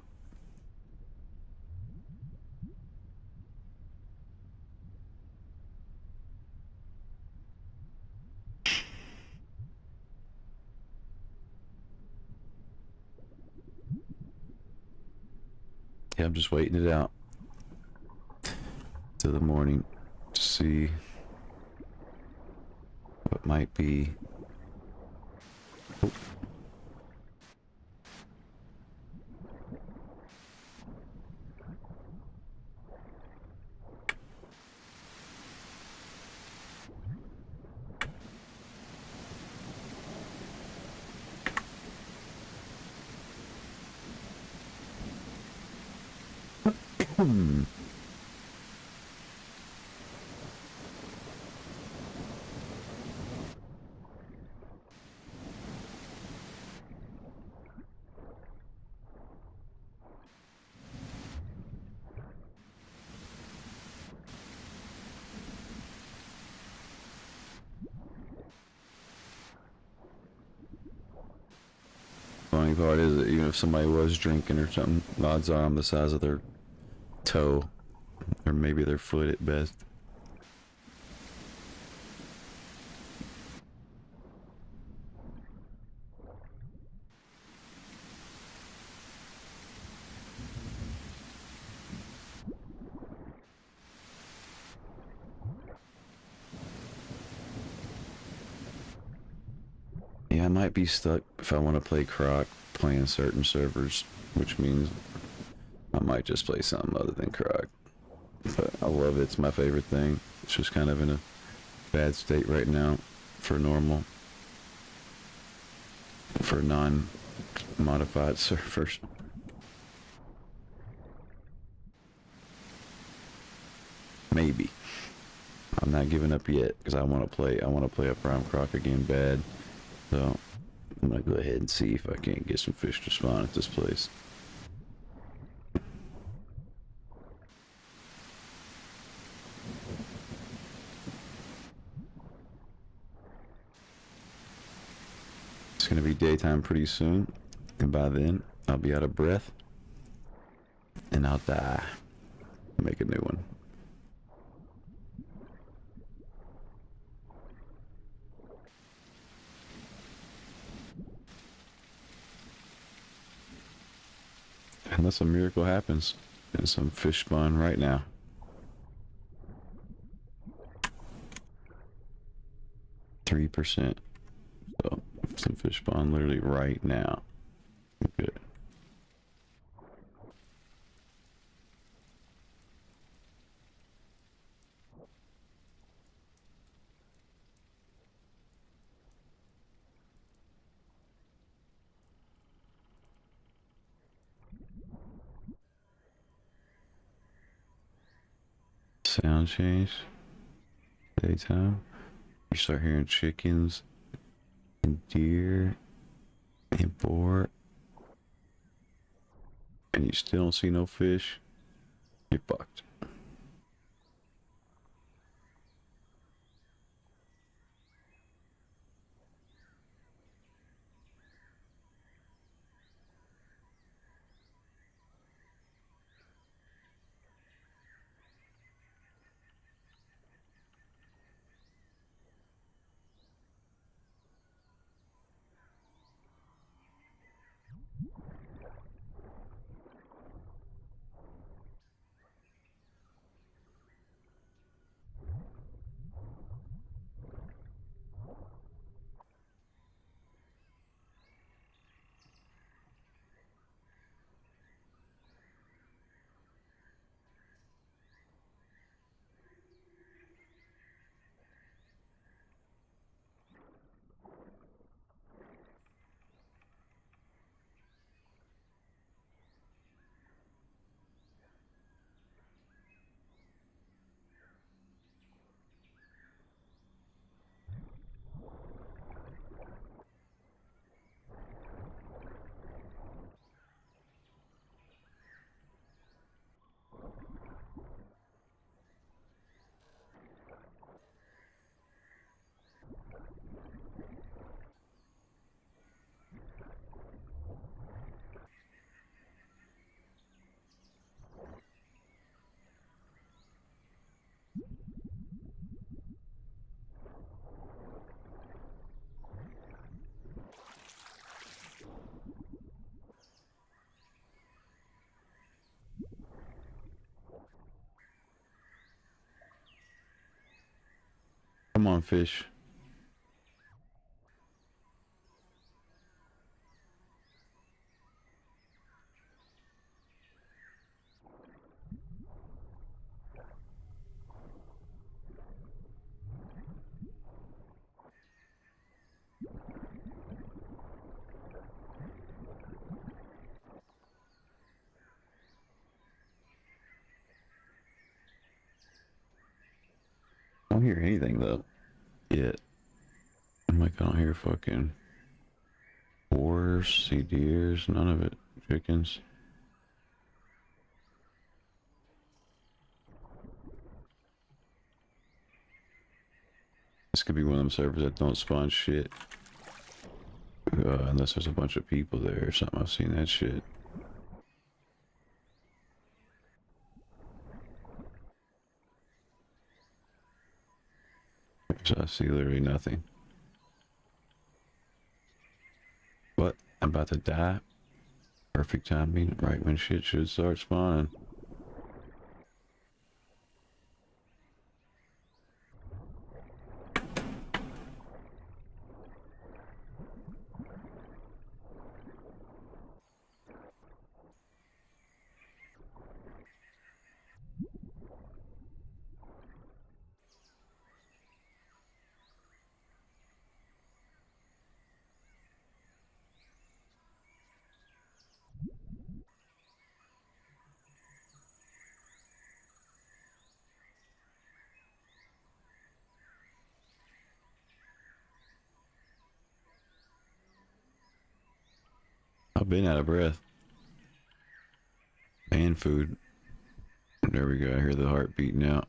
Yeah, I'm just waiting it out to the morning to see what might be. Oh. Funny part is that even if somebody was drinking or something, odds are I'm the size of their toe, or maybe their foot at best. Yeah, I might be stuck if I want to play Croc playing certain servers, which means I might just play something other than Croc. But I love it. It's my favorite thing. It's just kind of in a bad state right now for normal, for non-modified servers. Maybe. I'm not giving up yet because I want to play a Prime Croc again bad. So I'm gonna go ahead and see if I can't get some fish to spawn at this place. It's gonna be daytime pretty soon, and by then I'll be out of breath and I'll die. Make a new one. Unless a miracle happens and some fish spawn right now. %. So some fish spawn literally right now. Good. Sound change. Daytime. You start hearing chickens and deer Import. And you still don't see no fish? You're fucked. Come on, fish. I don't hear anything though. Yet. I'm like, I don't hear fucking horse, see deers, none of it. Chickens. This could be one of them servers that don't spawn shit. Unless there's a bunch of people there or something. I've seen that shit. So I see literally nothing. But I'm about to die. Perfect timing, right when shit should start spawning. I've been out of breath. And food. There we go, I hear the heart beating out.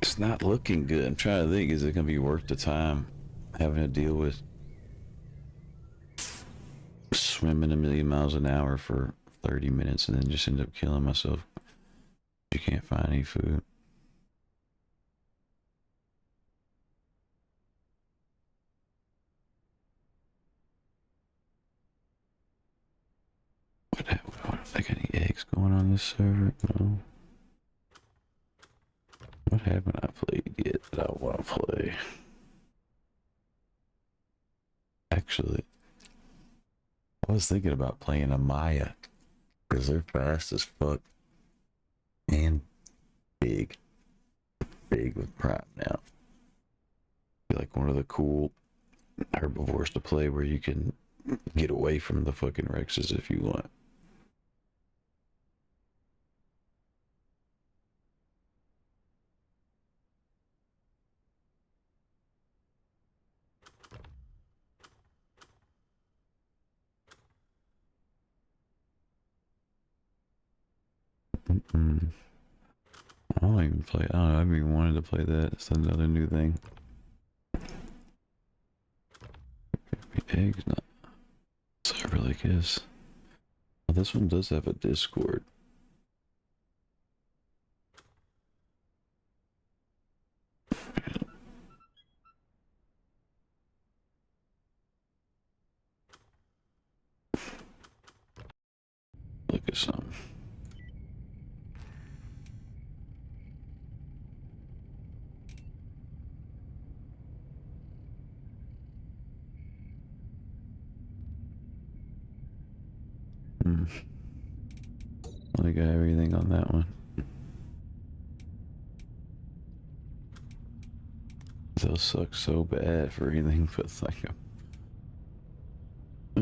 It's not looking good. I'm trying to think, is it gonna be worth the time having to deal with swimming a million miles an hour for 30 minutes and then just end up killing myself? You can't find any food. What I got any eggs going on this server? No. What haven't I played yet that I want to play? Actually, I was thinking about playing a Maya because they're fast as fuck and big, big with prime now. Be like one of the cool herbivores to play where you can get away from the fucking Rexes if you want. Mm-mm. I don't even play. I don't know. I've been wanting to play that. It's another new thing. Eggs, not Cyber Lake is. Oh, this one does have a Discord. Look at some. Hmm. I think I have everything on that one. They'll suck so bad for anything but like a...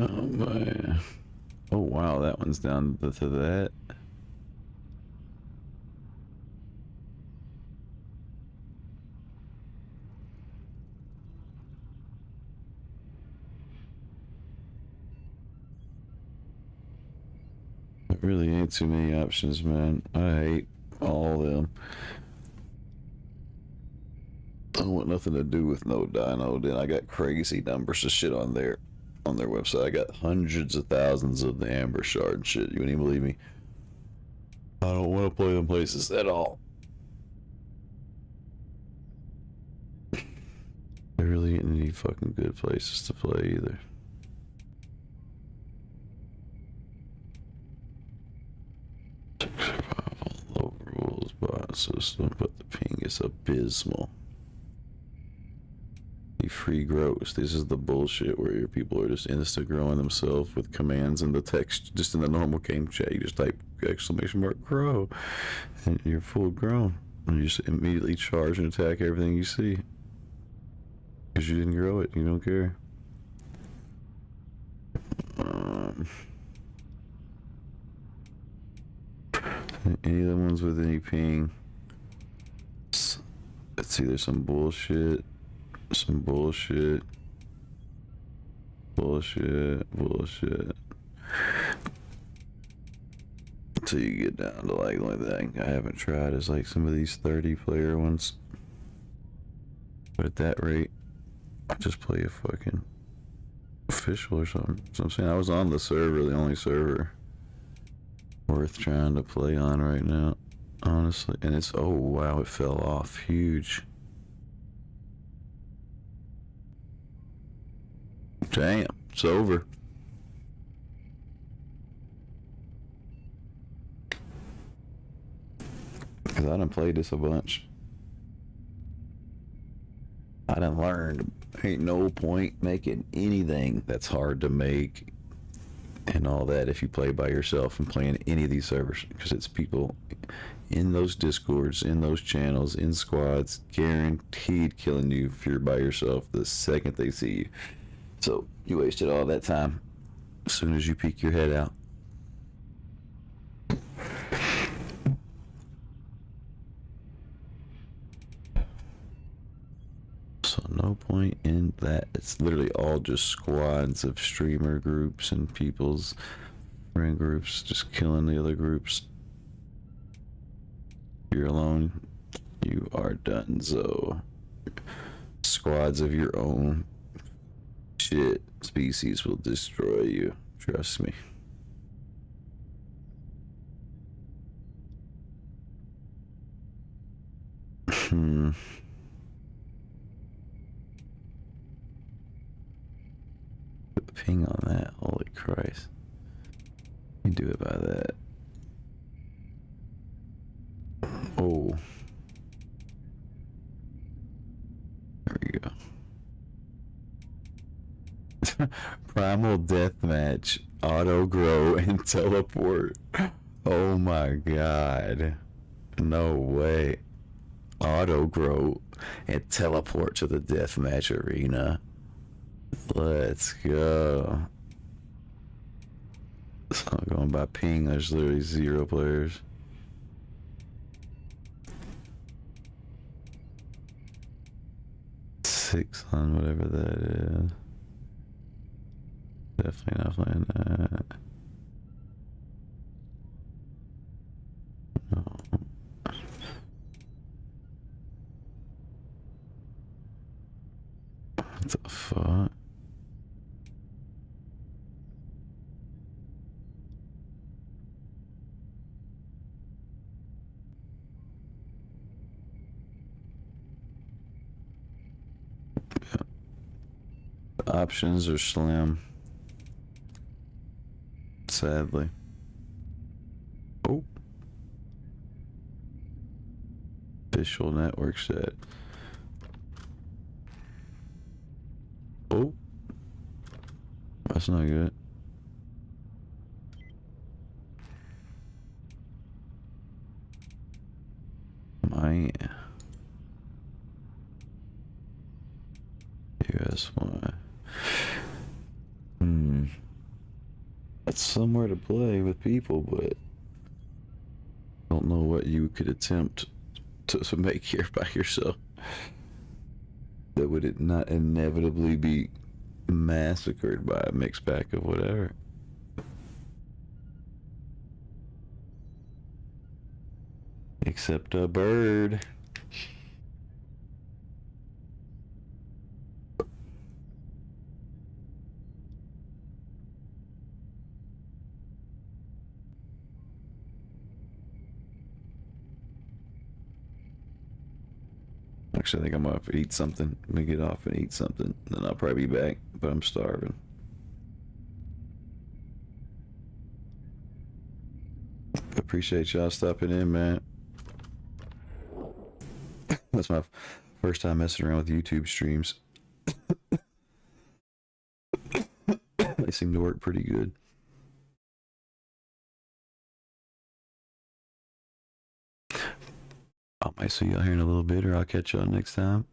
Oh my. Oh wow, that one's down to that. There really ain't too many options, man. I hate all of them. I don't want nothing to do with no dino. Then I got crazy numbers of shit on their website. I got hundreds of thousands of the amber shard shit. You wouldn't even believe me. I don't want to play them places at all. There really ain't any fucking good places to play either. Survival, low rules, bot system, but the ping is abysmal. The free grows. This is the bullshit where your people are just insta growing themselves with commands in the text, just in the normal game chat. You just type exclamation mark grow, and you're full grown. And you just immediately charge and attack everything you see. Because you didn't grow it, you don't care. Any of the ones with any ping, it's either some bullshit, bullshit. Until you get down to like the only thing I haven't tried is like some of these 30-player ones. But at that rate, I just play a fucking official or something. So I'm saying I was on the server, the only server worth trying to play on right now, honestly. And it's, oh wow, it fell off huge. Damn, it's over. Because I done played this a bunch. I done learned ain't no point making anything that's hard to make and all that if you play by yourself and playing any of these servers, because it's people in those discords, in those channels, in squads, guaranteed killing you if you're by yourself the second they see you. So you wasted all that time as soon as you peek your head out. So no point in that. It's literally all just squads of streamer groups and people's friend groups just killing the other groups. If you're alone, you are done. So squads of your own shit species will destroy you. Trust me. Put the ping on that. Holy Christ. You do it by that. Oh. There we go. Primal Deathmatch, Auto Grow, and Teleport. Oh my god. No way. Auto Grow and Teleport to the Deathmatch Arena. Let's go. So I'm going by ping, there's literally 0 players. Six on whatever that is. Definitely not playing that. No. What the fuck? The options are slim. Sadly. Oh. Official network set. Oh. That's not good. Man. US1. That's somewhere to play with people, but I don't know what you could attempt to make here by yourself. That would it not inevitably be massacred by a mixed pack of whatever. Except a bird. Actually, I think I'm gonna have to eat something. Let me get off and eat something. Then I'll probably be back, but I'm starving. Appreciate y'all stopping in, man. That's my first time messing around with YouTube streams. They seem to work pretty good. I might see y'all here in a little bit, or I'll catch y'all next time.